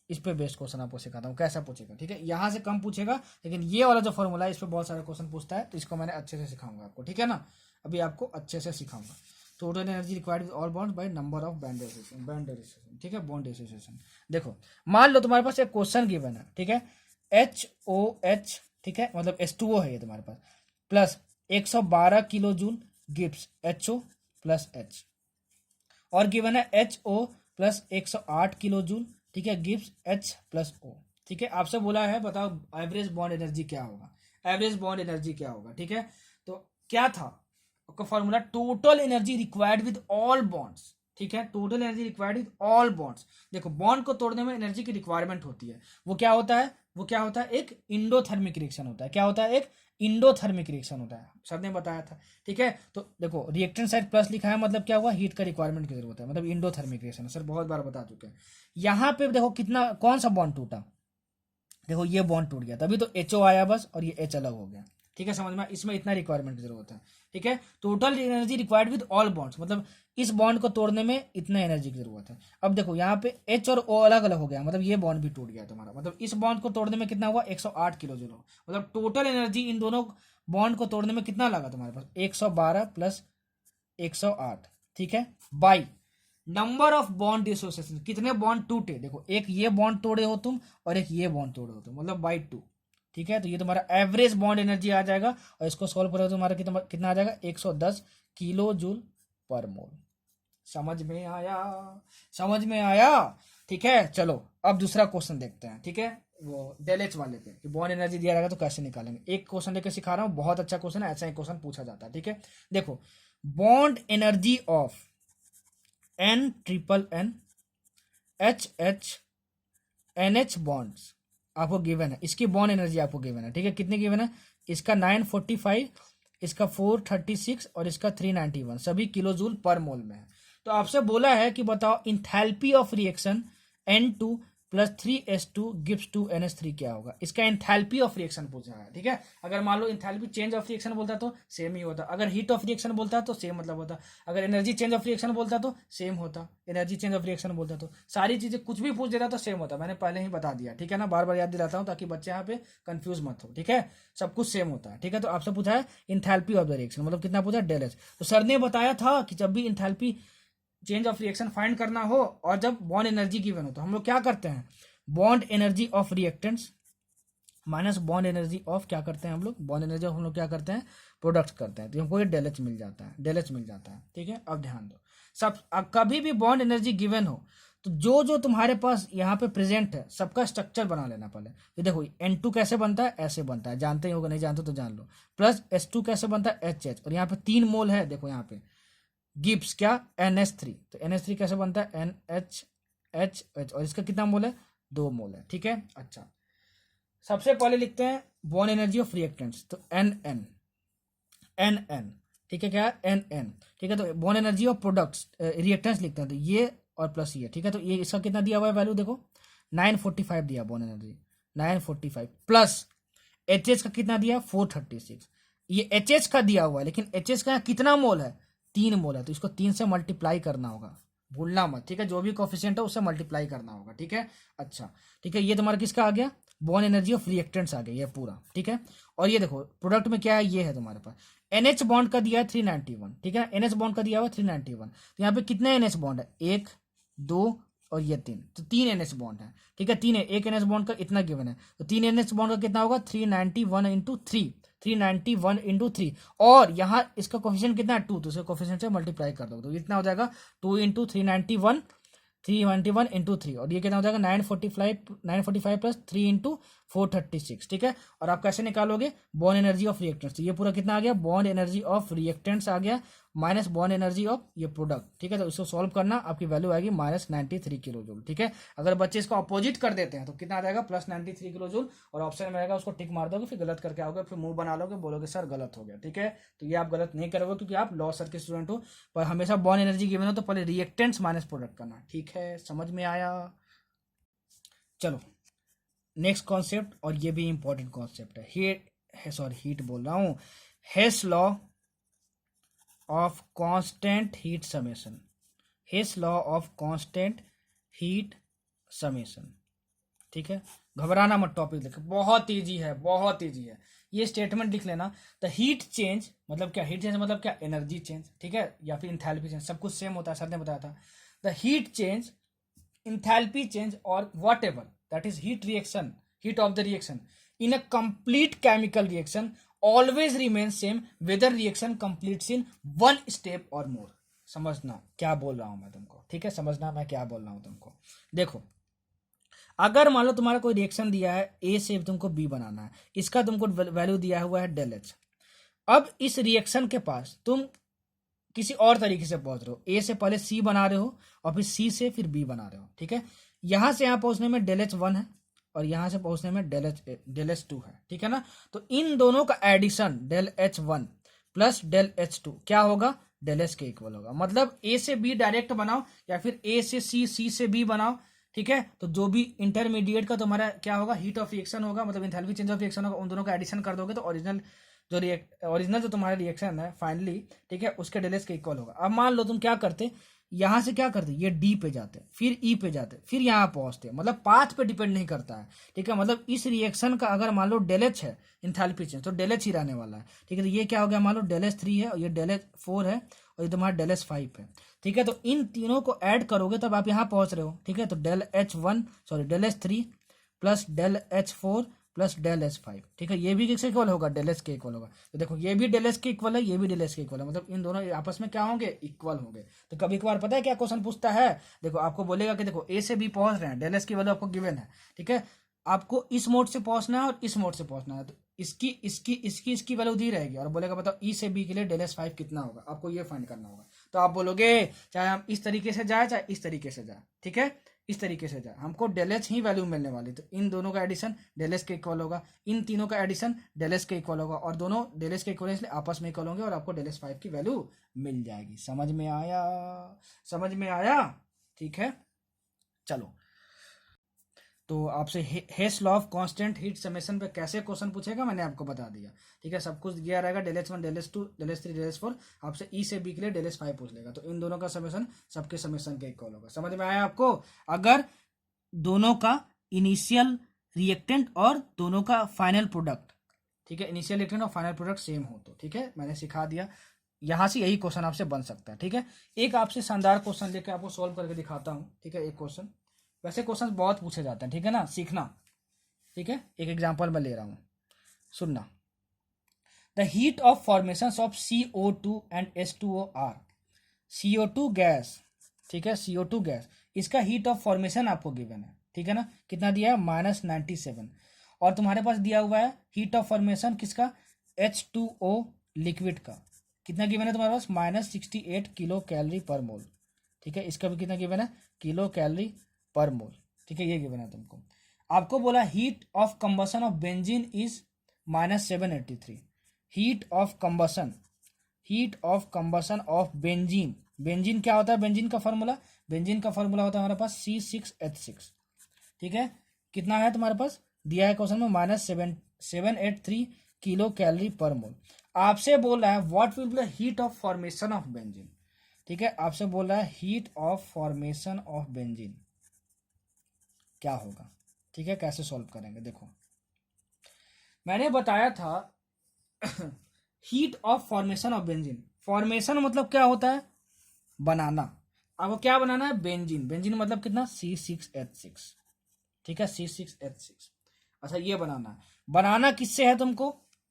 इस पे बेस्ड क्वेश्चन आपको सिखाता हूँ कैसा पूछेगा। ठीक है, यहां से कम पूछेगा, लेकिन ये वाला जो फॉर्मूला है इस पे बहुत सारे क्वेश्चन पूछता है, तो इसको मैंने अच्छे से सिखाऊंगा आपको। ठीक है ना, अभी आपको अच्छे से सिखाऊंगा। Total energy required with all bonds by number of bond dissociation. ठीक है, बॉन्ड डिसोसिएशन। देखो, मान लो तुम्हारे पास एक क्वेश्चन गिवन है, ठीक है, HOH, ठीक है, मतलब H2O है ये तुम्हारे पास, plus 112 kilo joule gives HO plus H, और गिवन है HO प्लस 108 किलो जूल, ठीक है, गिब्स H प्लस O। ठीक है, आपसे बोला है बताओ एवरेज बॉन्ड एनर्जी क्या होगा, ठीक है। तो क्या था आपका formula? Total energy required with all bonds. ठीक है, total energy required with all bonds. देखो, बॉन्ड को तोड़ने में एनर्जी की रिक्वायरमेंट होती है, वो क्या होता है, एक इंडोथर्मिक रिएक्शन होता है। क्या होता है? एक इंडोथर्मिक रिएक्शन होता है, सर ने बताया था। ठीक है, तो देखो रिएक्टेंट साइड प्लस लिखा है, मतलब क्या हुआ, हीट का रिक्वायरमेंट की जरूरत है, मतलब इंडोथर्मिक रिएक्शन है, सर बहुत बार बता चुके हैं। यहाँ पे देखो कितना, कौन सा बॉन्ड टूटा, देखो ये बॉन्ड टूट गया, तभी तो HO आया बस, और ये H अलग हो गया। ठीक है, समझ में, इसमें इतना रिक्वायरमेंट की जरूरत है। ठीक है, total energy required with all bonds, मतलब इस बॉन्ड को तोड़ने में इतना एनर्जी की जरूरत है। अब देखो यहाँ पे H और O अलग अलग हो गया, मतलब ये बॉन्ड भी टूट गया तुम्हारा, मतलब इस बॉन्ड को तोड़ने में कितना हुआ, 108 किलो जूल, मतलब टोटल एनर्जी इन दोनों बॉन्ड को तोड़ने में कितना लगा तुम्हारे पास, 112 प्लस 108, ठीक है, by number of bond dissociation, कितने बॉन्ड टूटे। देखो, एक ये बॉन्ड तोड़े हो तुम और एक ये बॉन्ड तोड़े हो तुम, मतलब बाई 2। ठीक है, तो ये तुम्हारा एवरेज बॉन्ड एनर्जी आ जाएगा, और इसको सॉल्व करोगे तो तुम्हारा कितना आ जाएगा, 110 किलो जूल पर मोल। समझ में आया? ठीक है, चलो अब दूसरा क्वेश्चन देखते हैं। ठीक है, वो डेलेच वाले पे कि बॉन्ड एनर्जी दिया रहेगा तो कैसे निकालेंगे। एक क्वेश्चन लेकर सिखा रहा हूँ, बहुत अच्छा क्वेश्चन है, ऐसा ही क्वेश्चन पूछा जाता है। ठीक है, देखो, bond energy of N triple N HH NH bonds आपको गिवन है, इसकी बॉन्ड एनर्जी आपको गिवन है, ठीक है, कितनी गिवन है, इसका 945, इसका 436 और इसका 391 सभी किलो जूल पर मोल में है। तो आपसे बोला है कि बताओ enthalpy of reaction N2 plus 3S2 gives 2 NH3 क्या होगा। इसका एंथैल्पी ऑफ रिएक्शन पूछा है, ठीक है। अगर मान लो एंथैल्पी चेंज ऑफ रिएक्शन बोलता तो सेम ही होता, अगर हीट ऑफ रिएक्शन बोलता तो सेम मतलब होता, अगर एनर्जी चेंज ऑफ रिएक्शन बोलता तो सेम होता, एनर्जी चेंज ऑफ रिएक्शन बोलता तो सारी चीजें कुछ भी पूछ देता तो सेम होता। मैंने पहले ही बता दिया, ठीक है ना, बार बार याद दिलाता हूँ ताकि बच्चे यहाँ पे कंफ्यूज मत हो, ठीक है, सब कुछ सेम होता है, ठीक है। तो आपसे पूछा है इंथैल्पी ऑफ द रिएक्शन, मतलब कितना पूछा, डेल एच। तो सर ने बताया था कि जब भी enthalpy change of reaction find करना हो और जब बॉन्ड एनर्जी गिवन हो तो हम लोग क्या करते हैं, bond energy of reactants minus bond energy of क्या करते हैं हम लोग, बॉन्ड एनर्जी ऑफ हम लोग क्या करते हैं, प्रोडक्ट्स करते हैं, तो हमको ये डेल एच मिल जाता है, डेल एच मिल जाता है, ठीक है। अब ध्यान दो, सब कभी भी बॉन्ड एनर्जी गिवन हो तो जो जो तुम्हारे पास यहाँ पे प्रेजेंट है सबका स्ट्रक्चर बना लेना पहले। तो देखो N2 कैसे बनता है, ऐसे बनता है, जानते ही होगा, नहीं जानते तो जान लो। प्लस H2 कैसे बनता है, HH, और यहाँ पे 3 मोल है, देखो यहाँ पे गिब्स क्या, NH3, तो NH3 कैसे बनता है, NHH, और इसका कितना मोल है, 2 मोल है, ठीक है। अच्छा, सबसे पहले लिखते हैं बॉन्ड एनर्जी ऑफ रिएक्टेंट्स, तो NN, ठीक है, क्या है NN, ठीक है। तो bond energy of products reactants लिखते हैं, तो ये और प्लस ये, ठीक है। तो ये इसका कितना दिया हुआ है वैल्यू, देखो 945 दिया बॉन्ड एनर्जी, 945 प्लस HH का कितना दिया, 436, ये HH का दिया हुआ है, लेकिन HH का कितना मोल है, 3 मोल है, तो इसको 3 से मल्टीप्लाई करना होगा, भूलना मत, ठीक है, जो भी कोफिशिएंट है उससे मल्टीप्लाई करना होगा, ठीक है। अच्छा, ठीक है, ये तुम्हारा किसका आ गया, बॉन्ड एनर्जी ऑफ रिएक्टेंट्स आ गया ये पूरा, ठीक है। और ये देखो प्रोडक्ट में क्या है, ये है तुम्हारे पास NH बॉन्ड का दिया है 391, ठीक है, NH बॉन्ड का दिया हुआ 391, तो यहाँ पे कितने NH बॉन्ड है, 1 2 और ये 3, तो 3 NH बॉन्ड है, ठीक है, 3 है, एक NH बॉन्ड का इतना गिवन है, तो 3 NH बॉन्ड का कितना होगा, 391 इंटू 3, 391 इंटू 3, और यहाँ इसका कोफिशिएंट कितना है, 2, तो उसके कोफिशिएंट से मल्टीप्लाई कर दो, तो इतना हो जाएगा 2 इंटू 391 इंटू 3, और ये कितना हो जाएगा 945 प्लस 3 इंटू 436, ठीक है। और आप कैसे निकालोगे, बॉन्ड एनर्जी ऑफ रिएक्टेंट्स, तो ये पूरा कितना आ गया, बॉन्ड एनर्जी ऑफ रिएक्टेंट्स आ गया माइनस बॉन्ड एनर्जी ऑफ ये प्रोडक्ट, ठीक है। तो इसको सॉल्व करना, आपकी वैल्यू आएगी -93 किलो जूल, ठीक है। अगर बच्चे इसको अपोजिट कर देते हैं तो कितना आ जाएगा, +93 किलो जूल, और ऑप्शन में आएगा उसको टिक मार दोगे, फिर गलत करके आओगे, फिर मुंह बना लोगे, बोलोगे सर गलत हो गया, ठीक है। तो ये आप गलत नहीं करोगे क्योंकि आप लॉ सर के स्टूडेंट हो, पर हमेशा बॉन्ड एनर्जी गिवन हो तो पहले रिएक्टेंट्स माइनस प्रोडक्ट करना, ठीक है, समझ में आया। चलो नेक्स्ट कॉन्सेप्ट, और ये भी इंपॉर्टेंट कॉन्सेप्ट है, हीट बोल रहा हूं, Hess law of constant heat summation, Hess law of constant heat summation, ठीक है। घबराना मत, टॉपिक देखो बहुत ईजी है, बहुत ईजी है, ये स्टेटमेंट लिख लेना, द हीट चेंज मतलब क्या, हीट चेंज मतलब क्या, एनर्जी चेंज, ठीक है, या फिर इंथैल्पी चेंज, सब कुछ सेम होता है, सर ने बताया था। The heat change, enthalpy change और whatever that is heat reaction, heat of the reaction in a complete chemical reaction always remains same whether reaction completes in one step or more। समझना क्या बोल रहा हूं मैं तुमको, ठीक है, समझना मैं क्या बोल रहा हूं तुमको। देखो अगर मान लो तुम्हारा कोई रिएक्शन दिया है, ए से तुमको बी बनाना है, इसका तुमको वैल्यू दिया हुआ है डेल एच। अब इस रिएक्शन के पास तुम किसी और तरीके से पहुंच रहे हो, ए से पहले सी बना रहे हो और फिर सी से फिर बी बना रहे हो, ठीक है। यहां से यहां पहुंचने में डेल एच 1 है और यहां से पहुंचने में डेल एच 2 है, ठीक है ना। तो इन दोनों का addition del H 1 plus del H 2 क्या होगा, डेल एच के इक्वल होगा। मतलब ए से बी डायरेक्ट बनाओ या फिर ए से सी, सी से बी बनाओ, ठीक है। तो जो भी इंटरमीडिएट का तुम्हारा क्या होगा, हीट ऑफ रिएक्शन होगा, मतलब इंथैल्पी चेंज ऑफ रिएक्शन होगा, उन दोनों का एडिशन कर दोगे तो ओरिजिनल जो तुम्हारा रिएक्शन है फाइनली, ठीक है, उसके डेल एच के इक्वल होगा। अब मान लो तुम क्या करते, यहां से क्या करते, ये डी पे जाते, फिर ई पे जाते, फिर यहां पहुंचते, मतलब पाथ पे डिपेंड नहीं करता है, ठीक है। मतलब इस रिएक्शन का अगर मान लो डेल एच है इंथैल्पी चेंज, तो डेल एच ही रहने वाला है, ठीक है। तो ये क्या हो गया, मान लो डेल एच 3 है और ये डेल एच 4 है और ये तुम्हारा डेल एच 5 है, ठीक है। तो इन तीनों को ऐड करोगे तब आप यहाँ पहुंच रहे हो, ठीक है। तो del H 3 plus del H 4 plus del H 5, ठीक है, ये भी किसके इक्वल होगा, डेल एच के इक्वल होगा। तो देखो ये भी डेल एच के इक्वल है, ये भी डेल एच के इक्वल है, मतलब इन दोनों आपस में क्या होंगे, इक्वल होंगे। तो कभी कभार पता है क्या क्वेश्चन पूछता है, देखो आपको बोलेगा कि देखो ए से बी पहुंच रहे हैं, डेल एच की वैल्यू आपको गिवन है, ठीक है, आपको इस मोड से पहुंचना है और इस मोड से पहुंचना है, तो इसकी वैल्यू दी रहेगी और बोलेगा बताओ ई से बी के लिए डेल एच 5 कितना होगा, आपको ये फाइंड करना होगा। तो आप बोलोगे चाहे हम इस तरीके से जाए चाहे इस तरीके से जाए, ठीक है, इस तरीके से जाए, हमको डेल एच ही वैल्यू मिलने वाली। तो इन दोनों का एडिशन डेल एच के इक्वल होगा, इन तीनों का एडिशन डेल एच के इक्वल होगा, और दोनों डेल एच के इक्वल इसलिए आपस में इक्वल होंगे और आपको डेल एच 5 की वैल्यू मिल जाएगी। समझ में आया? समझ में आया? ठीक है, चलो। तो आपसे Hess law of constant heat summation पे कैसे क्वेश्चन पूछेगा मैंने आपको बता दिया। ठीक है, सब कुछ दिया रहेगा, del H 1 del H 2 del H 3 del H 4, आपसे ई से बी के लिए डेल एच 5 पूछ लेगा। तो इन दोनों का समेशन सबके समेशन के इक्वल होगा। समझ में आया आपको? अगर दोनों का इनिशियल रिएक्टेंट और दोनों का फाइनल प्रोडक्ट, ठीक है, इनिशियल रिएक्टेंट और फाइनल प्रोडक्ट सेम हो तो, ठीक है, मैंने सिखा दिया। यहाँ से यही क्वेश्चन आपसे बन सकता है। ठीक है, एक आपसे शानदार क्वेश्चन लेकर आपको सॉल्व करके दिखाता हूँ। ठीक है, एक क्वेश्चन, वैसे क्वेश्चन बहुत पूछे जाते हैं, ठीक है ना, सीखना। ठीक है, एक एग्जांपल मैं ले रहा हूँ, सुनना। The heat of formation of CO2 and H2O are. CO2 gas, ठीक है, CO2 गैस, इसका हीट ऑफ फॉर्मेशन आपको गिवन है। ठीक है ना, कितना दिया है? -97। और तुम्हारे पास दिया हुआ है हीट ऑफ फॉर्मेशन किसका? H2O लिक्विड का। कितना गिवन है तुम्हारे पास? -68 किलो कैलोरी पर मोल। ठीक है, इसका भी कितना गिवन है? किलो कैलोरी पर मोल। ठीक है, ये गिवन है तुमको। आपको बोला heat of combustion of benzene is -783। Heat of combustion, heat of combustion of benzene, benzene क्या होता है? बेंजीन का फार्मूला, बेंजीन का फार्मूला होता है हमारे पास C6H6। ठीक है, कितना है तुम्हारे पास? दिया है क्वेश्चन में -783 किलो कैलोरी पर मोल। आपसे बोल रहा है what will be the heat of formation of benzene. ठीक है, आपसे बोल रहा है heat of formation of benzene क्या होगा। ठीक है, कैसे सॉल्व करेंगे देखो, मैंने बताया था heat of formation of benzene. Formation मतलब क्या होता है? बनाना। आपको क्या बनाना है? बेंजीन। बेंजीन मतलब कितना? C6H6। ठीक है, C6H6। अच्छा, ये बनाना है। बनाना किससे है तुमको?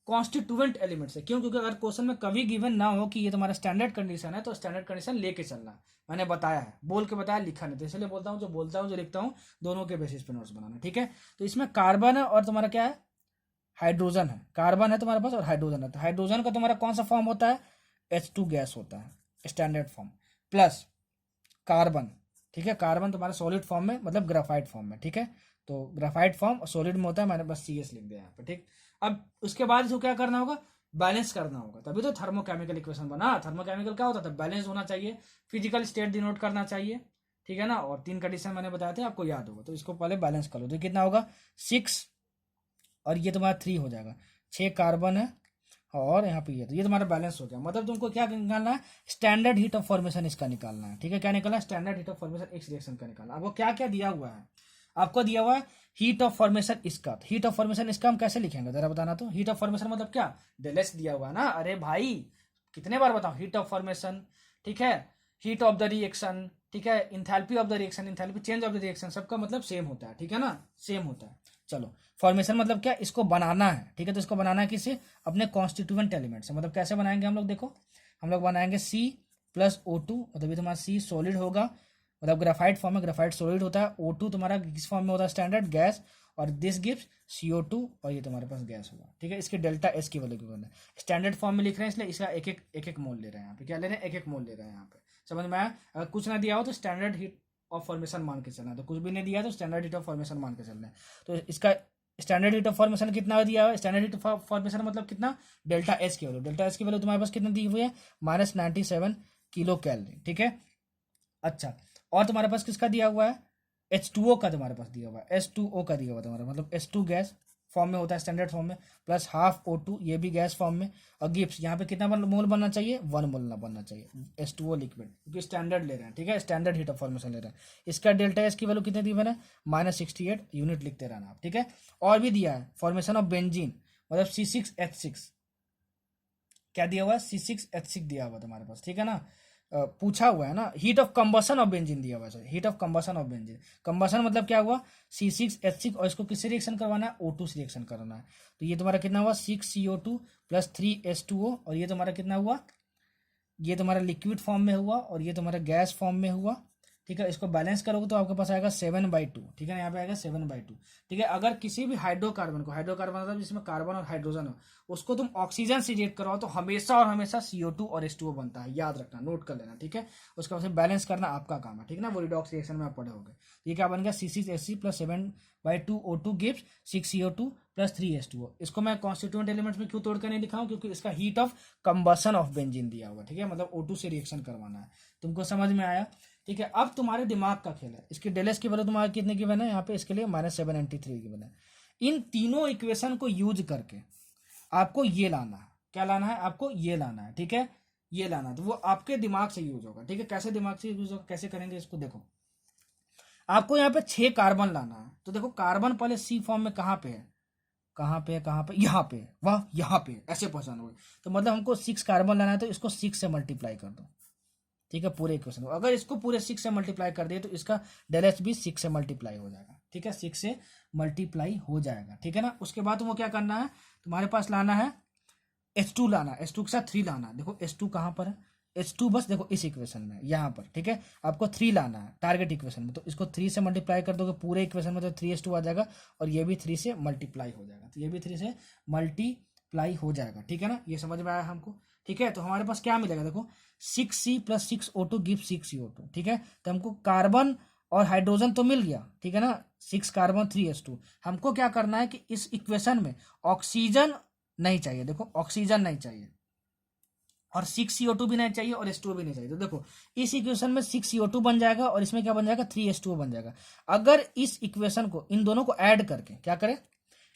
कॉन्स्टिट्यूएंट एलिमेंट से। क्यों? क्योंकि अगर क्वेश्चन में कभी गिवन ना हो कि ये तुम्हारा स्टैंडर्ड कंडीशन है तो स्टैंडर्ड कंडीशन लेके चलना है। मैंने बताया है, बोल के बताया, लिखा नहीं, तो इसलिए बोलता हूँ जो लिखता हूँ दोनों के बेसिस पे नोट्स बनाना। ठीक है, तो इसमें कार्बन है और तुम्हारा क्या है? हाइड्रोजन है। कार्बन है तुम्हारे पास और हाइड्रोजन है। तो हाइड्रोजन का तुम्हारा कौन सा फॉर्म होता है? H2 गैस होता है, स्टैंडर्ड फॉर्म, प्लस कार्बन। ठीक है, कार्बन तुम्हारा सॉलिड फॉर्म में, मतलब ग्राफाइट फॉर्म में। ठीक है, तो ग्राफाइट फॉर्म सॉलिड में होता है, मैंने बस CS लिख दिया यहाँ पे। ठीक, अब उसके बाद इसको क्या करना होगा? बैलेंस करना होगा, तभी तो थर्मोकेमिकल इक्वेशन बना। थर्मोकेमिकल क्या होता था? बैलेंस होना चाहिए, फिजिकल स्टेट डिनोट करना चाहिए। ठीक है ना, और 3 कंडीशन मैंने बताए थे, आपको याद होगा। तो इसको पहले बैलेंस कर लो, तो कितना होगा? 6 और ये तुम्हारा 3 हो जाएगा। 6 कार्बन है और यहाँ पे ये, तो ये तुम्हारा बैलेंस हो गया। मतलब तुमको क्या निकालना है? स्टैंडर्ड हीट ऑफ फॉर्मेशन इसका निकालना है। ठीक है, क्या निकालना है? स्टैंडर्ड हीट ऑफ फॉर्मेशन इस रिएक्शन का निकालना है। आपको क्या क्या दिया हुआ है? आपको दिया हुआ है हीट ऑफ फॉर्मेशन इसका। हीट ऑफ फॉर्मेशन इसका हम कैसे लिखेंगे जरा बताना। तो हीट ऑफ फॉर्मेशन मतलब क्या? डेल एच दिया हुआ है ना। अरे भाई कितने बार बताऊं? हीट ऑफ फॉर्मेशन, ठीक है, हीट ऑफ द रिएक्शन, ठीक है, enthalpy of the reaction, enthalpy change of the reaction, सबका मतलब सेम होता है। ठीक है ना, सेम होता है। चलो, फॉर्मेशन मतलब क्या? इसको बनाना है। ठीक है, तो इसको बनाना है किससे? अपने कॉन्स्टिट्यूएंट एलिमेंट से। मतलब कैसे बनाएंगे हम लोग? देखो, हम लोग बनाएंगे C+O2, मतलब ये तुम्हारा C सॉलिड होगा, मतलब ग्राफाइट फॉर्म में, ग्राफाइट सॉलिड होता है। O2 तुम्हारा किस फॉर्म में होता है? स्टैंडर्ड गैस, और दिस गिव्स CO2, और ये तुम्हारे पास गैस होगा। ठीक है, इसके डेल्टा एस की वैल्यू गिवन है। स्टैंडर्ड फॉर्म में लिख रहे हैं इसलिए इसका एक एक मोल ले रहे हैं यहाँ पे। क्या ले रहे हैं? एक मोल ले रहे हैं यहाँ पे। समझ में आया? अगर कुछ ना दिया हो तो स्टैंडर्ड हीट ऑफ फॉर्मेशन मान के चलना है, तो कुछ भी नहीं दिया तो स्टैंडर्ड हीट ऑफ फॉर्मेशन मान के चलना है। तो इसका स्टैंडर्ड हीट ऑफ फॉर्मेशन कितना दिया हुआ है? स्टैंडर्ड हीट ऑफ फॉर्मेशन मतलब कितना? डेल्टा एस की वैल्यू। डेल्टा एस की वैल्यू तुम्हारे पास कितना दी हुई है? -97 किलो कैलोरी। ठीक है, अच्छा, और तुम्हारे पास किसका दिया हुआ है? H2O का तुम्हारे पास दिया हुआ है। H2O का दिया हुआ है तुम्हारा, मतलब H2 गैस फॉर्म में होता है, स्टैंडर्ड फॉर्म में, प्लस हाफ O2, ये भी गैस फॉर्म में, और गिब्स यहाँ पे कितना मोल बनना चाहिए? 1 मोल ना बनना चाहिए H2O लिक्विड, क्योंकि स्टैंडर्ड ले रहे हैं। ठीक है, स्टैंडर्ड हीट ऑफ फॉर्मेशन ले रहे हैं। इसका डेल्टा एस की वैल्यू कितनी दी मैंने? -68 यूनिट लिखते रहना आप। ठीक है, और भी दिया है फॉर्मेशन ऑफ बेंजीन, मतलब C6H6। क्या दिया हुआ है? C6H6 दिया हुआ तुम्हारे पास। ठीक है ना, पूछा हुआ है ना। Heat of combustion of benzene दिया हुआ है, heat of combustion of benzene. Combustion मतलब क्या हुआ? C6H6, और इसको किससे रिएक्शन करवाना है? O2 से रिएक्शन करवाना है। तो ये तुम्हारा कितना हुआ? 6CO2 + 3H2O, और ये तुम्हारा कितना हुआ? ये तुम्हारा लिक्विड फॉर्म में हुआ और ये तुम्हारा गैस फॉर्म में हुआ। ठीक है, इसको बैलेंस करोगे तो आपके पास आएगा 7/2, ठीक है ना, यहाँ पे आएगा 7/2, ठीक है। अगर किसी भी हाइड्रोकार्बन को, हाइड्रोकार्बन मतलब जिसमें कार्बन और हाइड्रोजन हो, उसको तुम ऑक्सीजन से रिएक्ट करवाओ तो हमेशा और हमेशा CO2 और H2O बनता है, याद रखना, नोट कर लेना, ठीक है। उसका वैसे बैलेंस करना आपका काम है, ठीक है ना, वो रिडॉक्स रिएक्शन में आप पढ़े होंगे। ये क्या बन गया, C6H6 plus 7/2 O2 gives 6 CO2 plus 3 H2O। इसको मैं कॉन्स्टिट्यूएंट एलिमेंट्स में क्यों तोड़ कर नहीं दिखाऊं, क्योंकि इसका heat of combustion of benzene दिया हुआ, ठीक है, मतलब O2 से रिएक्शन करवाना है। तुमको समझ में आया, ठीक है। अब तुम्हारे दिमाग का खेल है, इसकी डेल एस की वैल्यू तुम्हारे कितने की बना है यहाँ पे, इसके लिए -793 की बना है। इन तीनों इक्वेशन को यूज करके आपको ये लाना है, क्या लाना है, आपको ये लाना है, ठीक है, ये लाना है। तो वो आपके दिमाग से यूज होगा, ठीक है। कैसे दिमाग से यूज होगा, कैसे करेंगे इसको, देखो आपको यहाँ पे 6 कार्बन लाना है। तो देखो कार्बन पहले C फॉर्म में कहाँ पे है, कहाँ पे है, कहाँ पे, यहाँ पे, वाह यहाँ पे, ऐसे पहचानोगे। तो मतलब हमको 6 कार्बन लाना है, तो इसको 6 से मल्टीप्लाई कर दो, ठीक है, पूरे इक्वेशन को। अगर इसको पूरे 6 से मल्टीप्लाई कर दिए तो इसका डेल एच भी 6 से मल्टीप्लाई हो जाएगा, ठीक है, 6 से मल्टीप्लाई हो जाएगा, ठीक है ना। उसके बाद तुमको क्या करना है, तुम्हारे पास लाना है H2 लाना, H2 के साथ 3 लाना है। देखो H2 कहाँ पर है, H2 बस देखो इस इक्वेशन में यहाँ पर, ठीक है। आपको 3 लाना है टारगेट इक्वेशन में, तो इसको 3 से मल्टीप्लाई कर दोगे पूरे इक्वेशन में, तो 3H2 आ जाएगा, और ये भी 3 से मल्टीप्लाई हो जाएगा, तो ये भी 3 से मल्टीप्लाई हो जाएगा, ठीक है ना। ये समझ में आया हमको, ठीक है। तो हमारे पास क्या मिलेगा, देखो 6C plus 6O2 give 6 CO2, ठीक है। तो हमको कार्बन और हाइड्रोजन तो मिल गया, ठीक है ना, 6 कार्बन 3H2। हमको क्या करना है कि इस इक्वेशन में ऑक्सीजन नहीं चाहिए, देखो ऑक्सीजन नहीं चाहिए, और 6 CO2 भी नहीं चाहिए, और H2O भी नहीं चाहिए। तो देखो इस इक्वेशन में 6 CO2 बन जाएगा, और इसमें क्या बन जाएगा, 3H2O बन जाएगा। अगर इस इक्वेशन को, इन दोनों को ऐड करके, क्या करें,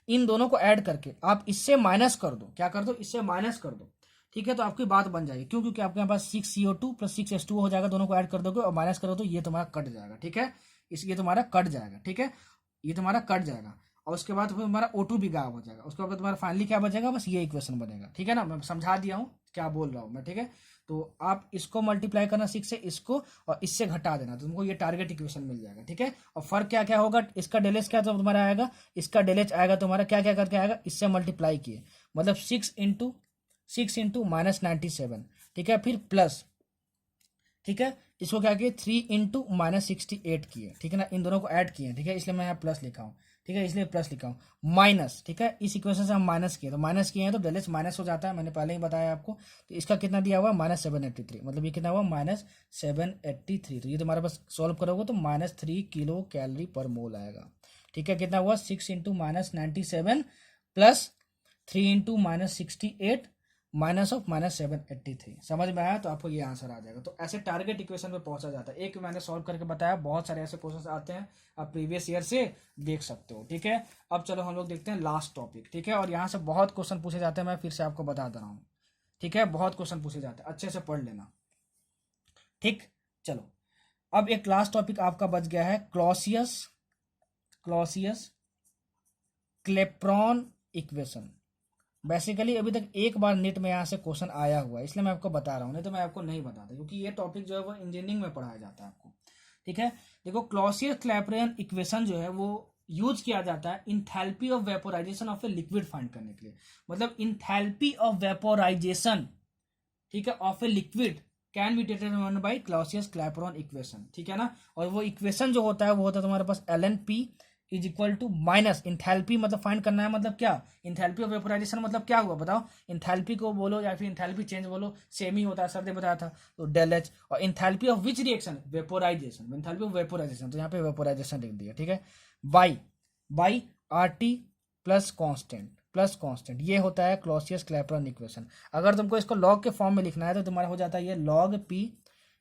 इन दोनों को ऐड करके आप इससे माइनस कर दो, क्या कर दो, इससे माइनस कर दो, ठीक है। तो आपकी बात बन जाएगी, क्यों, क्योंकि आपके पास 6 CO2 प्लस 6 H2O हो जाएगा, दोनों को ऐड कर दोगे और माइनस करो तो ये तुम्हारा कट जाएगा, ठीक है, ये तुम्हारा कट जाएगा, ठीक है, ये तुम्हारा कट जाएगा। और उसके बाद तुम्हारा O2 भी गायब हो जाएगा। उसके बाद तुम्हारा फाइनली क्या बचेगा, बस ये इक्वेशन बनेगा, ठीक है ना। मैं समझा दिया हूँ क्या बोल रहा हूँ मैं, ठीक है। तो आप इसको मल्टीप्लाई करना 6 से, इसको और इससे घटा देना, तो तुमको ये टारगेट इक्वेशन मिल जाएगा, ठीक है। और फर्क क्या क्या होगा, इसका डेलेज क्या तो तुम्हारा आएगा, इसका डेलेज आएगा तुम्हारा क्या क्या करके आएगा, इससे मल्टीप्लाई किए, मतलब 6 इंटू -97, ठीक है, फिर प्लस, ठीक है, इसको क्या किए 3 इंटू -68 किए, ठीक है ना, इन दोनों को ऐड किए, ठीक है, इसलिए मैं यहाँ प्लस लिखा हूँ, ठीक है, इसलिए प्लस लिखा हूँ, माइनस, ठीक है, इस इक्वेशन से हम माइनस किए, तो माइनस किए हैं तो डेल एच माइनस हो जाता है, मैंने पहले ही बताया आपको। तो इसका कितना दिया हुआ, -783, मतलब ये कितना हुआ, -783। तो ये तुम्हारे पास सॉल्व करोगे तो -3 किलो कैलोरी पर मोल आएगा, ठीक है। कितना हुआ, 6 into -97 plus 3 into -68 minus of -783। समझ में आया, तो आपको ये आंसर आ जाएगा। तो ऐसे टारगेट इक्वेशन पे पहुंचा जाता है। एक मैंने सॉल्व करके बताया, बहुत सारे ऐसे क्वेश्चन आते हैं, आप प्रीवियस ईयर से देख सकते हो, ठीक है। अब चलो हम लोग देखते हैं लास्ट टॉपिक, ठीक है। और यहाँ से बहुत क्वेश्चन पूछे जाते हैं, मैं फिर से आपको बता दे रहा हूँ, ठीक है, बहुत क्वेश्चन पूछे जाते हैं, अच्छे से पढ़ लेना, ठीक। चलो अब एक लास्ट टॉपिक आपका बच गया है, क्लॉसियस क्लेप्रॉन इक्वेशन। बेसिकली अभी तक एक बार नेट में यहाँ से क्वेश्चन आया हुआ है, इसलिए मैं आपको बता रहा हूँ, नहीं तो मैं आपको नहीं बताता, क्योंकि ये टॉपिक जो है वो इंजीनियरिंग में पढ़ाया जाता है आपको, ठीक है। देखो क्लॉसियस क्लैपेरॉन इक्वेशन जो है वो यूज किया जाता है enthalpy of vaporisation of a liquid find करने के लिए, मतलब इंथैल्पी ऑफ वेपोराइजेशन, ठीक है, of a liquid can be determined by Clausius Clapeyron equation, ठीक है ना। और वो इक्वेशन जो होता है वो होता है तुम्हारे पास LNP is equal to minus enthalpy, मतलब फाइंड करना है, मतलब क्या, इंथैल्पी ऑफ वेपोराइजेशन मतलब क्या हुआ बताओ, इंथैल्पी को बोलो या फिर इंथैल्पी चेंज बोलो, सेम ही होता है, सर ने बताया था। तो डेल एच, और enthalpy of which reaction, vaporisation, enthalpy of vaporisation, तो यहाँ पे वेपोराइजेशन लिख दिया, ठीक है, बाई RT प्लस कांस्टेंट, ये होता है क्लॉसियस क्लैपेरॉन इक्वेशन। अगर तुमको इसको लॉग के फॉर्म में लिखना है तो तुम्हारा हो जाता है ये log P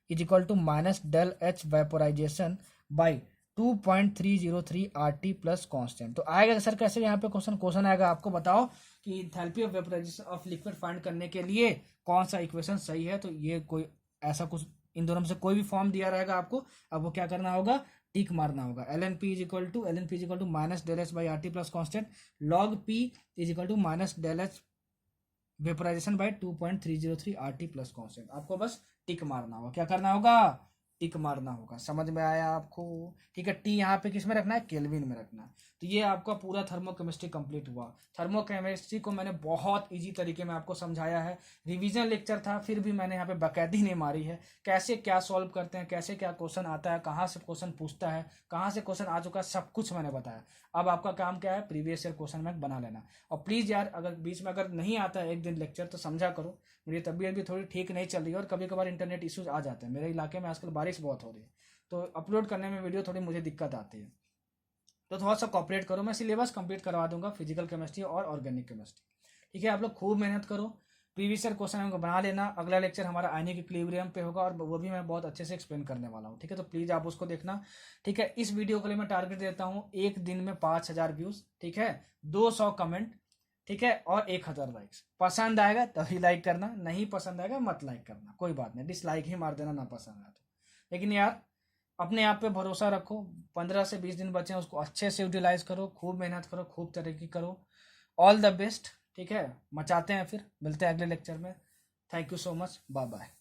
is equal to minus del H vaporization by 2.303 RT plus constant. तो आएगा सर कैसे, यहाँ पे क्वेश्चन आएगा, आपको बताओ कि enthalpy of vaporisation of liquid find करने के लिए कौन सा इक्वेशन सही है। तो ये कोई ऐसा कुछ इन दोनों में से कोई भी फॉर्म दिया रहेगा आपको, अब वो क्या करना होगा, टिक मारना होगा। LNP is equal to minus del H by RT plus constant, log P is equal to minus del H vaporization by 2.303 RT plus constant. आपको बस टिक मारना होगा, क्या करना होगा, टिक मारना होगा। समझ में आया आपको? ठीक है, टी यहाँ पे किस में रखना है, केल्विन में रखना है। तो ये आपका पूरा थर्मोकेमिस्ट्री कंप्लीट हुआ। थर्मोकेमिस्ट्री को मैंने बहुत इजी तरीके में आपको समझाया है। रिवीजन लेक्चर था, फिर भी मैंने यहाँ पे बकैती नहीं मारी है। कैसे क्या सॉल्व करते हैं, कैसे क्या क्वेश्चन आता है, कहाँ से क्वेश्चन पूछता है, कहाँ से क्वेश्चन आ चुका है, सब कुछ मैंने बताया। अब आपका काम क्या है, प्रीवियस ईयर क्वेश्चन बैंक बना लेना। और प्लीज़ यार, अगर बीच में अगर नहीं आता है एक दिन लेक्चर तो समझा करो, मेरी तबीयत भी थोड़ी ठीक नहीं चल रही है और कभी कभार इंटरनेट इश्यूज आ जाते हैं। मेरे इलाके में आजकल बारिश बहुत हो रही है, तो अपलोड करने में वीडियो थोड़ी मुझे दिक्कत आती है, तो थोड़ा सा कॉपरेट करो। मैं सिलेबस कंप्लीट करवा दूंगा, फिजिकल केमिस्ट्री और ऑर्गेनिक केमिस्ट्री। ठीक है, आप लोग खूब मेहनत करो, प्रीवियस ईयर क्वेश्चन हमको बना लेना। अगला लेक्चर हमारा आयनिक इक्विलिब्रियम पे होगा और वो भी मैं बहुत अच्छे से एक्सप्लेन करने वाला हूँ। ठीक है, तो प्लीज़ आप उसको देखना। ठीक है, इस वीडियो के लिए मैं टारगेट देता हूँ एक दिन में 5,000 व्यूज़। ठीक है, 200 कमेंट। ठीक है, और 1,000 लाइक्स। पसंद आएगा तभी लाइक करना, नहीं पसंद आएगा मत लाइक करना, कोई बात नहीं, डिसलाइक ही मार देना ना पसंद आया तो। लेकिन यार अपने आप पे भरोसा रखो, 15 से 20 दिन बचे हैं, उसको अच्छे से यूटिलाइज करो, खूब मेहनत करो, खूब तरक्की करो। All the best. ठीक है, मचाते हैं, फिर मिलते हैं अगले लेक्चर में। Thank you so much, bye bye.